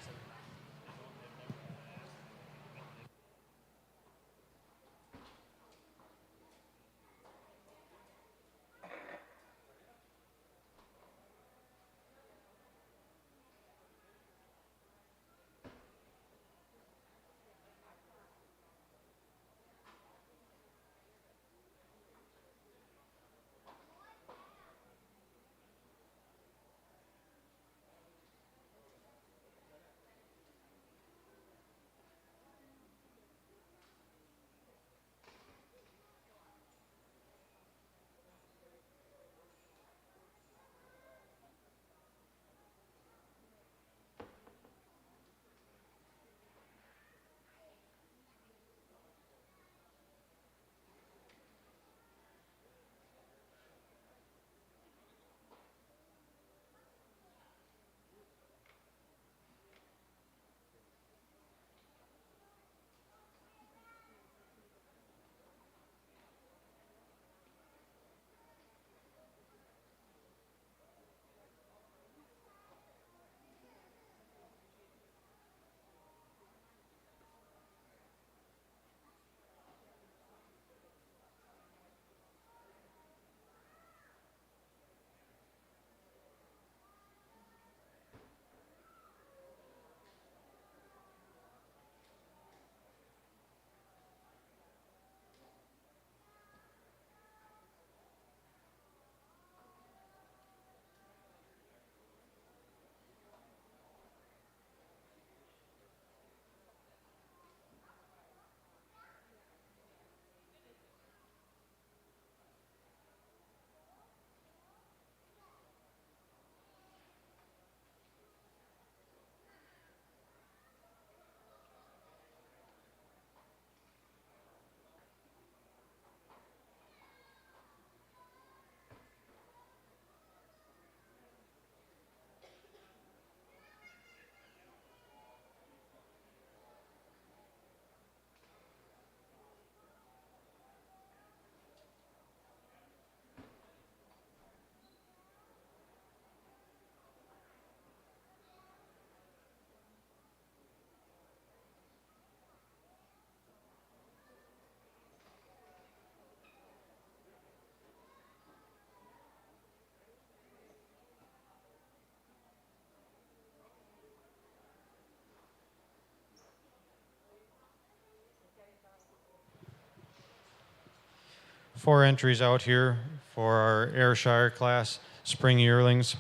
4 entries out here for our Ayrshire class spring yearlings.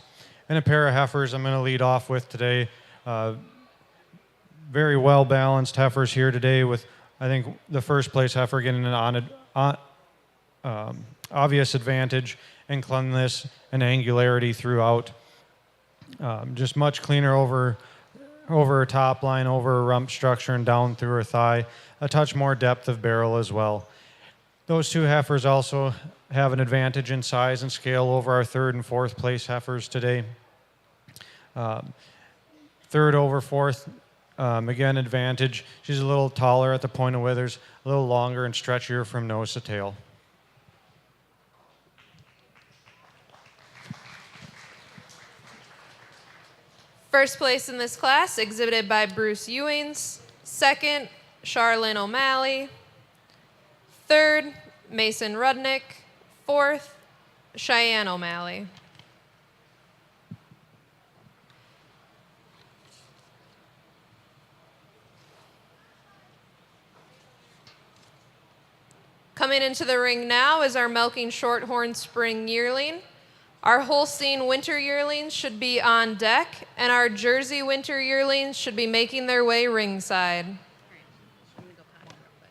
And a pair of heifers I'm going to lead off with today. Very well balanced heifers here today, with I think the first place heifer getting an obvious advantage in cleanliness and angularity throughout. Just much cleaner over her top line, over her rump structure, and down through her thigh. A touch more depth of barrel as well. Those two heifers also have an advantage in size and scale over our third and fourth place heifers today. Third over fourth, again, advantage. She's a little taller at the point of withers, a little longer and stretchier from nose to tail. First place in this class, exhibited by Bruce Ewings. Second, Charlene O'Malley. Third, Mason Rudnick. Fourth, Cheyenne O'Malley. Coming into the ring now is our Milking Shorthorn Spring Yearling. Our Holstein Winter Yearlings should be on deck, and our Jersey Winter Yearlings should be making their way ringside. I'm gonna go potty real quick.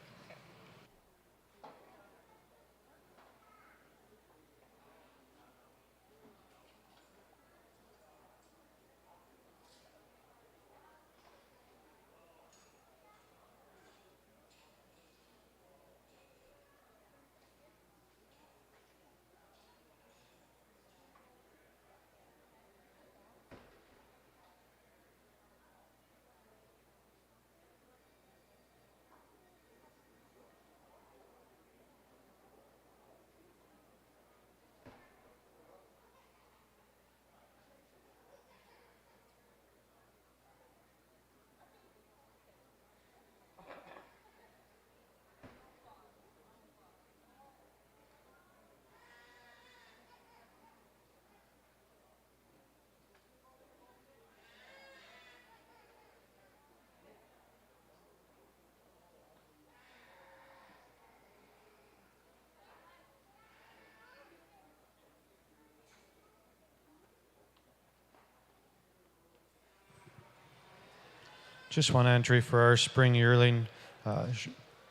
Just one entry for our spring yearling,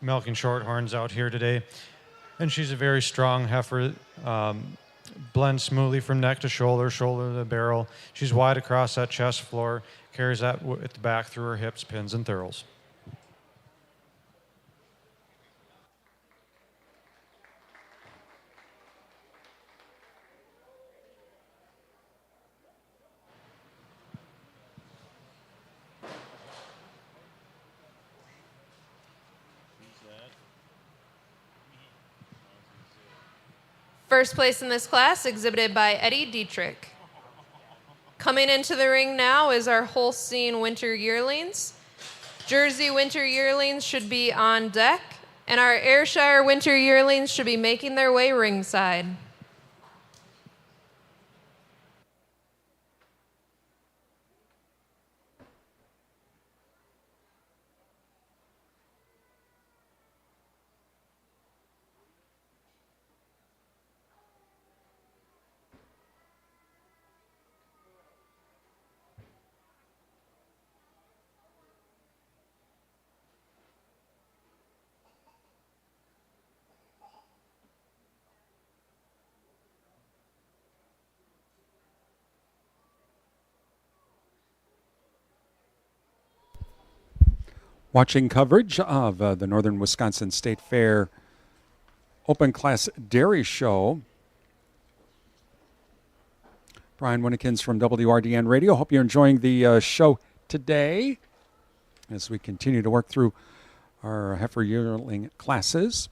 Milking Shorthorns out here today. And she's a very strong heifer, blends smoothly from neck to shoulder, shoulder to barrel. She's wide across that chest floor, carries that at the back through her hips, pins, and thurls. First place in this class, exhibited by Eddie Dietrich. Coming into the ring now is our Holstein Winter Yearlings. Jersey Winter Yearlings should be on deck, and our Ayrshire Winter Yearlings should be making their way ringside. Watching coverage of the Northern Wisconsin State Fair Open Class Dairy Show. Brian Winnikins from WRDN Radio. Hope you're enjoying the show today as we continue to work through our heifer yearling classes.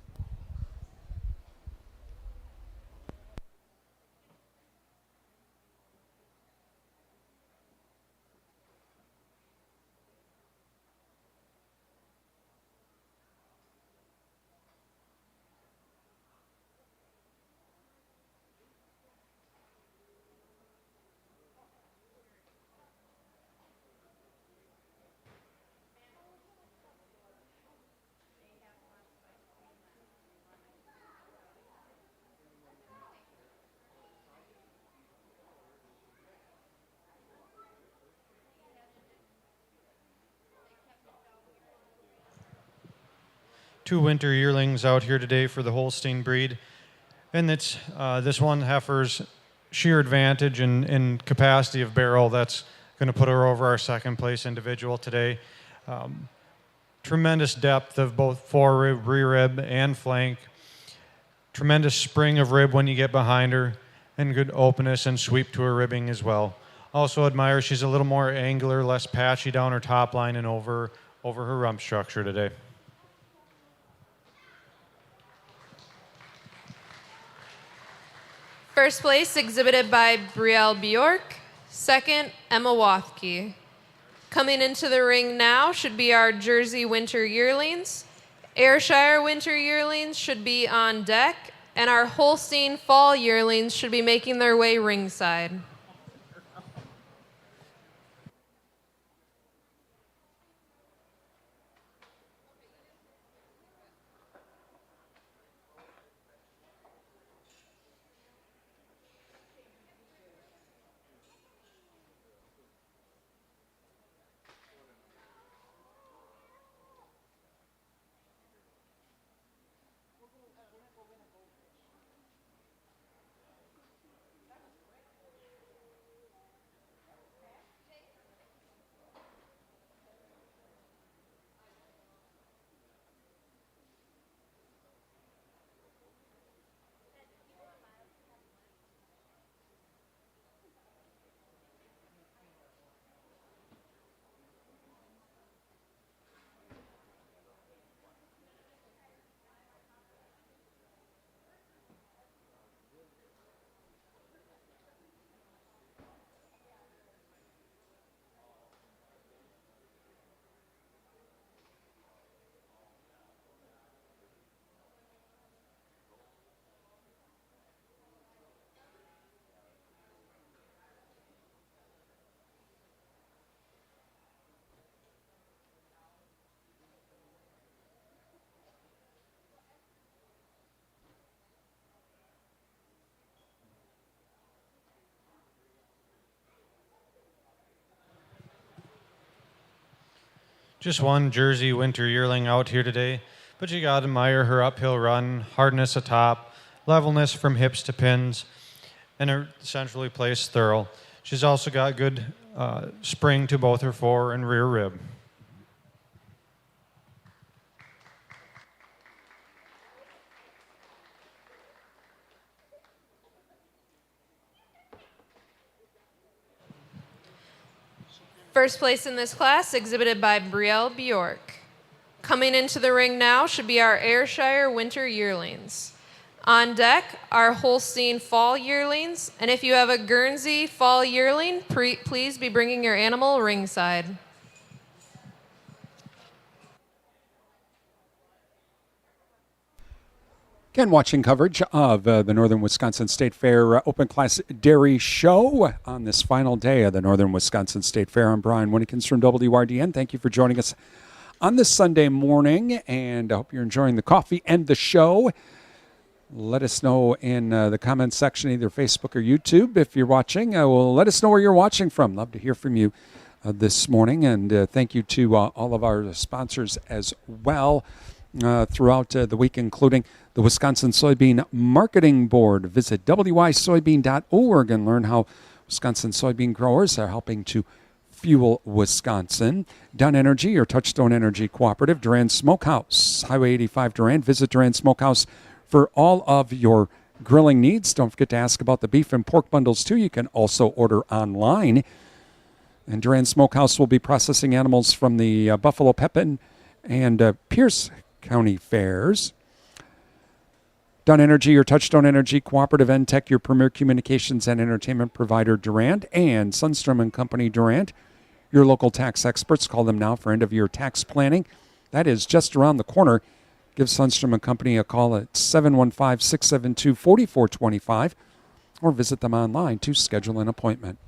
two winter yearlings out here today for the Holstein breed. And it's this one heifer's sheer advantage and capacity of barrel that's going to put her over our second place individual today. Tremendous depth of both forerib, rear rib, and flank. Tremendous spring of rib when you get behind her, and good openness and sweep to her ribbing as well. Also admire she's a little more angular, less patchy down her top line and over her rump structure today. First place exhibited by Brielle Bjork. Second, Emma Wathke. Coming into the ring now should be our Jersey Winter Yearlings. Ayrshire Winter Yearlings should be on deck, and our Holstein Fall Yearlings should be making their way ringside. Just one Jersey Winter Yearling out here today, but you got to admire her uphill run, hardness atop, levelness from hips to pins, and her centrally placed thurl. She's also got good spring to both her fore and rear rib. First place in this class exhibited by Brielle Bjork. Coming into the ring now should be our Ayrshire Winter Yearlings. On deck, our Holstein Fall Yearlings, and if you have a Guernsey Fall Yearling, please be bringing your animal ringside. Again, watching coverage of the Northern Wisconsin State Fair Open Class Dairy Show on this final day of the Northern Wisconsin State Fair. I'm Brian Winnikins from WRDN. Thank you for joining us on this Sunday morning, and I hope you're enjoying the coffee and the show. Let us know in the comments section, either Facebook or YouTube, if you're watching. Well, let us know where you're watching from. Love to hear from you this morning, and thank you to all of our sponsors as well throughout the week, including the Wisconsin Soybean Marketing Board. Visit wysoybean.org and learn how Wisconsin soybean growers are helping to fuel Wisconsin. Dunn Energy, your Touchstone Energy Cooperative. Durand Smokehouse, Highway 85 Durand. Visit Durand Smokehouse for all of your grilling needs. Don't forget to ask about the beef and pork bundles, too. You can also order online. And Durand Smokehouse will be processing animals from the Buffalo Pepin and Pierce County Fairs. Dunn Energy, your Touchstone Energy Cooperative. NTech, your premier communications and entertainment provider, Durand. And Sundstrom and Company, Durand, your local tax experts. Call them now for end-of-year tax planning. That is just around the corner. Give Sundstrom and Company a call at 715-672-4425 or visit them online to schedule an appointment.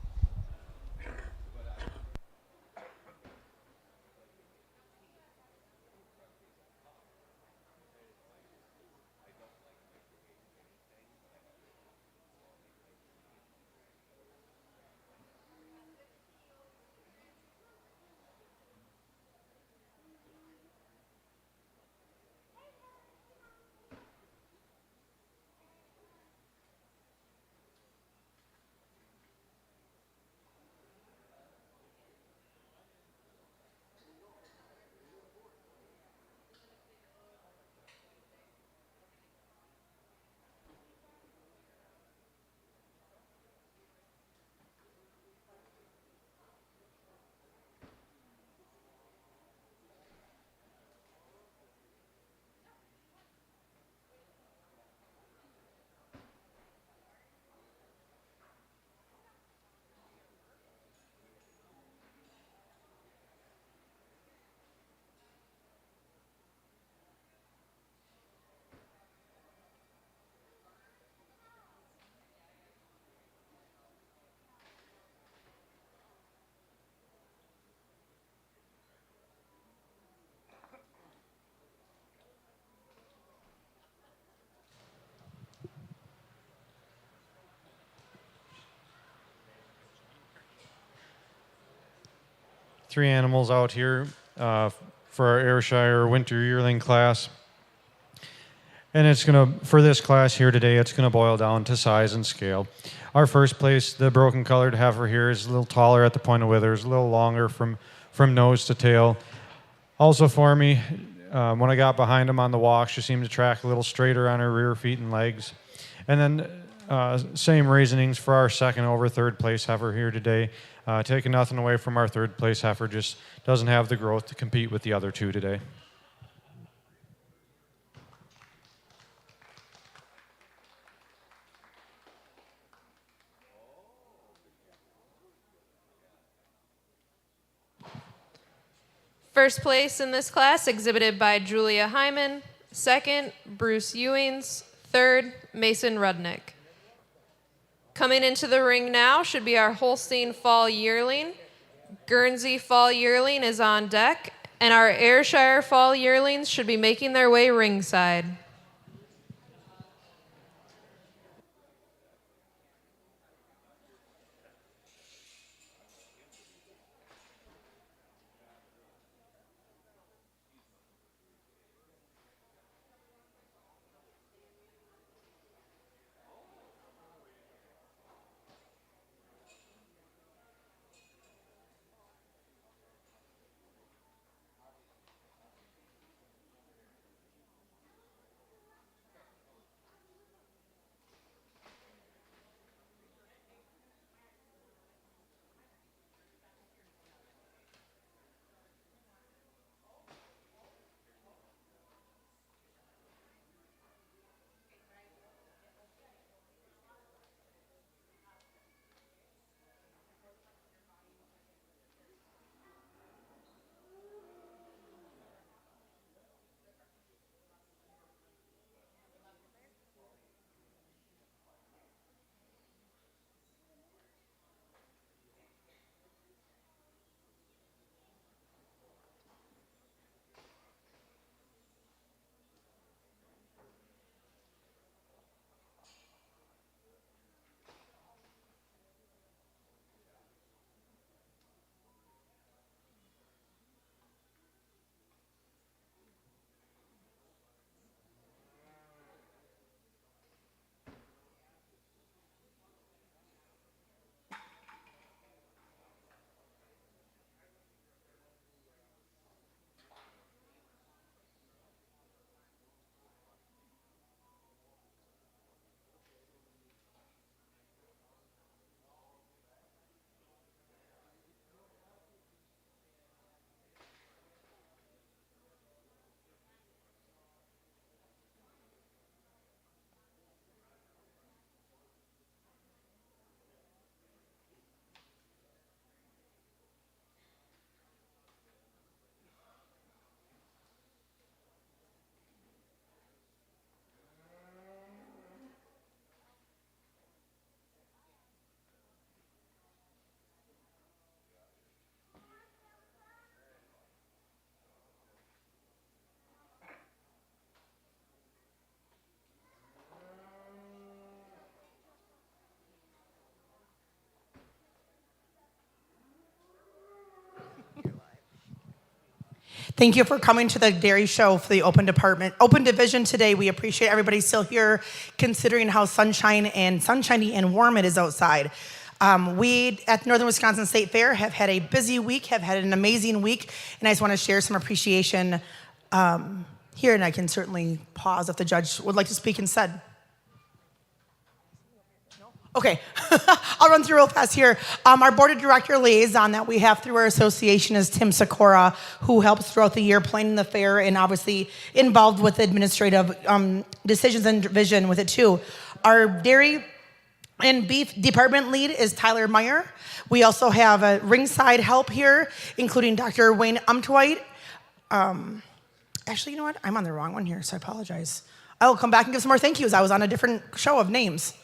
three animals out here for our Ayrshire Winter Yearling class. And it's for this class here today, it's gonna boil down to size and scale. Our first place, the broken colored heifer here, is a little taller at the point of withers, a little longer from nose to tail. Also for me, when I got behind him on the walk, she seemed to track a little straighter on her rear feet and legs. And then same reasonings for our second over third place heifer here today. Taking nothing away from our third place heifer, just doesn't have the growth to compete with the other two today. First place in this class exhibited by Julia Hyman. Second, Bruce Ewings. Third, Mason Rudnick. Coming into the ring now should be our Holstein Fall Yearling. Guernsey Fall Yearling is on deck, and our Ayrshire Fall Yearlings should be making their way ringside. Thank you for coming to the dairy show for the open division today. We appreciate everybody still here, considering how sunshiny and warm it is outside. We at Northern Wisconsin State Fair have had a busy week, have had an amazing week, and I just want to share some appreciation here, and I can certainly pause if the judge would like to speak instead. Okay, I'll run through real fast here. Our board of director liaison that we have through our association is Tim Sikora, who helps throughout the year planning the fair and obviously involved with administrative decisions and vision with it too. Our dairy and beef department lead is Tyler Meyer. We also have a ringside help here, including Dr. Wayne Umtweit. Actually, you know what? I'm on the wrong one here, so I apologize. I will come back and give some more thank yous. I was on a different show of names.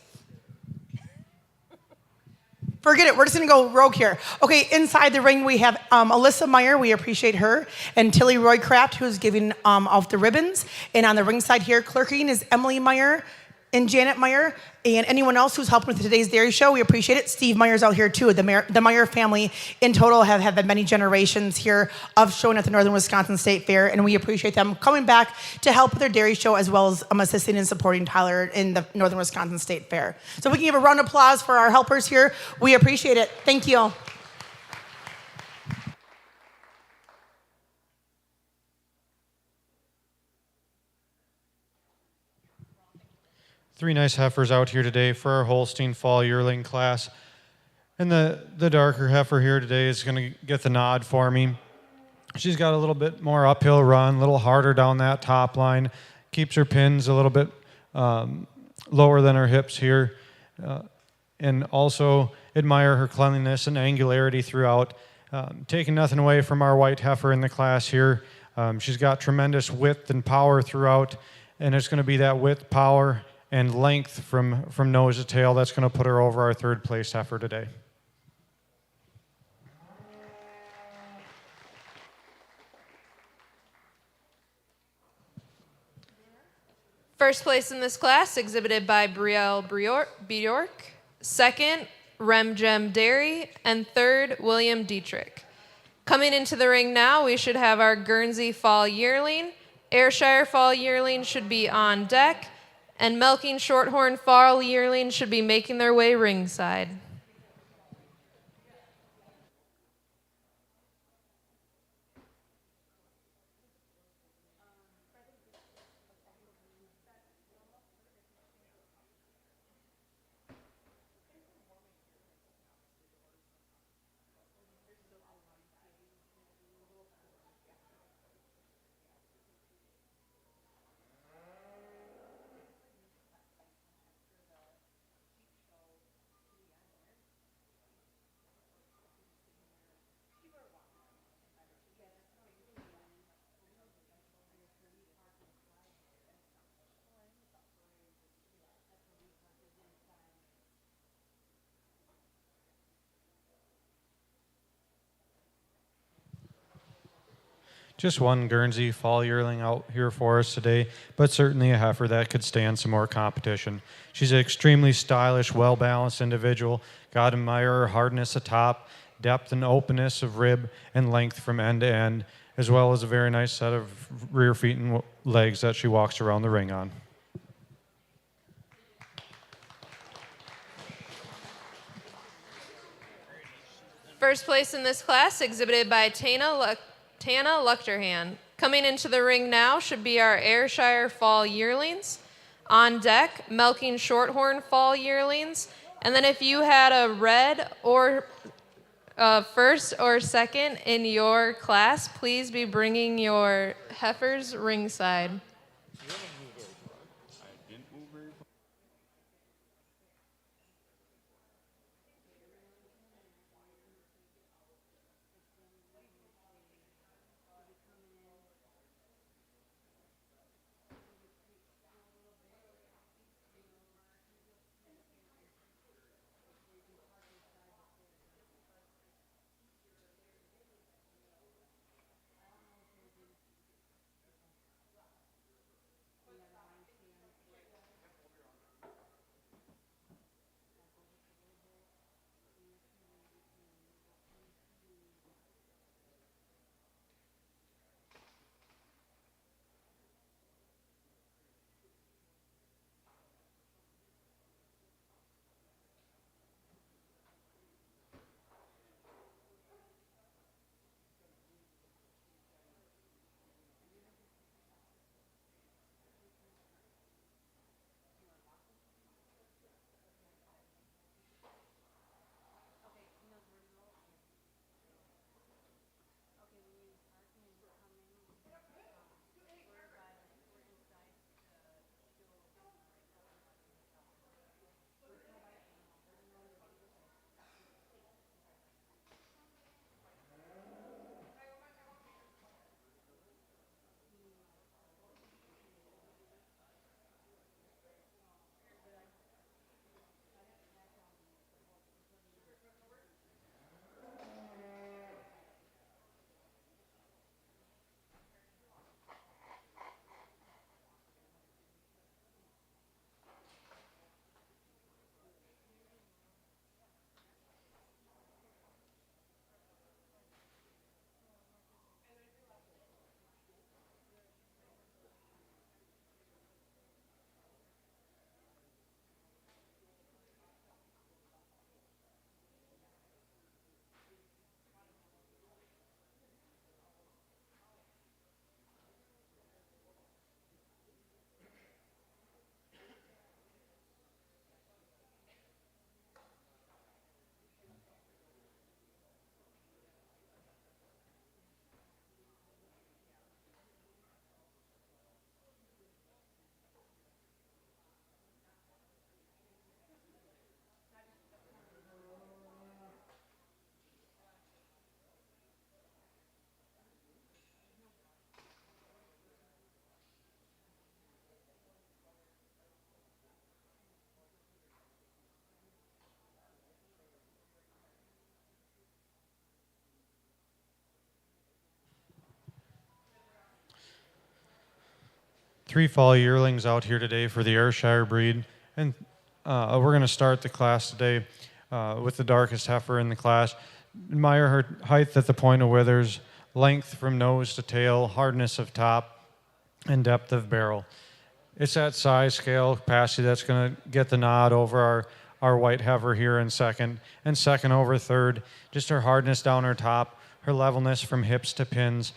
Forget it, we're just gonna go rogue here. Okay, inside the ring we have Alyssa Meyer, we appreciate her, and Tilly Roycraft, who's giving off the ribbons. And on the ring side here, clerking is Emily Meyer, and Janet Meyer, and anyone else who's helping with today's dairy show. We appreciate it. Steve Meyer's out here too. The Meyer family in total have had many generations here of showing at the Northern Wisconsin State Fair, and we appreciate them coming back to help with their dairy show as well as assisting and supporting Tyler in the Northern Wisconsin State Fair. So if we can give a round of applause for our helpers here, we appreciate it. Thank you. Three nice heifers out here today for our Holstein Fall Yearling class. And the darker heifer here today is going to get the nod for me. She's got a little bit more uphill run, a little harder down that top line, keeps her pins a little bit lower than her hips here, and also admire her cleanliness and angularity throughout. Taking nothing away from our white heifer in the class here. She's got tremendous width and power throughout, and it's going to be that width, power, and length from nose to tail that's going to put her over our third place heifer today. First place in this class exhibited by Brielle Bjork. Second, Remgem Dairy. And third, William Dietrich. Coming into the ring now, we should have our Guernsey Fall Yearling. Ayrshire Fall Yearling should be on deck. And Milking Shorthorn Fall Yearling should be making their way ringside. Just one Guernsey Fall Yearling out here for us today, but certainly a heifer that could stand some more competition. She's an extremely stylish, well-balanced individual. God admire her hardness atop, depth and openness of rib, and length from end to end, as well as a very nice set of rear feet and legs that she walks around the ring on. First place in this class exhibited by Tana Luchterhan. Coming into the ring now should be our Ayrshire Fall Yearlings. On deck, Milking Shorthorn Fall Yearlings. And then if you had a red or first or second in your class, please be bringing your heifers ringside. 3 fall yearlings out here today for the Ayrshire breed. And we're going to start the class today with the darkest heifer in the class. Admire her height at the point of withers, length from nose to tail, hardness of top, and depth of barrel. It's that size, scale, capacity that's going to get the nod over our white heifer here in second, and second over third. Just her hardness down her top, her levelness from hips to pins,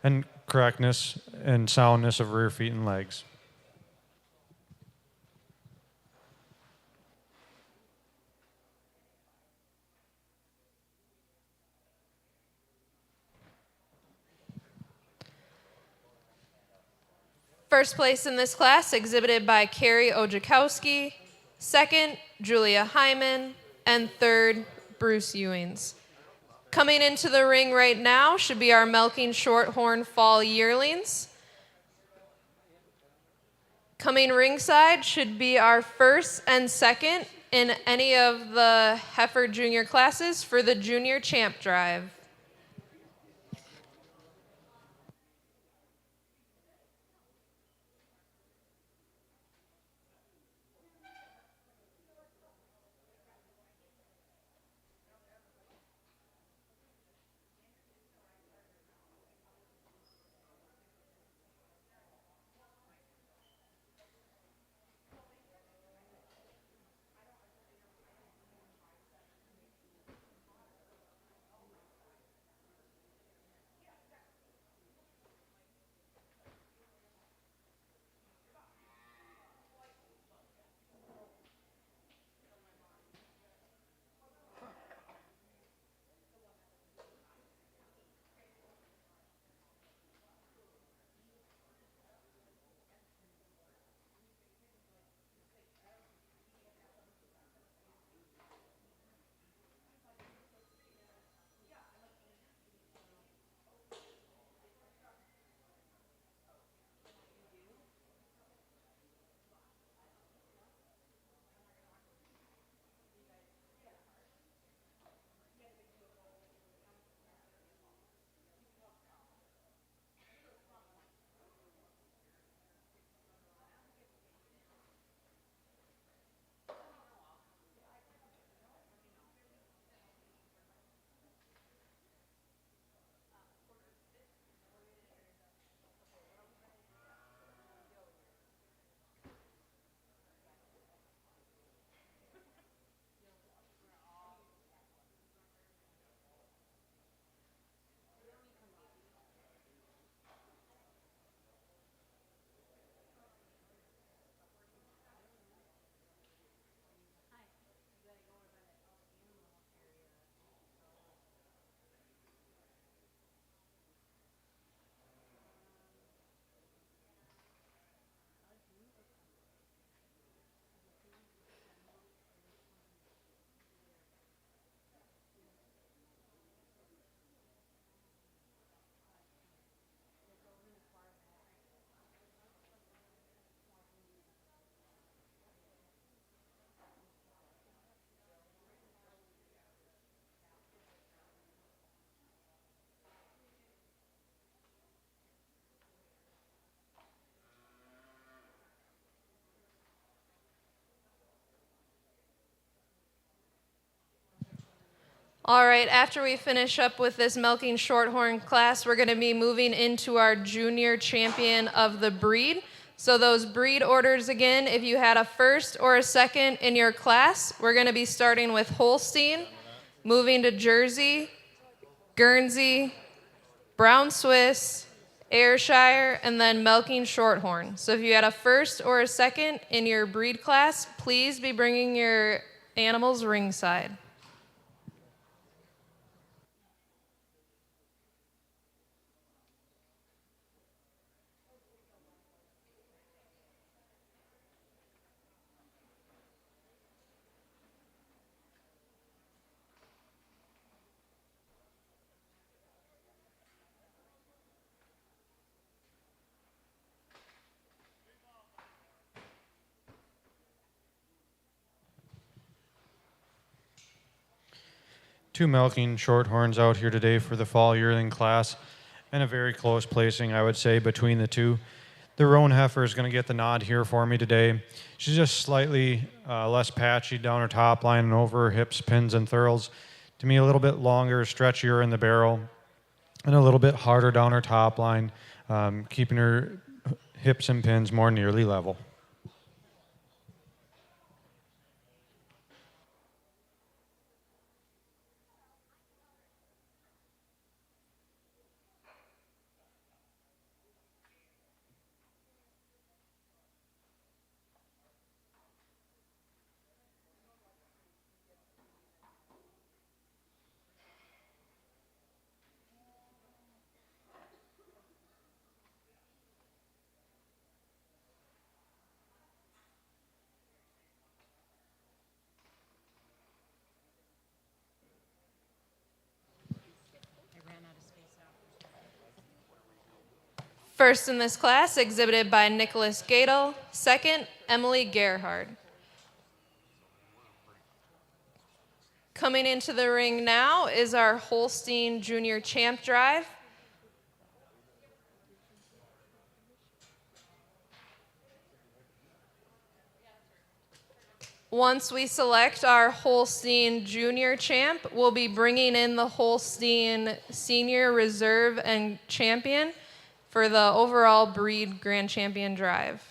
and correctness and soundness of rear feet and legs. First place in this class exhibited by Carrie Ojakowski, second, Julia Hyman, and third, Bruce Ewings. Coming into the ring right now should be our Milking Shorthorn Fall Yearlings. Coming ringside should be our first and second in any of the heifer junior classes for the Junior Champ Drive. All right, after we finish up with this Milking Shorthorn class, we're going to be moving into our Junior Champion of the Breed. So those breed orders again, if you had a first or a second in your class, we're going to be starting with Holstein, moving to Jersey, Guernsey, Brown Swiss, Ayrshire, and then Milking Shorthorn. So if you had a first or a second in your breed class, please be bringing your animals ringside. Two Milking Shorthorns out here today for the fall yearling class, and a very close placing, I would say, between the two. The roan heifer is going to get the nod here for me today. She's just slightly less patchy down her top line and over her hips, pins, and thurls. To me, a little bit longer, stretchier in the barrel, and a little bit harder down her top line, keeping her hips and pins more nearly level. First in this class, exhibited by Nicholas Gadel. Second, Emily Gerhard. Coming into the ring now is our Holstein Junior Champ Drive. Once we select our Holstein Junior Champ, we'll be bringing in the Holstein Senior Reserve and Champion for the overall breed Grand Champion Drive.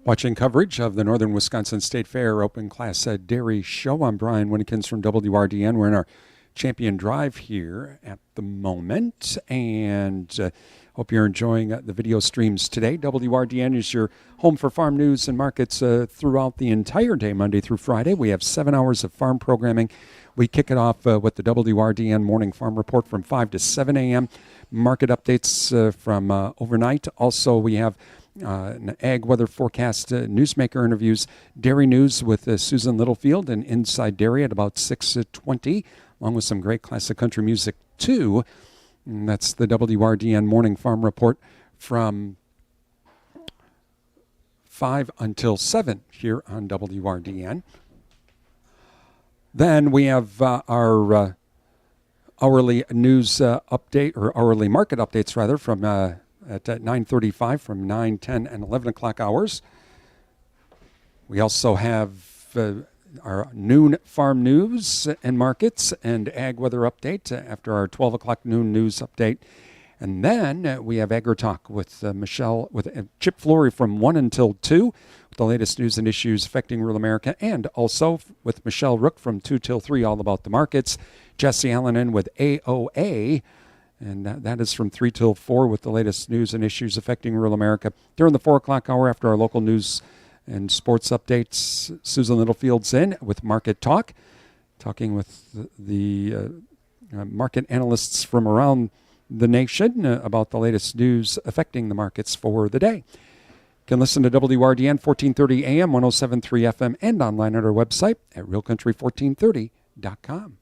Watching coverage of the Northern Wisconsin State Fair Open Class Dairy Show. I'm Brian Winnikins from WRDN. We're in our champion drive here at the moment, and hope you're enjoying the video streams today. WRDN is your home for farm news and markets throughout the entire day, Monday through Friday. We have 7 hours of farm programming. We kick it off with the WRDN Morning Farm Report from 5 to 7 a.m. Market updates from overnight. Also, we have an ag weather forecast, newsmaker interviews, dairy news with Susan Littlefield and Inside Dairy at about 6:20, along with some great classic country music too. And that's the WRDN Morning Farm Report from 5 until 7 here on WRDN. Then we have our hourly news update, or hourly market updates rather, from at 9:35 from 9, 10, and 11 o'clock hours. We also have our noon farm news and markets and ag weather update after our 12 o'clock noon news update. And then we have Agri Talk with Chip Flory from 1 until 2, with the latest news and issues affecting rural America, and also with Michelle Rook from 2 till 3, all about the markets. Jesse Allen in with AOA, and that is from 3 till 4 with the latest news and issues affecting rural America. During the 4 o'clock hour, after our local news and sports updates, Susan Littlefield's in with Market Talk, talking with the market analysts from around the nation about the latest news affecting the markets for the day. You can listen to WRDN 1430 AM, 107.3 FM, and online at our website at realcountry1430.com.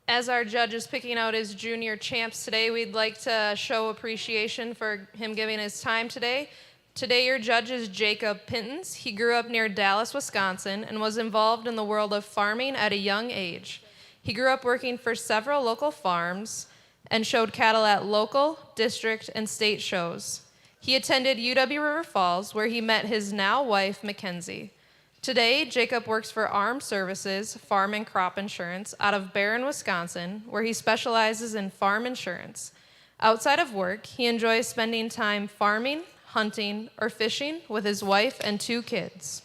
As our judge is picking out his junior champs today, we'd like to show appreciation for him giving his time today. Today, your judge is Jacob Pintons. He grew up near Dallas, Wisconsin, and was involved in the world of farming at a young age. He grew up working for several local farms and showed cattle at local, district, and state shows. He attended UW River Falls, where he met his now wife, Mackenzie. Today, Jacob works for Armed Services Farm and Crop Insurance out of Barron, Wisconsin, where he specializes in farm insurance. Outside of work, he enjoys spending time farming, hunting, or fishing with his wife and 2 kids.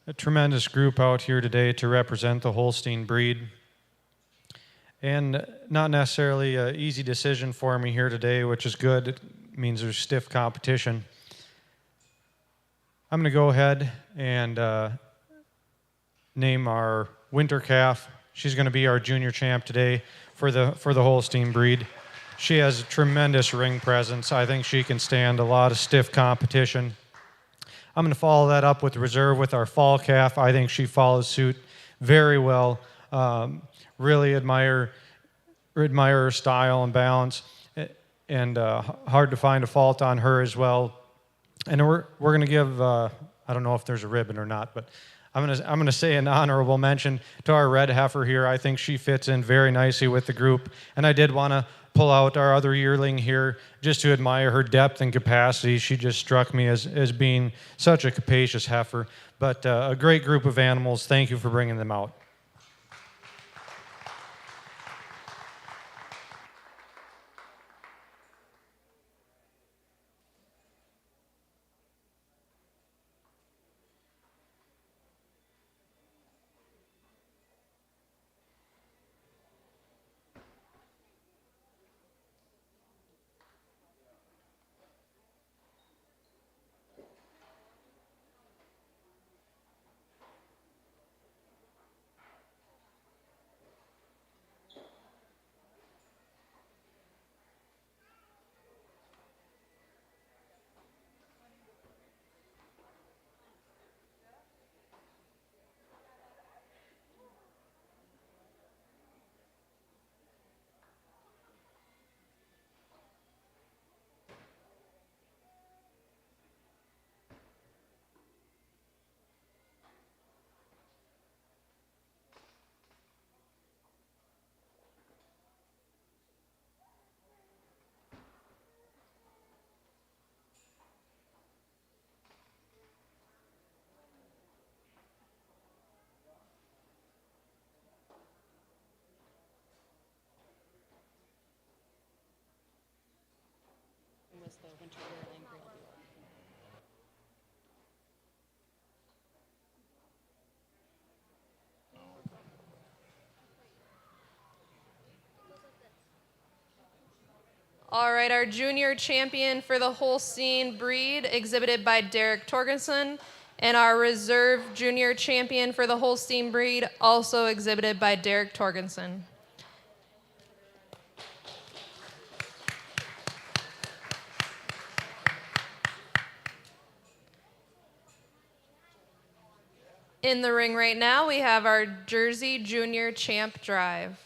a tremendous group out here today to represent the Holstein breed. And not necessarily an easy decision for me here today, which is good. It means there's stiff competition. I'm going to go ahead and name our winter calf. She's going to be our junior champ today for the Holstein breed. She has a tremendous ring presence. I think she can stand a lot of stiff competition. I'm going to follow that up with reserve with our fall calf. I think she follows suit very well. Really admire her style and balance, and hard to find a fault on her as well. And we're going to give I don't know if there's a ribbon or not, but I'm going to say an honorable mention to our red heifer here. I think she fits in very nicely with the group, and I did want to pull out our other yearling here just to admire her depth and capacity. She just struck me as being such a capacious heifer, but a great group of animals. Thank you for bringing them out. Was the winter yearling grade? All right, our junior champion for the Holstein breed, exhibited by Derek Torgensen, and our reserve junior champion for the Holstein breed, also exhibited by Derek Torgensen. In the ring right now, we have our Jersey Junior Champ Drive.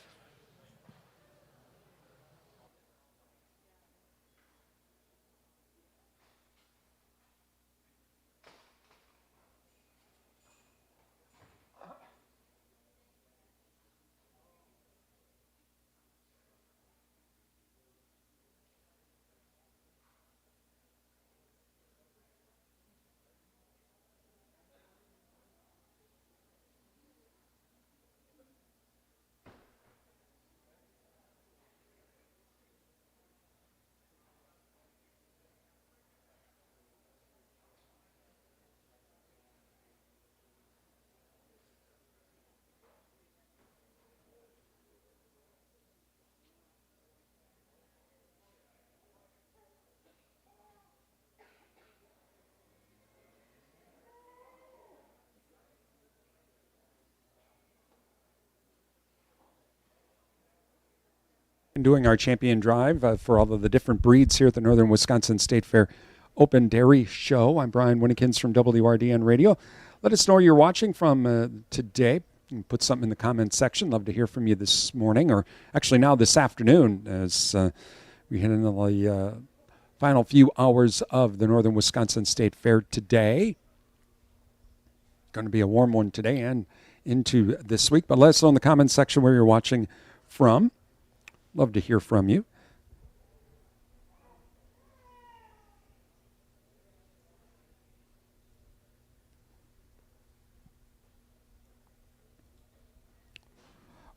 Doing our champion drive for all of the different breeds here at the Northern Wisconsin State Fair Open Dairy Show. I'm Brian Winnikins from WRDN Radio. Let us know where you're watching from today. You can put something in the comments section. Love to hear from you this morning, or actually now this afternoon, as we head into the final few hours of the Northern Wisconsin State Fair today. Going to be a warm one today and into this week, but let us know in the comments section where you're watching from. Love to hear from you.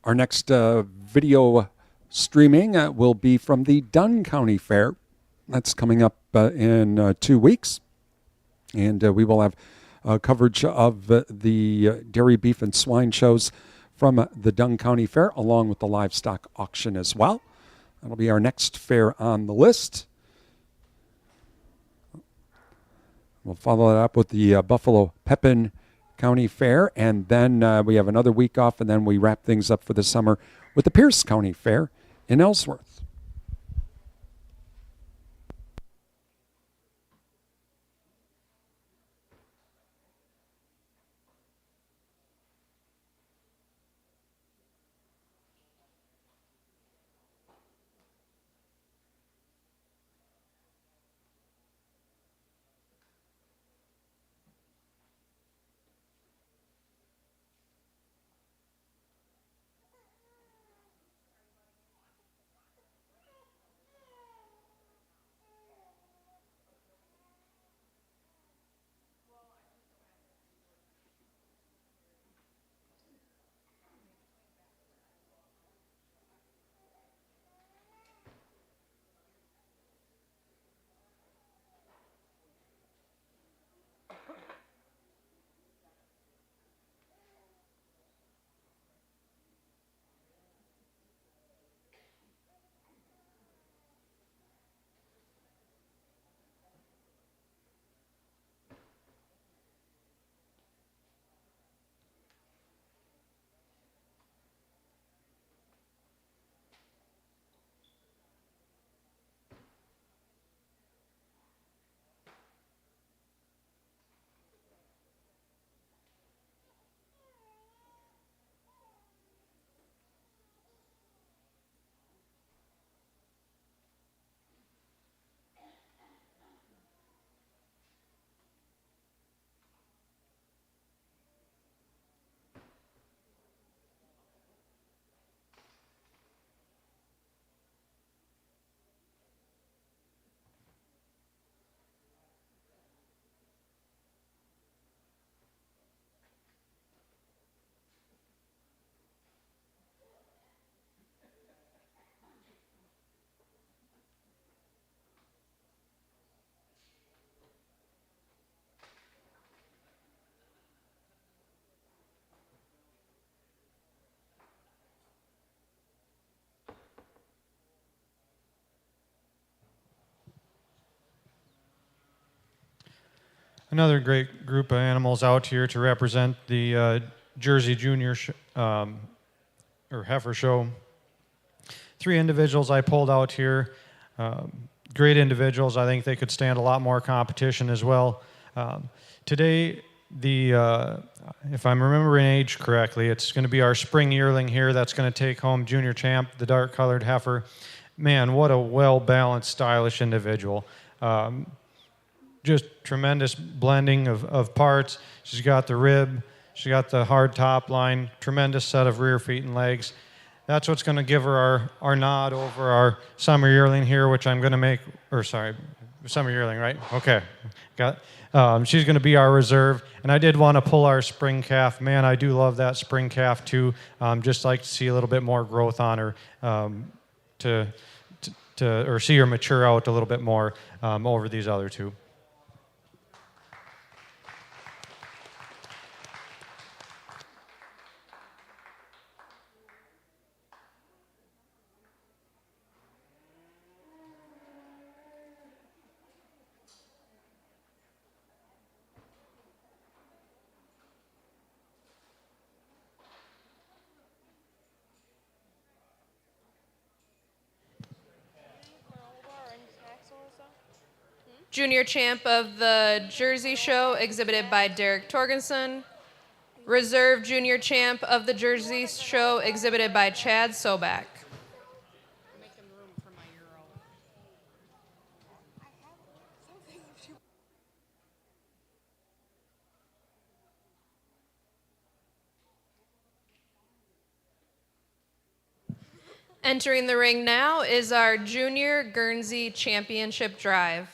Our next video streaming will be from the Dunn County Fair. That's coming up in 2 weeks. And we will have coverage of the dairy, beef, and swine shows from the Dung County Fair, along with the livestock auction as well. That'll be our next fair on the list. We'll follow that up with the Buffalo Pepin County Fair, and then we have another week off, and then we wrap things up for the summer with the Pierce County Fair in Ellsworth. Another great group of animals out here to represent the Jersey Junior or Heifer Show. 3 individuals I pulled out here. Great individuals. I think they could stand a lot more competition as well. Today, if I'm remembering age correctly, it's going to be our spring yearling here that's going to take home junior champ, the dark-colored heifer. Man, what a well-balanced, stylish individual. Just tremendous blending of parts. She's got the rib, she's got the hard top line, tremendous set of rear feet and legs. That's what's going to give her our nod over our summer yearling here, which I'm going to make, summer yearling, right? Okay. She's going to be our reserve. And I did want to pull our spring calf. Man, I do love that spring calf too. Just like to see a little bit more growth on her or see her mature out a little bit more over these other 2. Junior champ of the Jersey Show, exhibited by Derek Torgensen. Reserve junior champ of the Jersey Show, exhibited by Chad Sobak. Entering the ring now is our Junior Guernsey Championship Drive.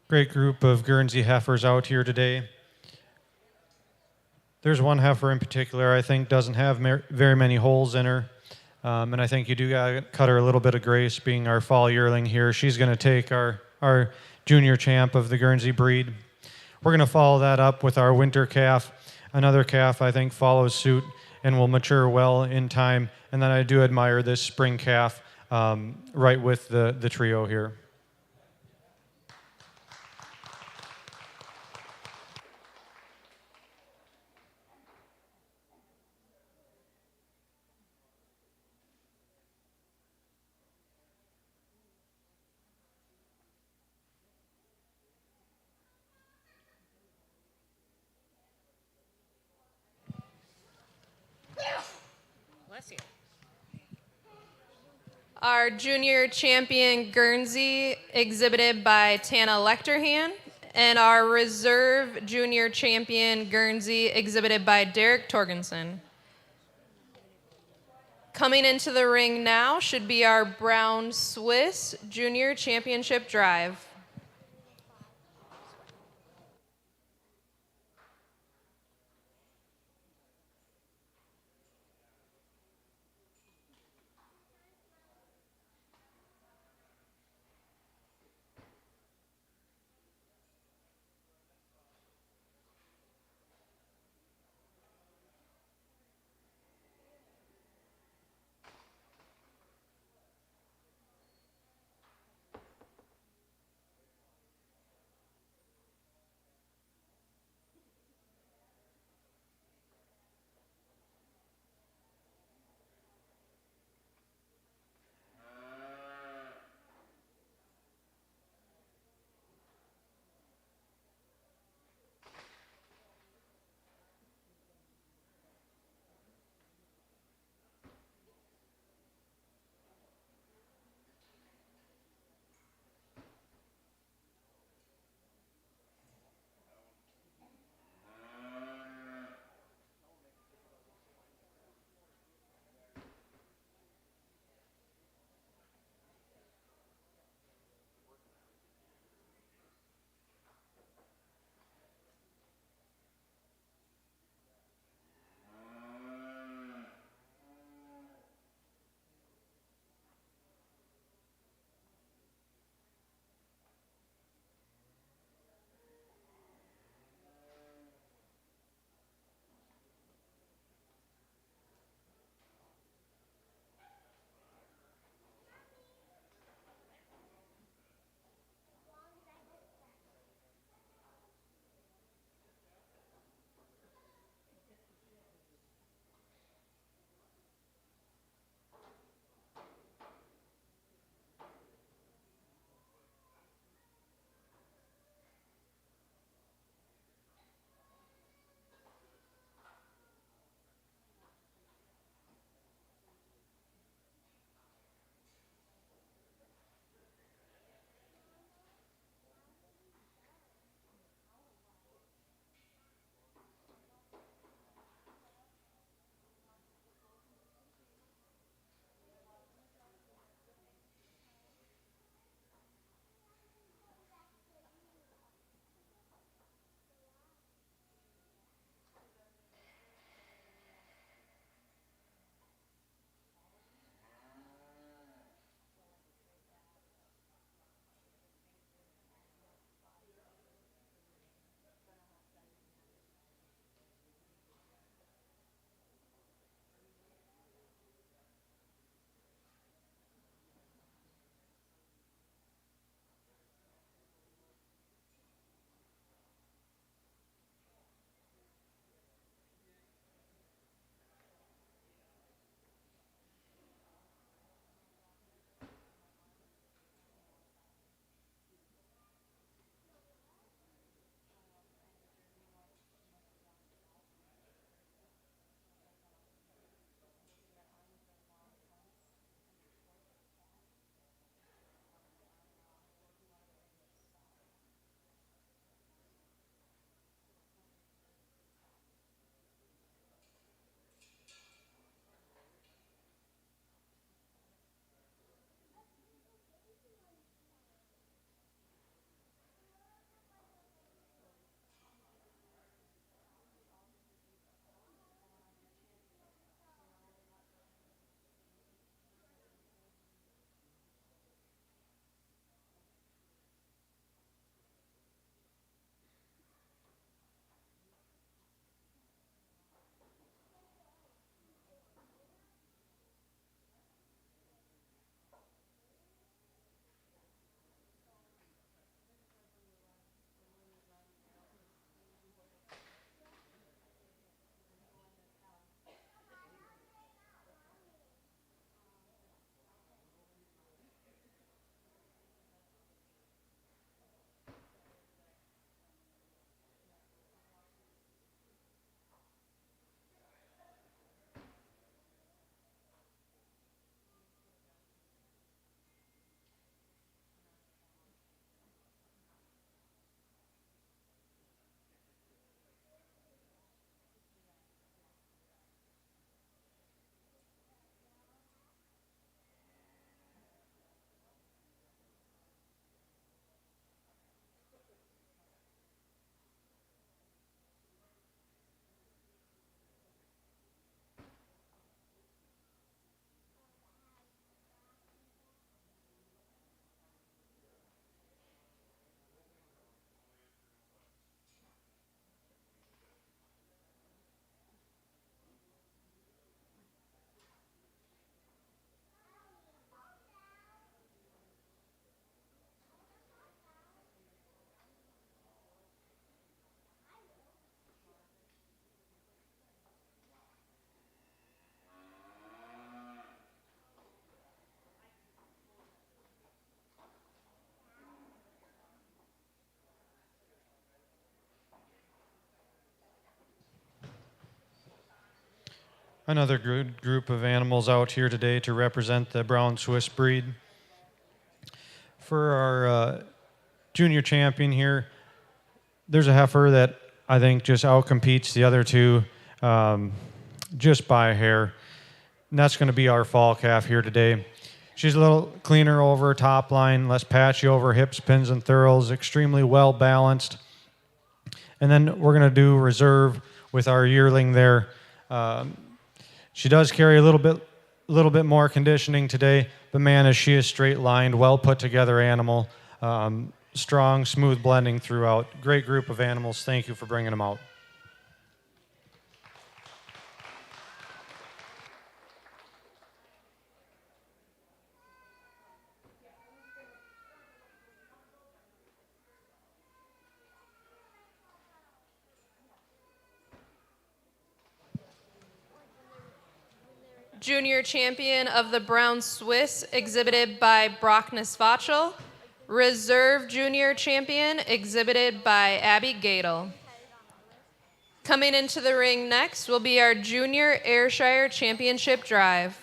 Great group of Guernsey heifers out here today. There's one heifer in particular I think doesn't have very many holes in her. And I think you do gotta cut her a little bit of grace, being our fall yearling here. She's going to take our junior champ of the Guernsey breed. We're going to follow that up with our winter calf. Another calf I think follows suit and will mature well in time. And then I do admire this spring calf right with the trio here. Bless you. Our junior champion Guernsey, exhibited by Tana Lechterhan, and our reserve junior champion Guernsey, exhibited by Derek Torgensen. Coming into the ring now should be our brown Swiss junior championship drive. another good group of animals out here today to represent the brown Swiss breed. For our junior champion here, there's a heifer that I think just outcompetes the other two just by a hair. And that's going to be our fall calf here today. She's a little cleaner over top line, less patchy over hips, pins, and thurls, extremely well balanced. And then we're going to do reserve with our yearling there. She does carry a little bit more conditioning today, but man, is she a straight lined, well put together animal. Strong, smooth blending throughout. Great group of animals. Thank you for bringing them out. Junior champion of the brown Swiss, exhibited by Brock Nesvachel. Reserve junior champion, exhibited by Abby Gadel. Coming into the ring next will be our junior Ayrshire championship drive.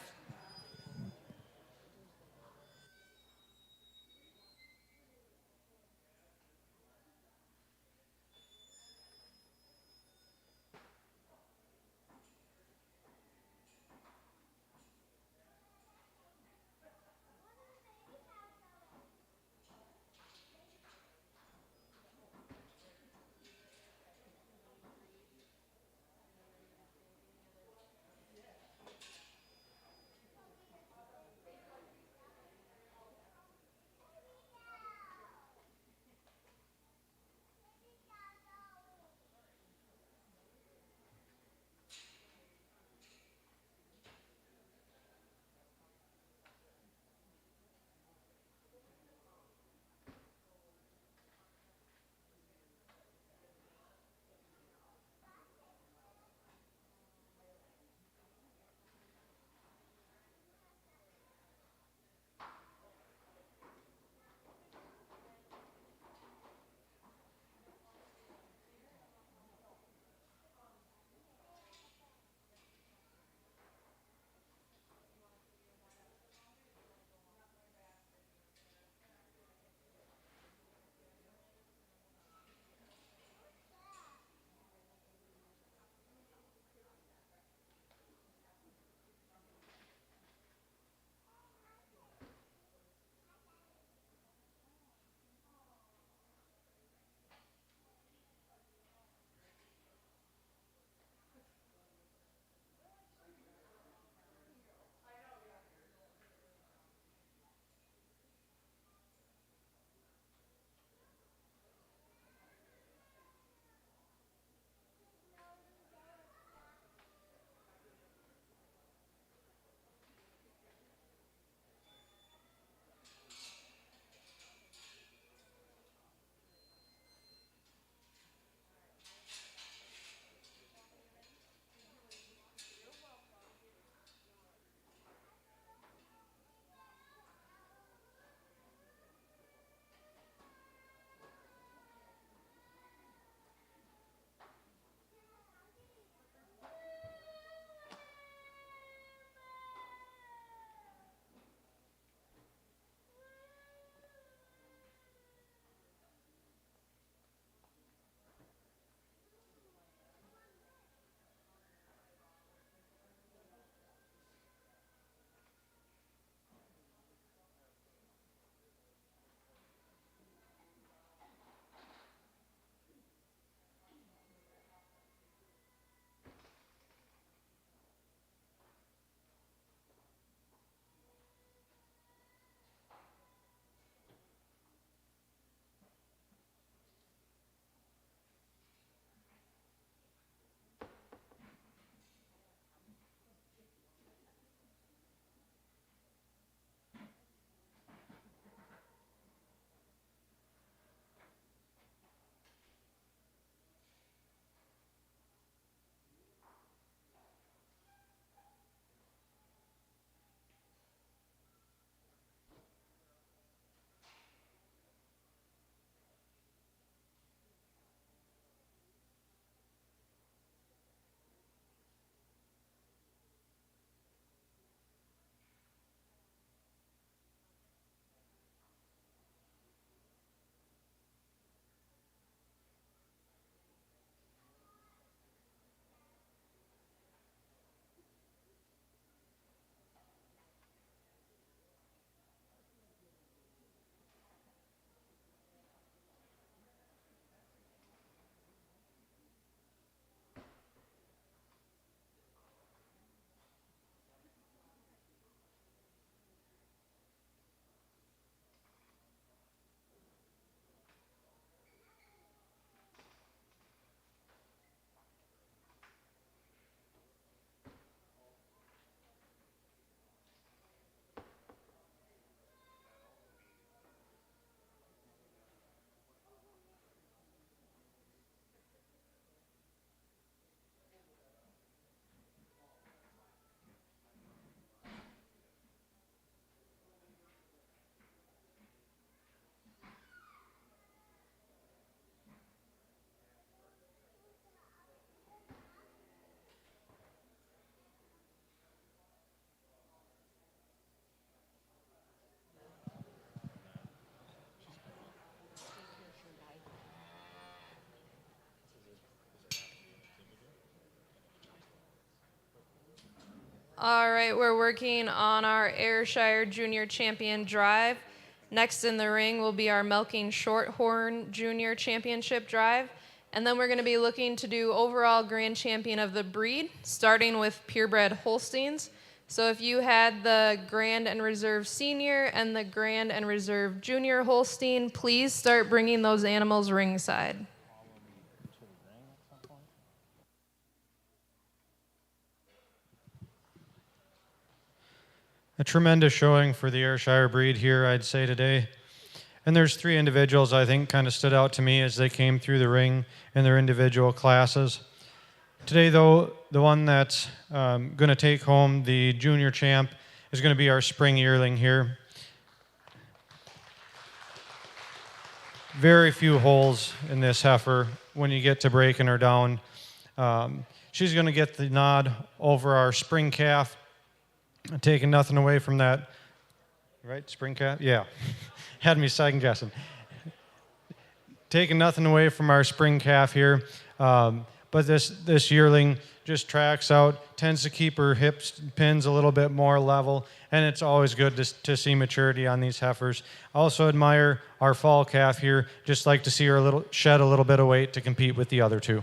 All right, we're working on our Ayrshire Junior Champion Drive. Next in the ring will be our Milking Shorthorn Junior Championship Drive. And then we're going to be looking to do overall Grand Champion of the breed, starting with purebred Holsteins. So if you had the Grand and Reserve Senior and the Grand and Reserve Junior Holstein, please start bringing those animals ringside. A tremendous showing for the Ayrshire breed here, I'd say, today. And there's 3 individuals I think kind of stood out to me as they came through the ring in their individual classes. Today, though, the one that's going to take home the junior champ is going to be our spring yearling here. Very few holes in this heifer when you get to breaking her down. She's going to get the nod over our spring calf, taking nothing away from that. Right, spring calf? Yeah. Had me second guessing. Taking nothing away from our spring calf here, but this yearling just tracks out, tends to keep her hips, pins a little bit more level, and it's always good to see maturity on these heifers. I also admire our fall calf here, just like to see her shed a little bit of weight to compete with the other 2.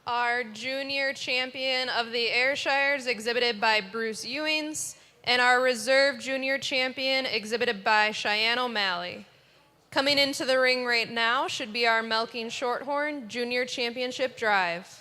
Our junior champion of the Ayrshires exhibited by Bruce Ewings, and our reserve junior champion exhibited by Cheyenne O'Malley. Coming into the ring right now should be our Milking Shorthorn Junior Championship Drive.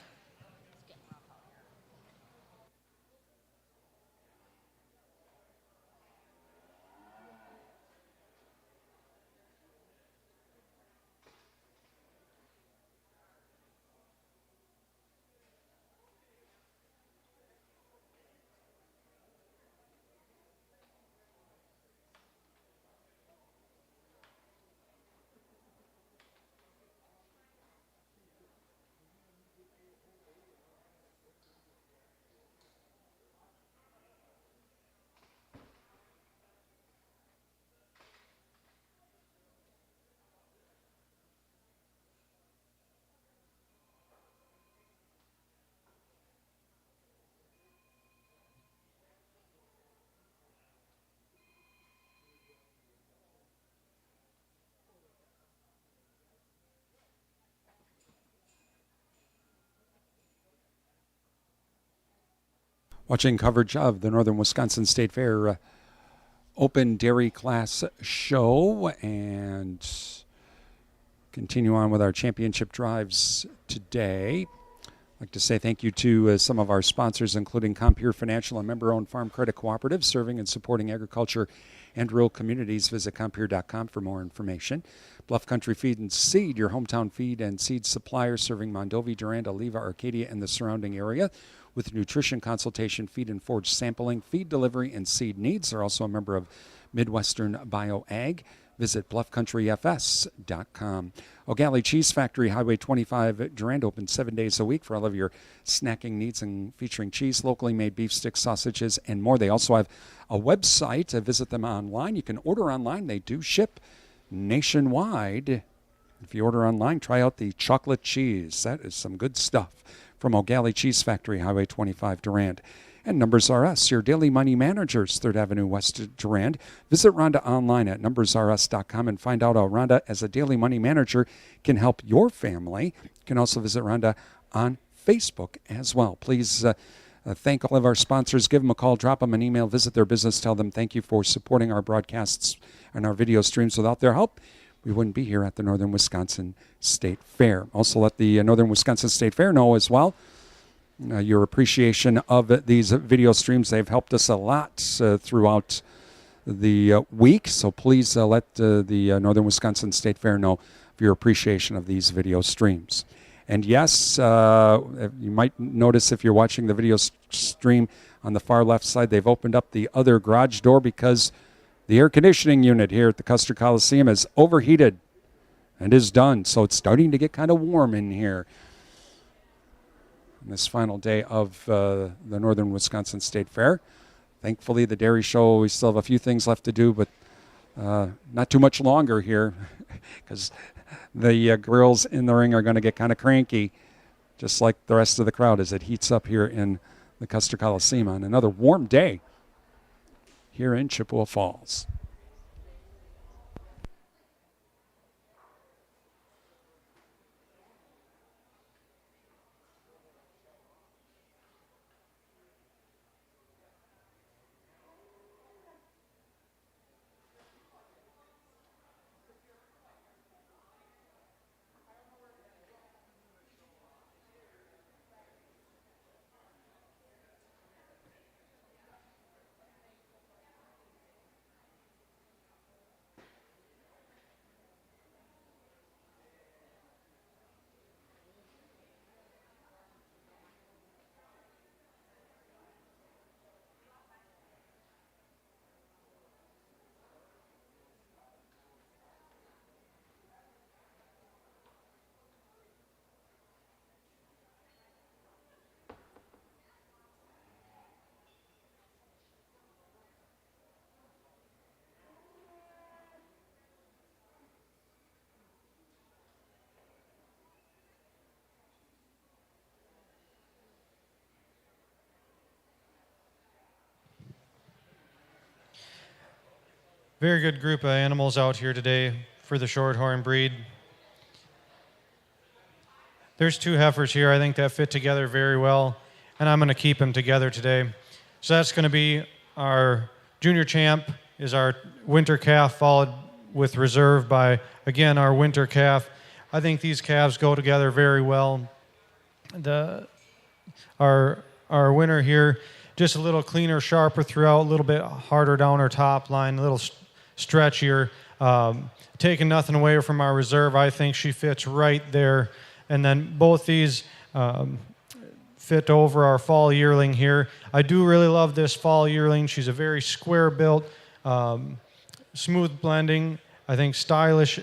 Watching coverage of the Northern Wisconsin State Fair Open Dairy Class Show, and continue on with our championship drives today. I'd like to say thank you to some of our sponsors, including Compeer Financial, a member-owned farm credit cooperative serving and supporting agriculture and rural communities. Visit Compeer.com for more information. Bluff Country Feed and Seed, your hometown feed and seed supplier, serving Mondovi, Durand, Oliva, Arcadia, and the surrounding area with nutrition consultation, feed and forage sampling, feed delivery, and seed needs. They're also a member of Midwestern BioAg. Visit bluffcountryfs.com. O'Galley Cheese Factory, Highway 25, Durand, open 7 days a week for all of your snacking needs, and featuring cheese, locally made beef sticks, sausages, and more. They also have a website. Visit them online. You can order online. They do ship nationwide. If you order online, try out the chocolate cheese. That is some good stuff. From O'Galley Cheese Factory, Highway 25, Durand. And Numbers R Us, your daily money managers, 3rd Avenue West, Durand. Visit Rhonda online at numbersrs.com and find out how Rhonda, as a daily money manager, can help your family. You can also visit Rhonda on Facebook as well. Please thank all of our sponsors. Give them a call, drop them an email, visit their business, tell them thank you for supporting our broadcasts and our video streams. Without their help, we wouldn't be here at the Northern Wisconsin State Fair. Also let the Northern Wisconsin State Fair know as well, your appreciation of these video streams. They've helped us a lot throughout the week. So please let the Northern Wisconsin State Fair know of your appreciation of these video streams. And yes, you might notice if you're watching the video stream on the far left side, they've opened up the other garage door because the air conditioning unit here at the Custer Coliseum is overheated and is done. So it's starting to get kind of warm in here on this final day of the Northern Wisconsin State Fair. Thankfully, the dairy show, we still have a few things left to do, but not too much longer here because the girls in the ring are going to get kind of cranky, just like the rest of the crowd as it heats up here in the Custer Coliseum on another warm day here in Chippewa Falls. Very good group of animals out here today for the shorthorn breed. There's two heifers here I think that fit together very well, and I'm going to keep them together today. So that's going to be our junior champ is our winter calf, followed with reserve by, again, our winter calf. I think these calves go together very well. Our winner here, just a little cleaner, sharper throughout, a little bit harder down her top line, a little stretchier. Taking nothing away from our reserve, I think she fits right there. And then both these fit over our fall yearling here. I do really love this fall yearling. She's a very square built, smooth blending, I think stylish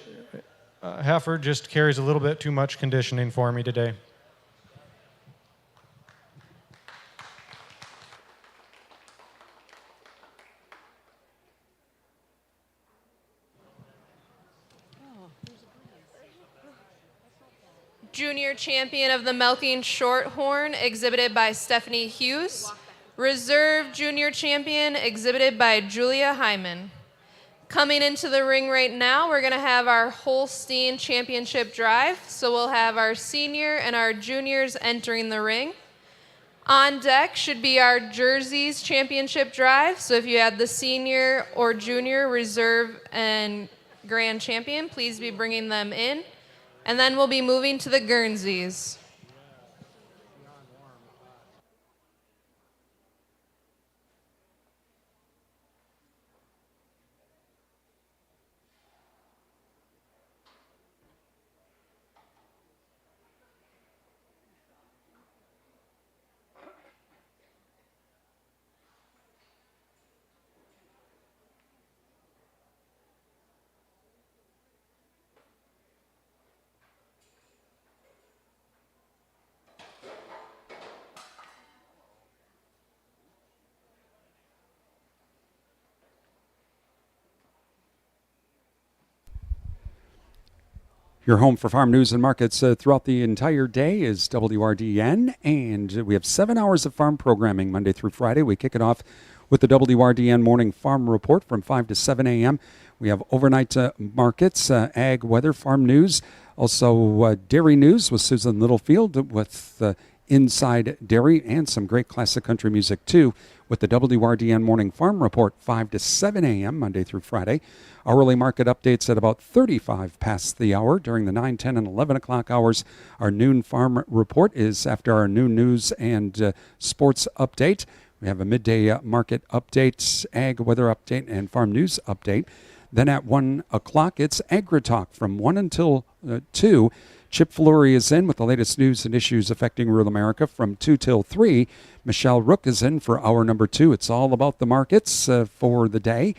heifer, just carries a little bit too much conditioning for me today. Junior champion of the milking shorthorn, exhibited by Stephanie Hughes. Reserve junior champion, exhibited by Julia Hyman. Coming into the ring right now, we're going to have our Holstein Championship drive. So we'll have our senior and our juniors entering the ring. On deck should be our Jerseys Championship drive. So if you have the senior or junior, reserve, and grand champion, please be bringing them in. And then we'll be moving to the Guernseys. Your home for farm news and markets throughout the entire day is WRDN, and we have 7 hours of farm programming Monday through Friday. We kick it off with the WRDN Morning Farm Report from 5 to 7 a.m. We have overnight markets, ag, weather, farm news, also dairy news with Susan Littlefield with Inside Dairy, and some great classic country music too with the WRDN Morning Farm Report 5 to 7 a.m. Monday through Friday. Hourly market updates at about 35 past the hour. During the 9, 10, and 11 o'clock hours, our noon farm report is after our noon news and sports update. We have a midday market update, ag weather update, and farm news update. Then at 1 o'clock, it's Agri-Talk from 1 until 2. Chip Flory is in with the latest news and issues affecting rural America from 2 till 3. Michelle Rook is in for hour number 2. It's all about the markets for the day.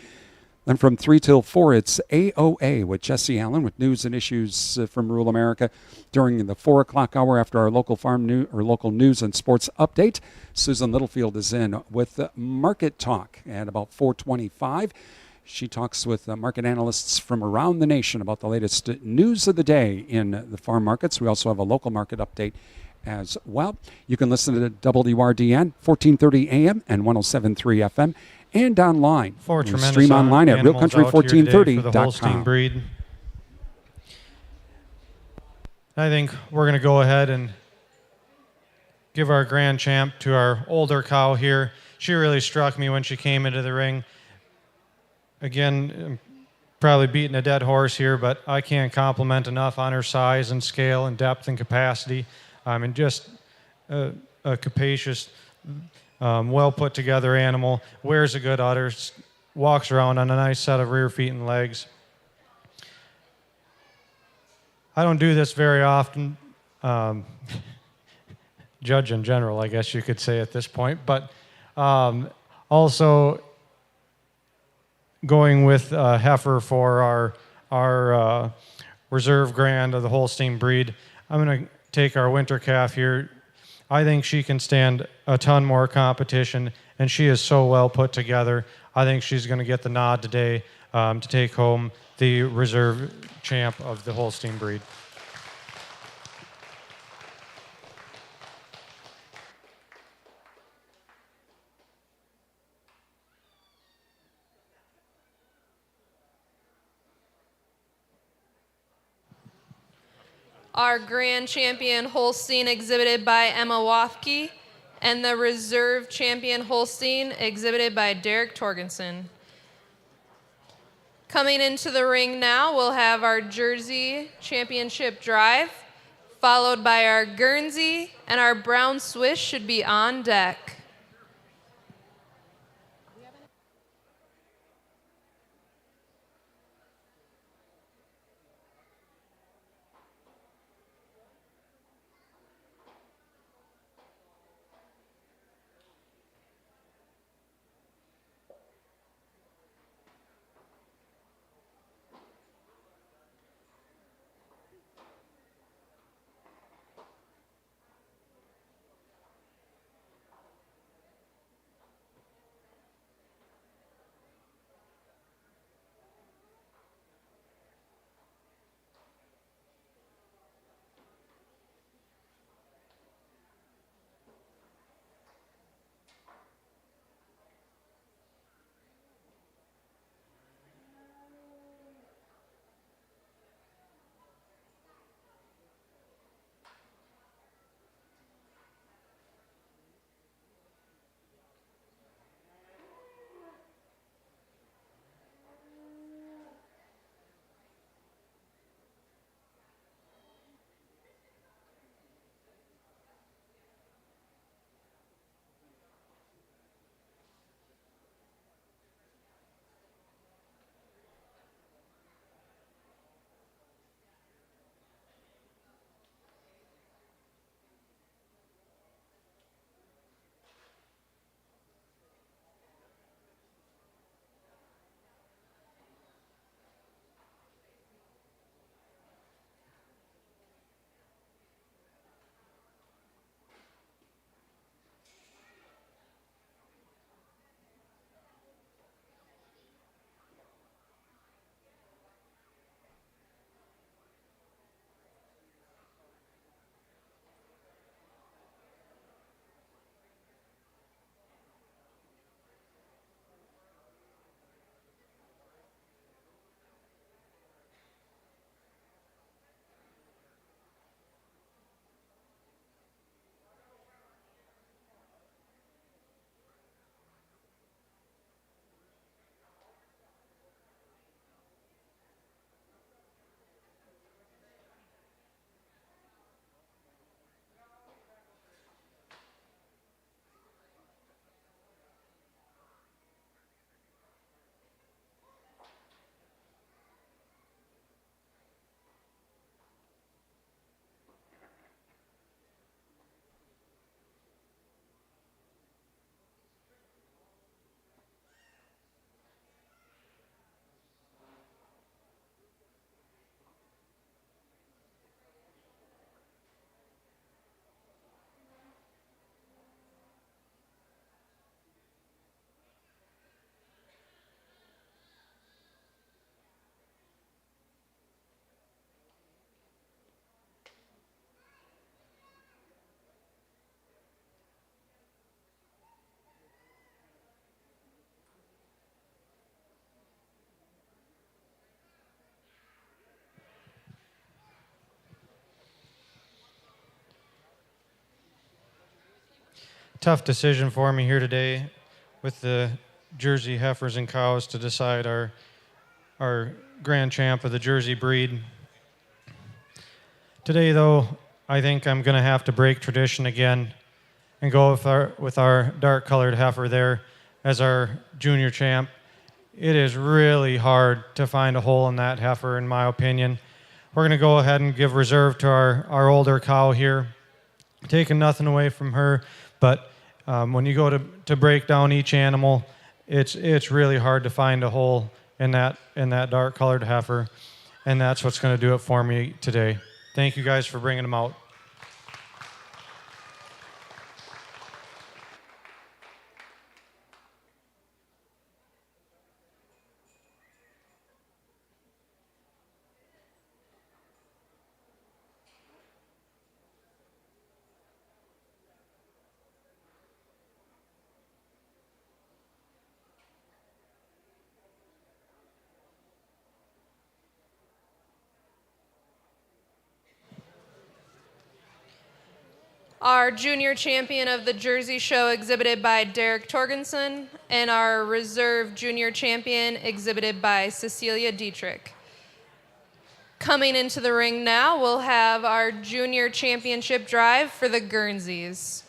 Then from 3 till 4, it's AOA with Jesse Allen with news and issues from rural America. During the 4 o'clock hour after our local local news and sports update, Susan Littlefield is in with Market Talk at about 4:25. She talks with market analysts from around the nation about the latest news of the day in the farm markets. We also have a local market update as well. You can listen to WRDN 1430 AM and 107.3 FM and online. Four We tremendous stream online at animals out here today for the Holstein realcountry1430.com. breed. I think we're going to go ahead and give our grand champ to our older cow here. She really struck me when she came into the ring. Again, I'm probably beating a dead horse here, but I can't compliment enough on her size and scale and depth and capacity. And just a capacious, well put together animal. Wears a good udder, walks around on a nice set of rear feet and legs. I don't do this very often, judge in general, I guess you could say at this point, but also going with heifer for our reserve grand of the Holstein breed. I'm going to take our winter calf here. I think she can stand a ton more competition, and she is so well put together. I think she's going to get the nod today to take home the reserve champ of the Holstein breed. Our grand champion Holstein exhibited by Emma Wafke, and the reserve champion Holstein exhibited by Derek Torgensen. Coming into the ring now, we'll have our Jersey Championship Drive, followed by our Guernsey, and our Brown Swiss should be on deck. tough decision for me here today with the Jersey heifers and cows to decide our grand champ of the Jersey breed. Today, though, I think I'm going to have to break tradition again and go with our dark-colored heifer there as our junior champ. It is really hard to find a hole in that heifer, in my opinion. We're going to go ahead and give reserve to our older cow here, taking nothing away from her, but when you go to break down each animal, it's really hard to find a hole in that dark-colored heifer, and that's what's going to do it for me today. Thank you guys for bringing them out. Our junior champion of the Jersey Show exhibited by Derek Torgensen, and our reserve junior champion exhibited by Cecilia Dietrich. Coming into the ring now, we'll have our junior championship drive for the Guernseys.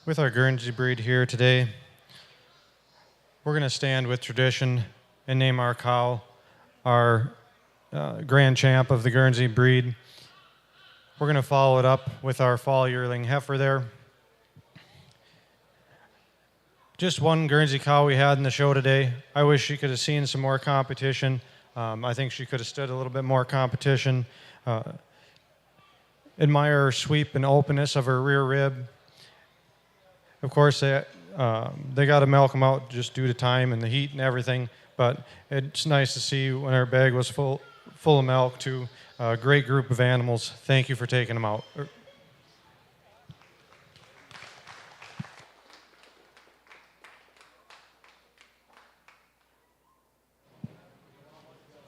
With our Guernsey breed here today, we're going to stand with tradition and name our cow our grand champ of the Guernsey breed. We're going to follow it up with our fall yearling heifer there. Just one Guernsey cow we had in the show today. I wish she could have seen some more competition. I think she could have stood a little bit more competition. admire her sweep and openness of her rear rib. Of course, they got to milk them out just due to time and the heat and everything, but it's nice to see when our bag was full of milk to a great group of animals. Thank you for taking them out.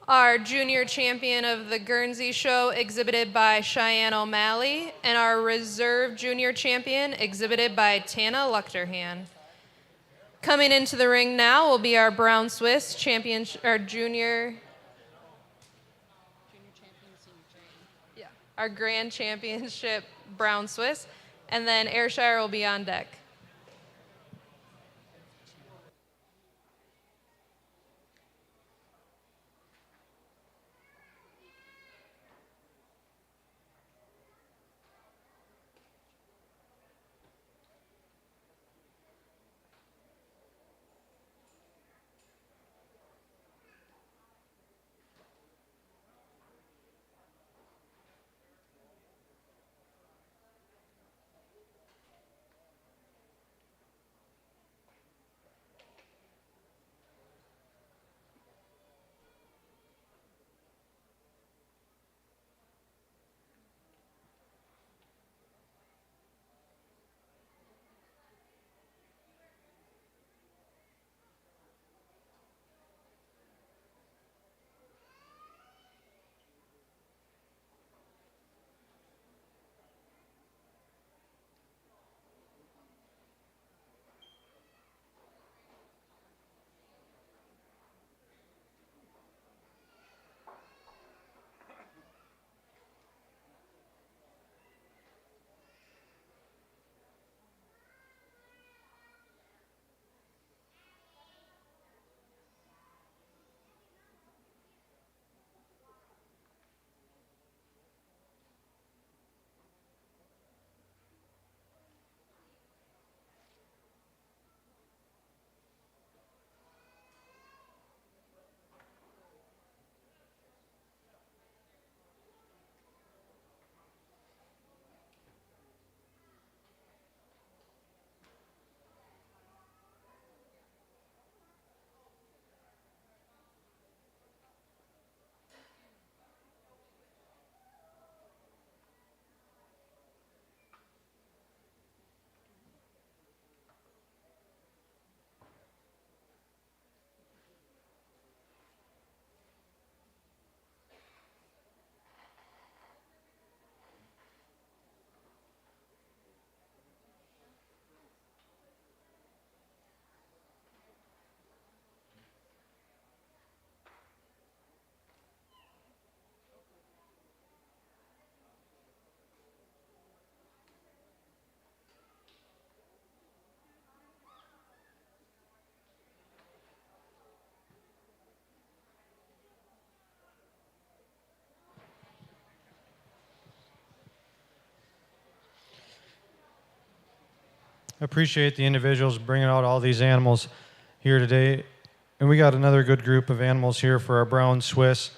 Our junior champion of the Guernsey Show, exhibited by Cheyenne O'Malley, and our reserve junior champion, exhibited by Tana Luchterhan. Coming into the ring now will be our Brown Swiss champion, our junior our Grand Championship Brown Swiss, and then Ayrshire will be on deck. Appreciate the individuals bringing out all these animals here today. And we got another good group of animals here for our Brown Swiss.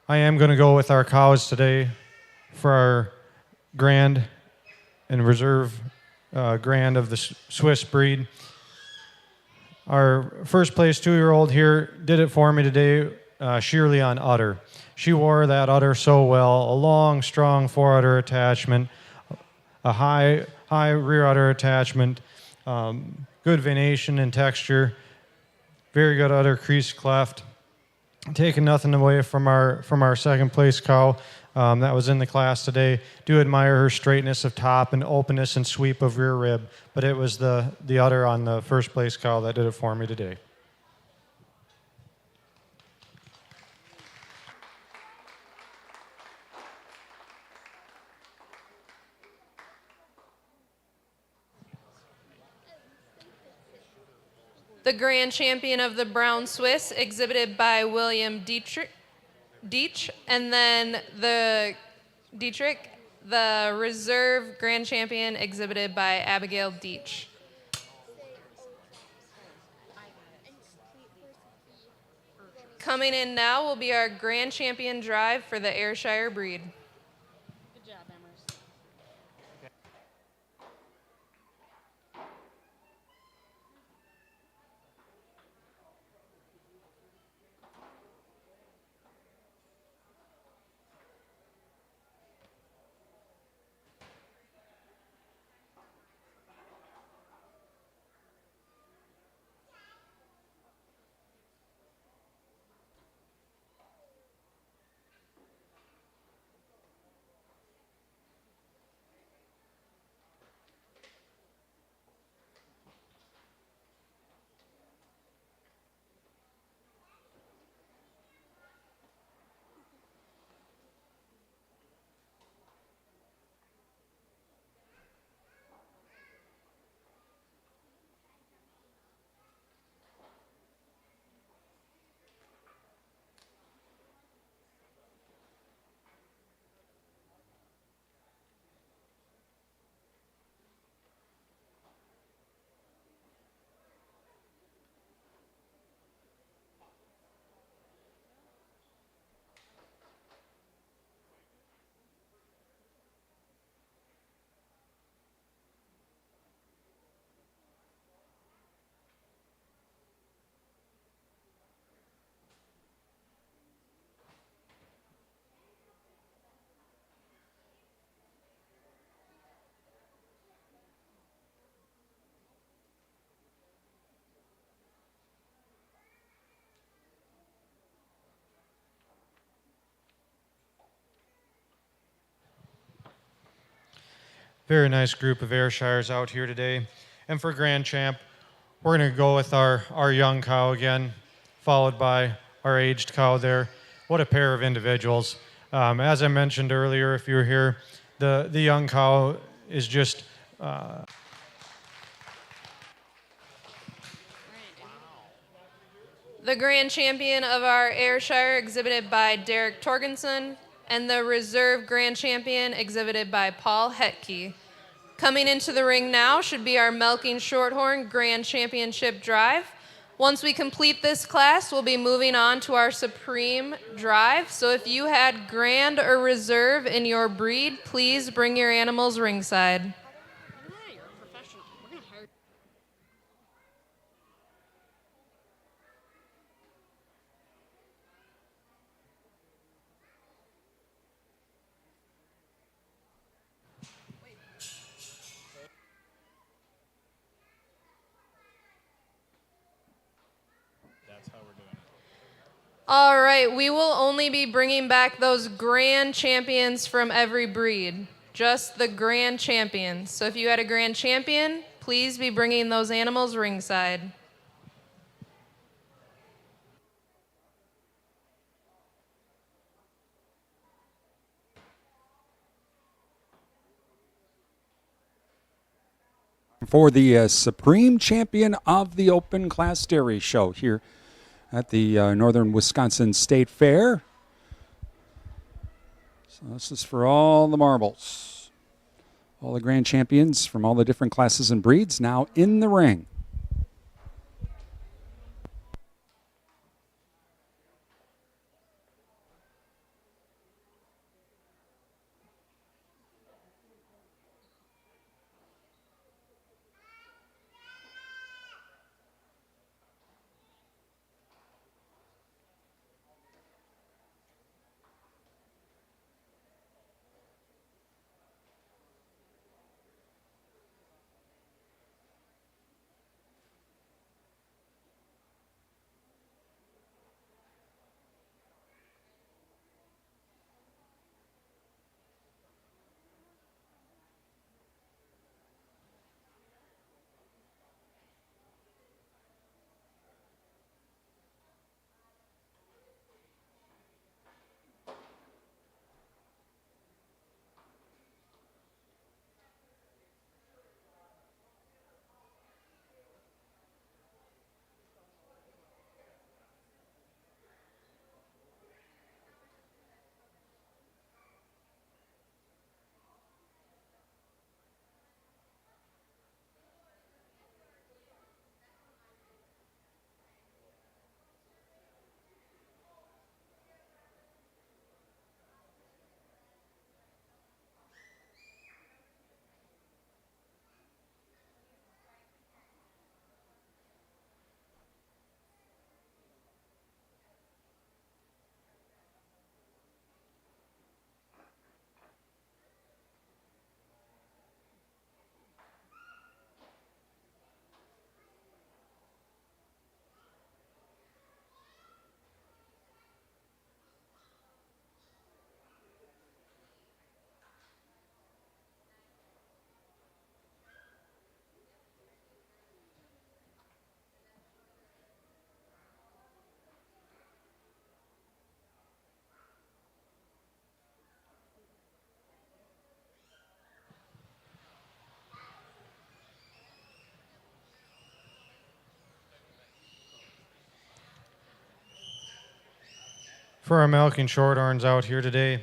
I am going to go with our cows today for our Grand and Reserve Grand of the Swiss breed. Our first place 2-year-old here did it for me today, Shirley on udder. She wore that udder so well, a long, strong fore-udder attachment, a high rear udder attachment, good venation and texture, very good udder crease cleft. Taking nothing away from our second place cow that was in the class today. Do admire her straightness of top and openness and sweep of rear rib, but it was the udder on the first place cow that did it for me today. The grand champion of the Brown Swiss, exhibited by William Deitch, and then the Dietrich, the reserve grand champion, exhibited by Abigail Deitch. Coming in now will be our grand champion drive for the Ayrshire breed. Good job, Emery. Very nice group of Ayrshires out here today. And for Grand Champ, we're going to go with our young cow again, followed by our aged cow there. What a pair of individuals. As I mentioned earlier, if you were here, the young cow is just The grand champion of our Ayrshire, exhibited by Derek Torgensen, and the reserve grand champion, exhibited by Paul Hetke. Coming into the ring now should be our Milking Shorthorn Grand Championship Drive. Once we complete this class, we'll be moving on to our Supreme Drive. So if you had Grand or Reserve in your breed, please bring your animals ringside. You're a professional. We're gonna hire. All right, we will only be bringing back those grand champions from every breed. Just the grand champions. So if you had a grand champion, please be bringing those animals ringside. For the Supreme Champion of the Open Class Dairy Show here at the Northern Wisconsin State Fair. So this is for all the marbles. All the grand champions from all the different classes and breeds now in the ring. for our Milking Shorthorns out here today.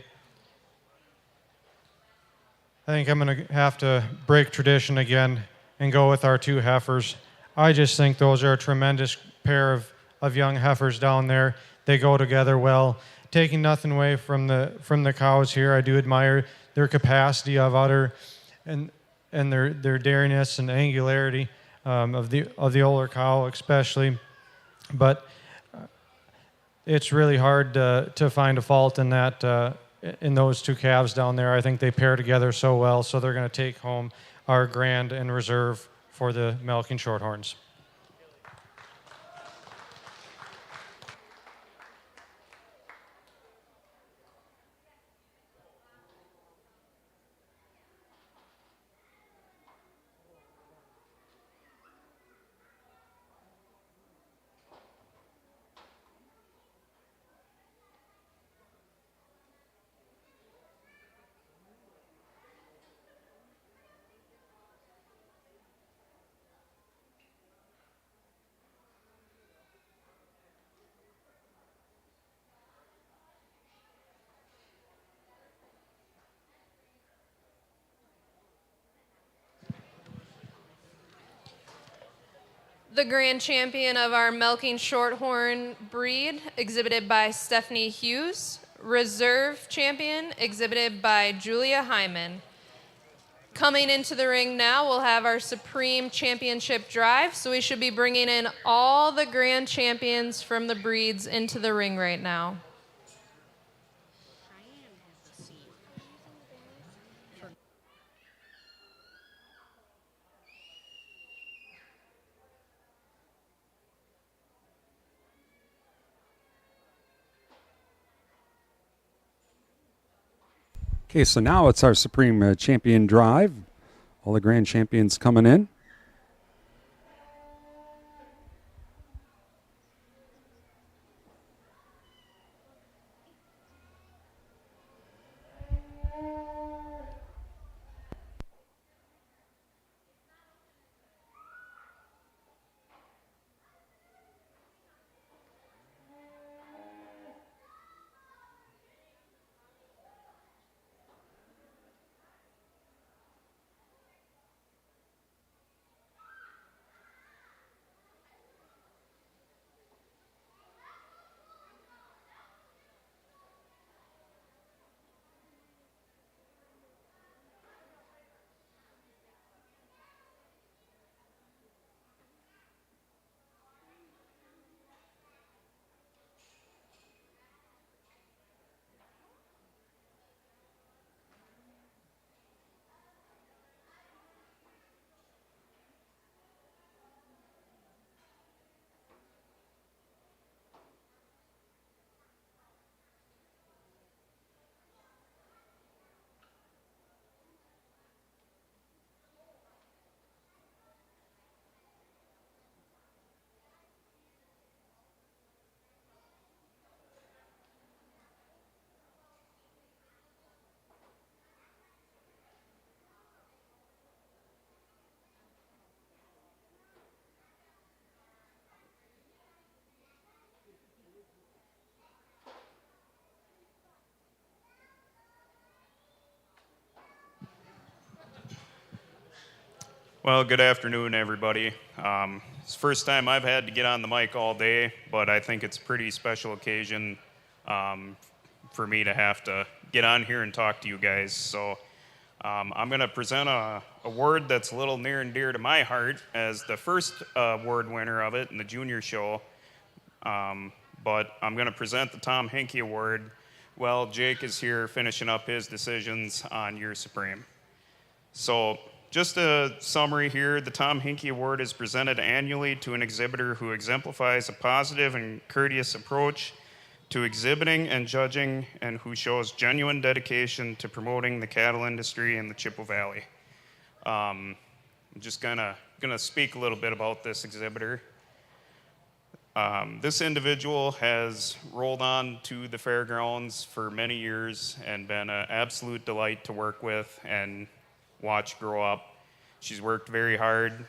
I think I'm going to have to break tradition again and go with our two heifers. I just think those are a tremendous pair of young heifers down there. They go together well. Taking nothing away from the cows here, I do admire their capacity of udder and their dairiness and angularity of the older cow especially. But it's really hard to find a fault in that in those two calves down there. I think they pair together so well, so they're going to take home our grand and reserve for the Milking Shorthorns. The grand champion of our milking shorthorn breed, exhibited by Stephanie Hughes. Reserve champion, exhibited by Julia Hyman. Coming into the ring now, we'll have our Supreme Championship drive. So we should be bringing in all the grand champions from the breeds into the ring right now. Okay, so now it's our Supreme Champion drive. All the grand champions coming in. Well, good afternoon, everybody. It's the first time I've had to get on the mic all day, but I think it's a pretty special occasion for me to have to get on here and talk to you guys. So I'm going to present a award that's a little near and dear to my heart as the first award winner of it in the junior show. But I'm going to present the Tom Hinkie Award while Jake is here finishing up his decisions on Year Supreme. So just a summary here, the Tom Hinkie Award is presented annually to an exhibitor who exemplifies a positive and courteous approach to exhibiting and judging and who shows genuine dedication to promoting the cattle industry in the Chippewa Valley. I'm just gonna speak a little bit about this exhibitor. This individual has rolled on to the fairgrounds for many years and been an absolute delight to work with and watch grow up. She's worked very hard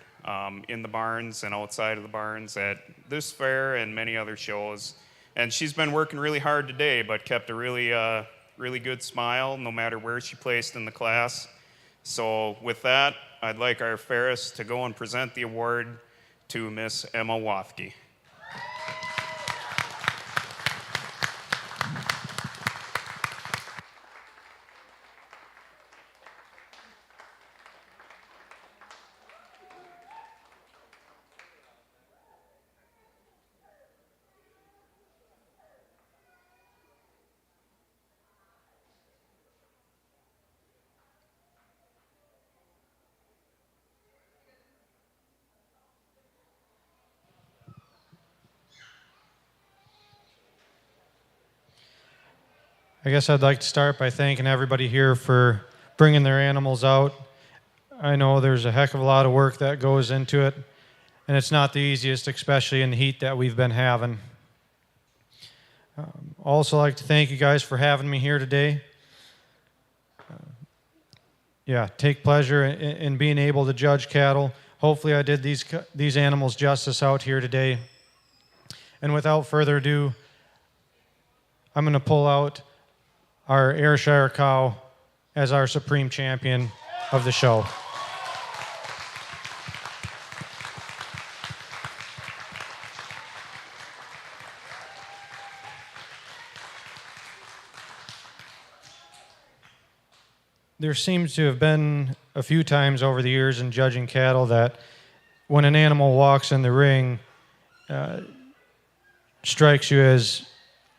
in the barns and outside of the barns at this fair and many other shows. And she's been working really hard today, but kept a really good smile no matter where she placed in the class. So with that, I'd like our fairest to go and present the award to Miss Emma Wathke. I guess I'd like to start by thanking everybody here for bringing their animals out. I know there's a heck of a lot of work that goes into it, and it's not the easiest, especially in the heat that we've been having. Also like to thank you guys for having me here today. Take pleasure in being able to judge cattle. Hopefully I did these animals justice out here today. And without further ado, I'm going to pull out our Ayrshire cow as our supreme champion of the show. there seems to have been a few times over the years in judging cattle that when an animal walks in the ring, strikes you as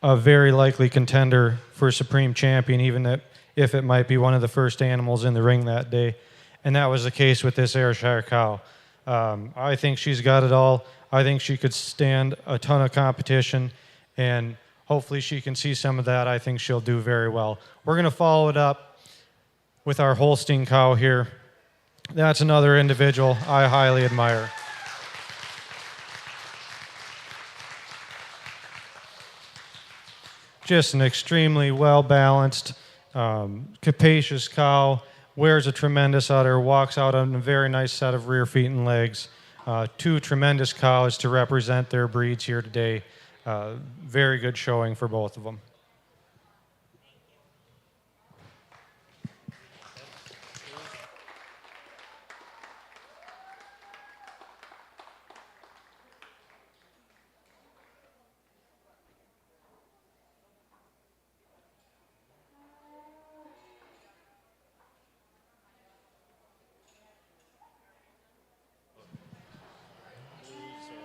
a very likely contender for Supreme Champion, even if it might be one of the first animals in the ring that day. And that was the case with this Ayrshire cow. I think she's got it all. I think she could stand a ton of competition, and hopefully she can see some of that. I think she'll do very well. We're going to follow it up with our Holstein cow here. That's another individual I highly admire. Just an extremely well-balanced, capacious cow, wears a tremendous udder, walks out on a very nice set of rear feet and legs. Two tremendous cows to represent their breeds here today. Very good showing for both of them.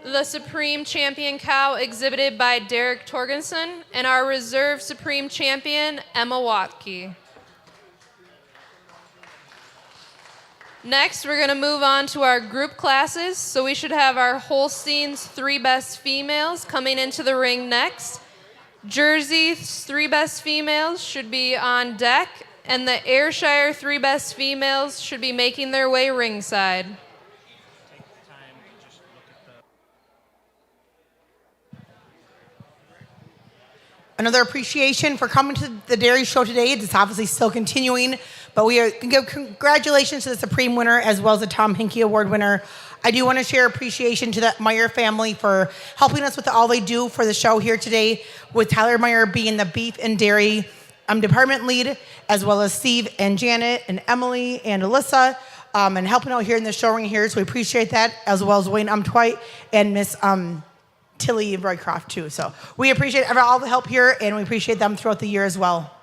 The Supreme Champion cow exhibited by Derek Torgensen, and our Reserve Supreme Champion, Emma Watke. Next, we're going to move on to our group classes. So we should have our Holstein's 3 best females coming into the ring next. Jersey's 3 best females should be on deck, and the Ayrshire 3 best females should be making their way ringside. Another appreciation for coming to the dairy show today. It's obviously still continuing, but we are give congratulations to the Supreme winner as well as the Tom Hinkey Award winner. I do want to share appreciation to the Meyer family for helping us with all they do for the show here today, with Tyler Meyer being the beef and dairy department lead, as well as Steve and Janet and Emily and Alyssa, and helping out here in the show ring here. So we appreciate that, as well as Wayne Umtwite and Miss Tilly Roycroft too. So we appreciate all the help here, and we appreciate them throughout the year as well.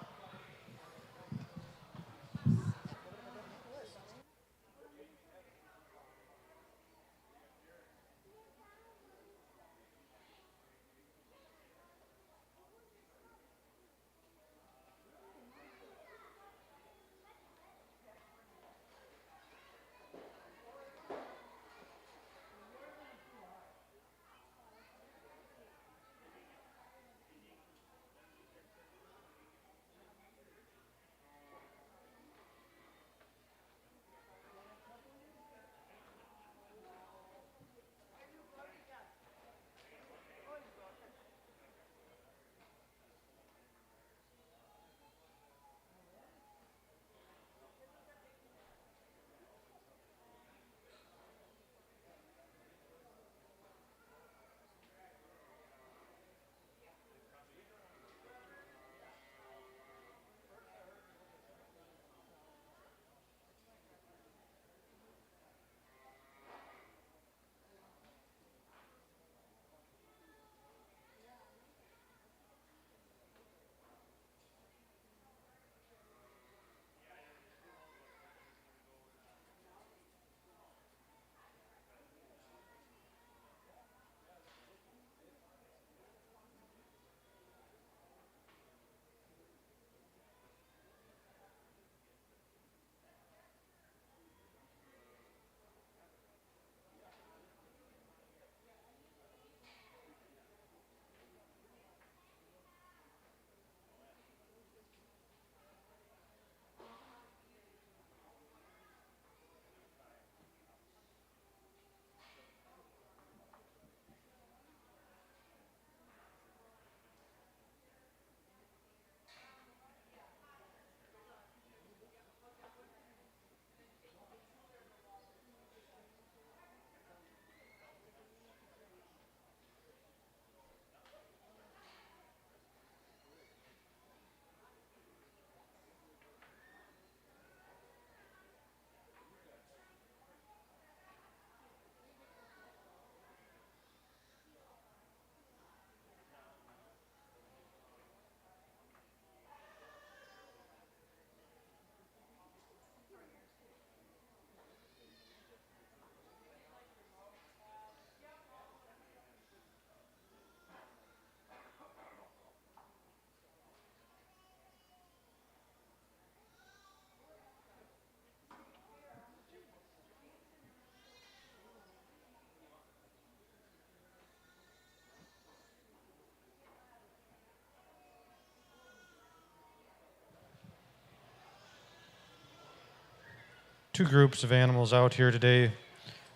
two groups of animals out here today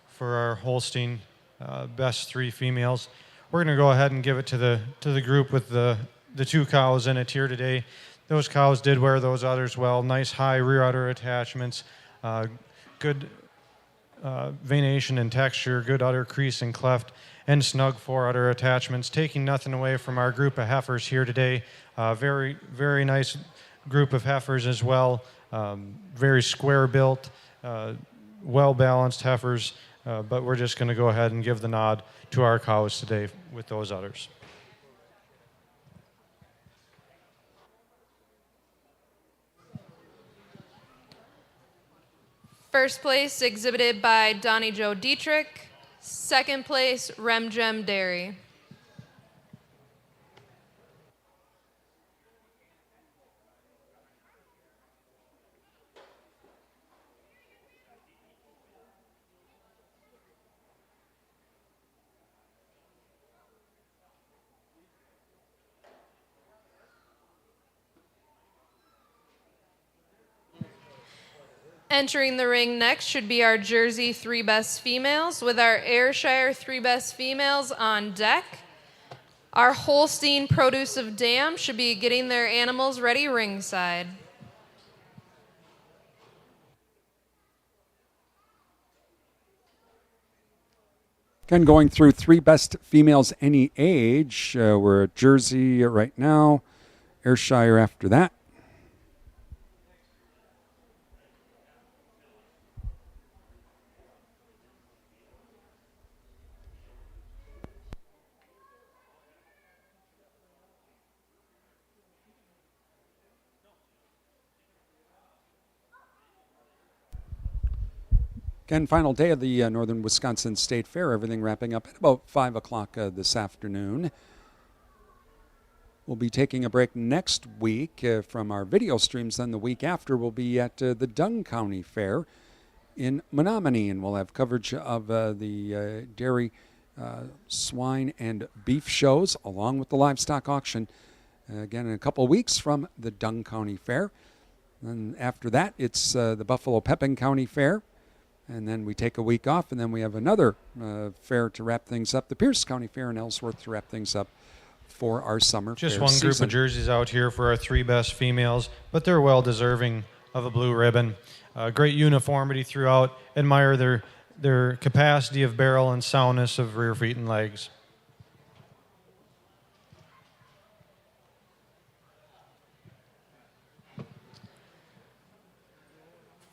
for our Holstein best three females. We're going to go ahead and give it to the group with the two cows in it here today. Those cows did wear those udders well. Nice high rear udder attachments, good venation and texture, good udder crease and cleft, and snug fore udder attachments. Taking nothing away from our group of heifers here today. Very, very nice group of heifers as well. Very square built, well balanced heifers. But we're just going to go ahead and give the nod to our cows today with those udders. First place exhibited by Donnie Joe Dietrich. Second place, Remgem Dairy. Entering the ring next should be our Jersey three best females, with our Ayrshire three best females on deck. Our Holstein Produce of Dam should be getting their animals ready ringside. Again, going through three best females any age. We're at Jersey right now, Ayrshire after that. Again, final day of the Northern Wisconsin State Fair. Everything wrapping up at about 5 o'clock this afternoon. We'll be taking a break next week from our video streams. Then the week after, we'll be at the Dunn County Fair in Menominee, and we'll have coverage of the dairy, swine, and beef shows, along with the livestock auction. Again, in a couple of weeks from the Dunn County Fair. And after that, it's the Buffalo Pepin County Fair. And then we take a week off, and then we have another fair to wrap things up, the Pierce County Fair in Ellsworth, to wrap things up for our summer Just fair one group season. of jerseys out here for our three best females, but they're well deserving of a blue ribbon. Great uniformity throughout. Admire their capacity of barrel and soundness of rear feet and legs.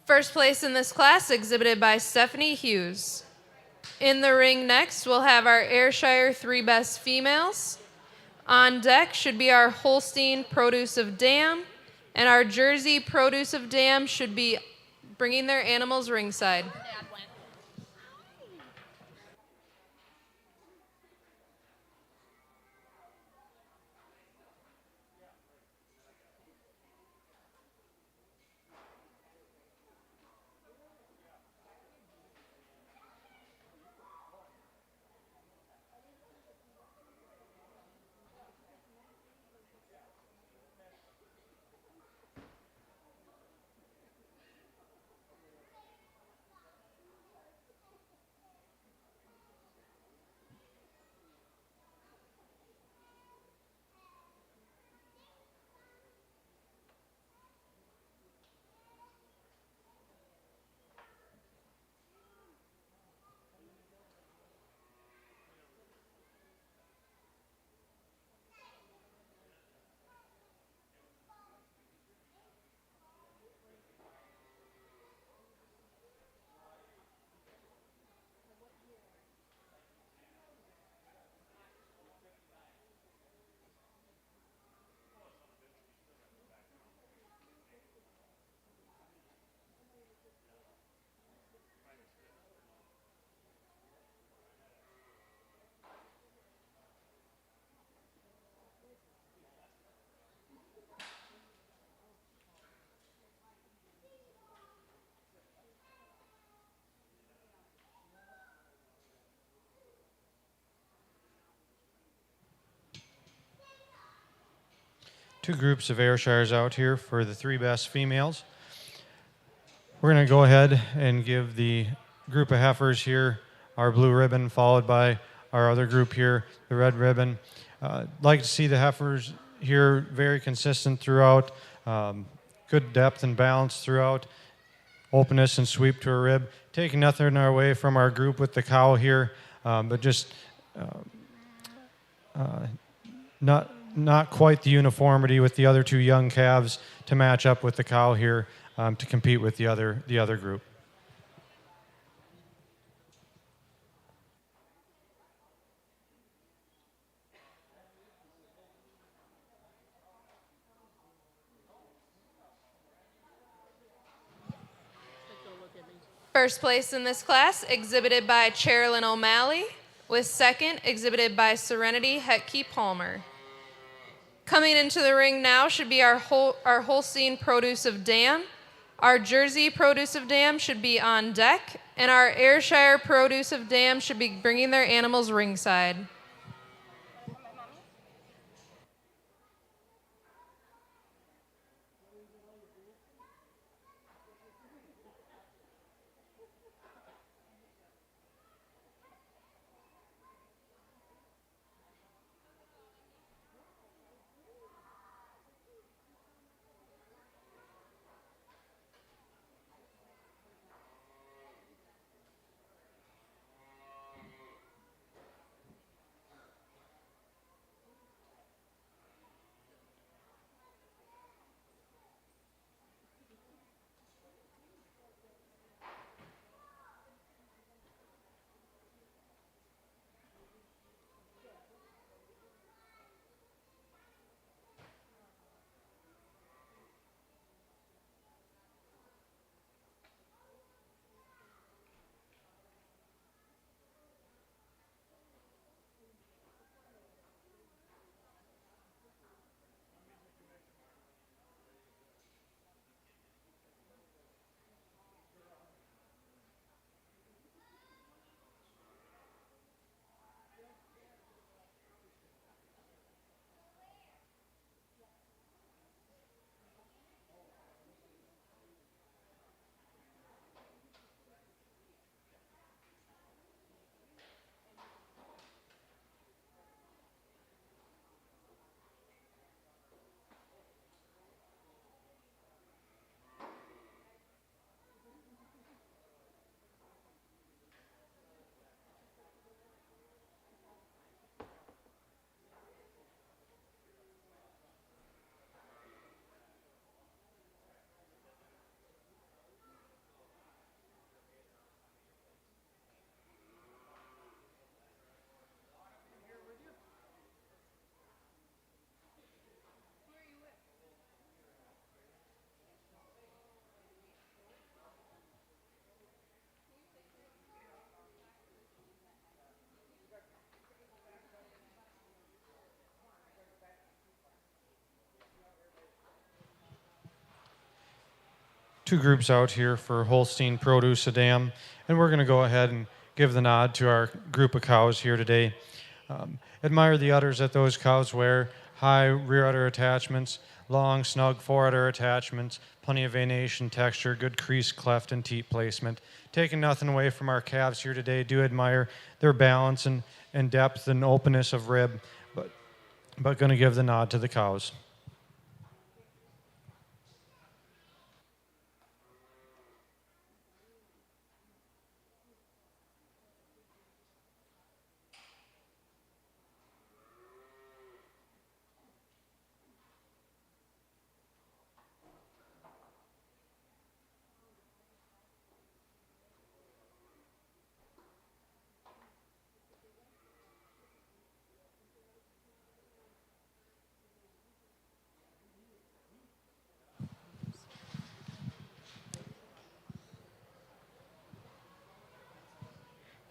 First place in this class exhibited by Stephanie Hughes. In the ring next, we'll have our Ayrshire three best females. On deck should be our Holstein Produce of Dam, and our Jersey Produce of Dam should be bringing their animals ringside. Two groups of Ayrshires out here for the three best females. We're going to go ahead and give the group of heifers here our blue ribbon, followed by our other group here, the red ribbon. Like to see the heifers here very consistent throughout, good depth and balance throughout, openness and sweep to a rib, taking nothing away from our group with the cow here, but just not quite the uniformity with the other two young calves to match up with the cow here to compete with the other group. First place in this class, exhibited by Cherilyn O'Malley, with second, exhibited by Serenity Hetke Palmer. Coming into the ring now should be our Holstein Produce of Dam. Our Jersey Produce of Dam should be on deck, and our Ayrshire Produce of Dam should be bringing their animals ringside. Two groups out here for Holstein Produce of Dam, and we're going to go ahead and give the nod to our group of cows here today. Admire the udders that those cows wear, high rear udder attachments, long, snug fore udder attachments, plenty of venation texture, good crease, cleft, and teat placement. Taking nothing away from our calves here today, do admire their balance and depth and openness of rib, but going to give the nod to the cows.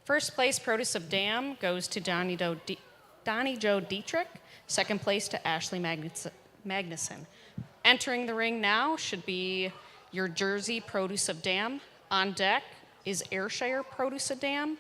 First place Produce of Dam goes to Donnie Joe Dietrich. Second place to Ashley Magnuson. Entering the ring now should be your Jersey Produce of Dam. On deck is Ayrshire Produce of Dam.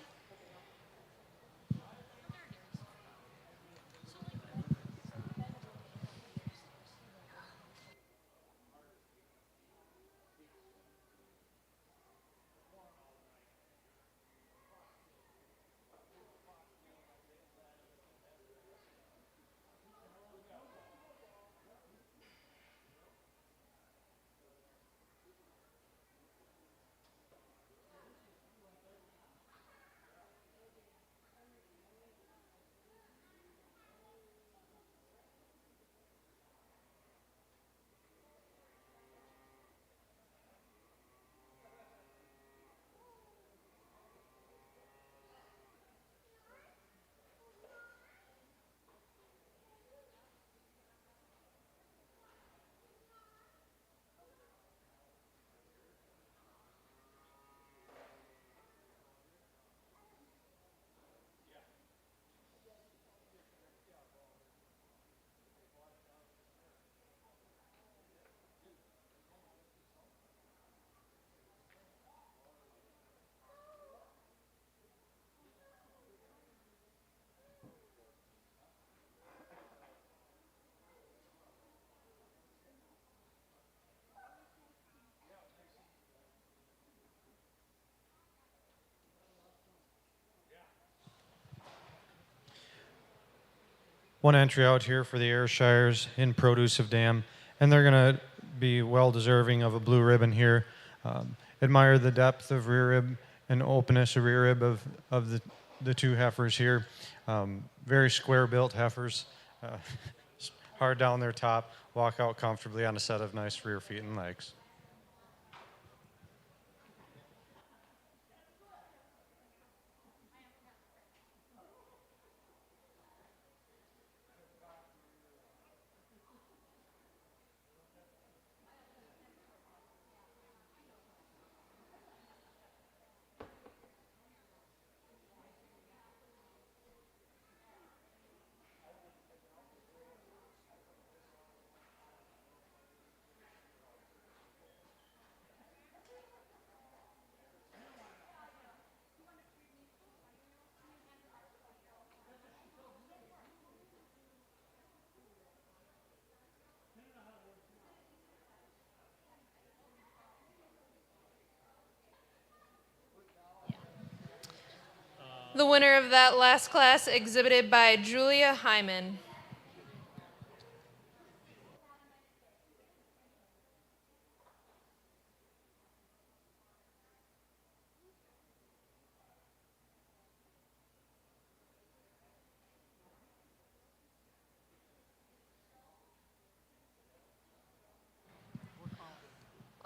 one entry out here for the Ayrshires in Produce of Dam, and they're going to be well deserving of a blue ribbon here. Admire the depth of rear rib and openness of rear rib of the two heifers here. Very square built heifers, hard down their top, walk out comfortably on a set of nice rear feet and legs. The winner of that last class, exhibited by Julia Hyman.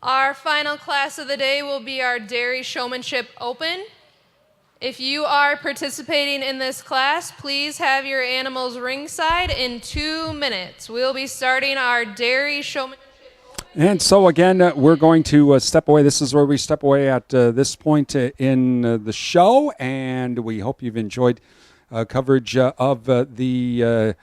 Our final class of the day will be our Dairy Showmanship Open. If you are participating in this class, please have your animals ringside in 2 minutes. We'll be starting our Dairy Showmanship. And so again, we're going to step away. This is where we step away at this point in the show, and we hope you've enjoyed coverage of the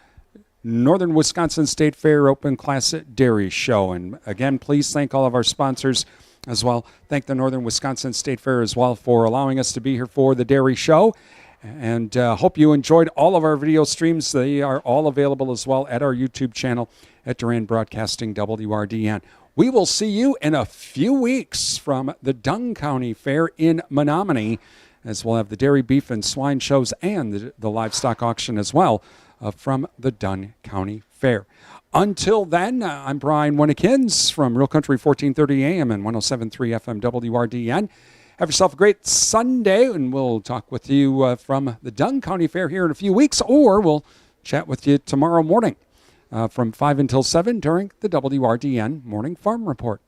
Northern Wisconsin State Fair Open Class Dairy Show. And again, please thank all of our sponsors as well. Thank the Northern Wisconsin State Fair as well for allowing us to be here for the Dairy Show. And hope you enjoyed all of our video streams. They are all available as well at our YouTube channel at Duran Broadcasting WRDN. We will see you in a few weeks from the Dunn County Fair in Menominee, as we'll have the dairy, beef, and swine shows and the livestock auction as well from the Dunn County Fair. Until then, I'm Brian Winnekins from Real Country 1430 AM and 107.3 FM WRDN. Have yourself a great Sunday, and we'll talk with you from the Dunn County Fair here in a few weeks, or we'll chat with you tomorrow morning from 5 until 7 during the WRDN Morning Farm Report.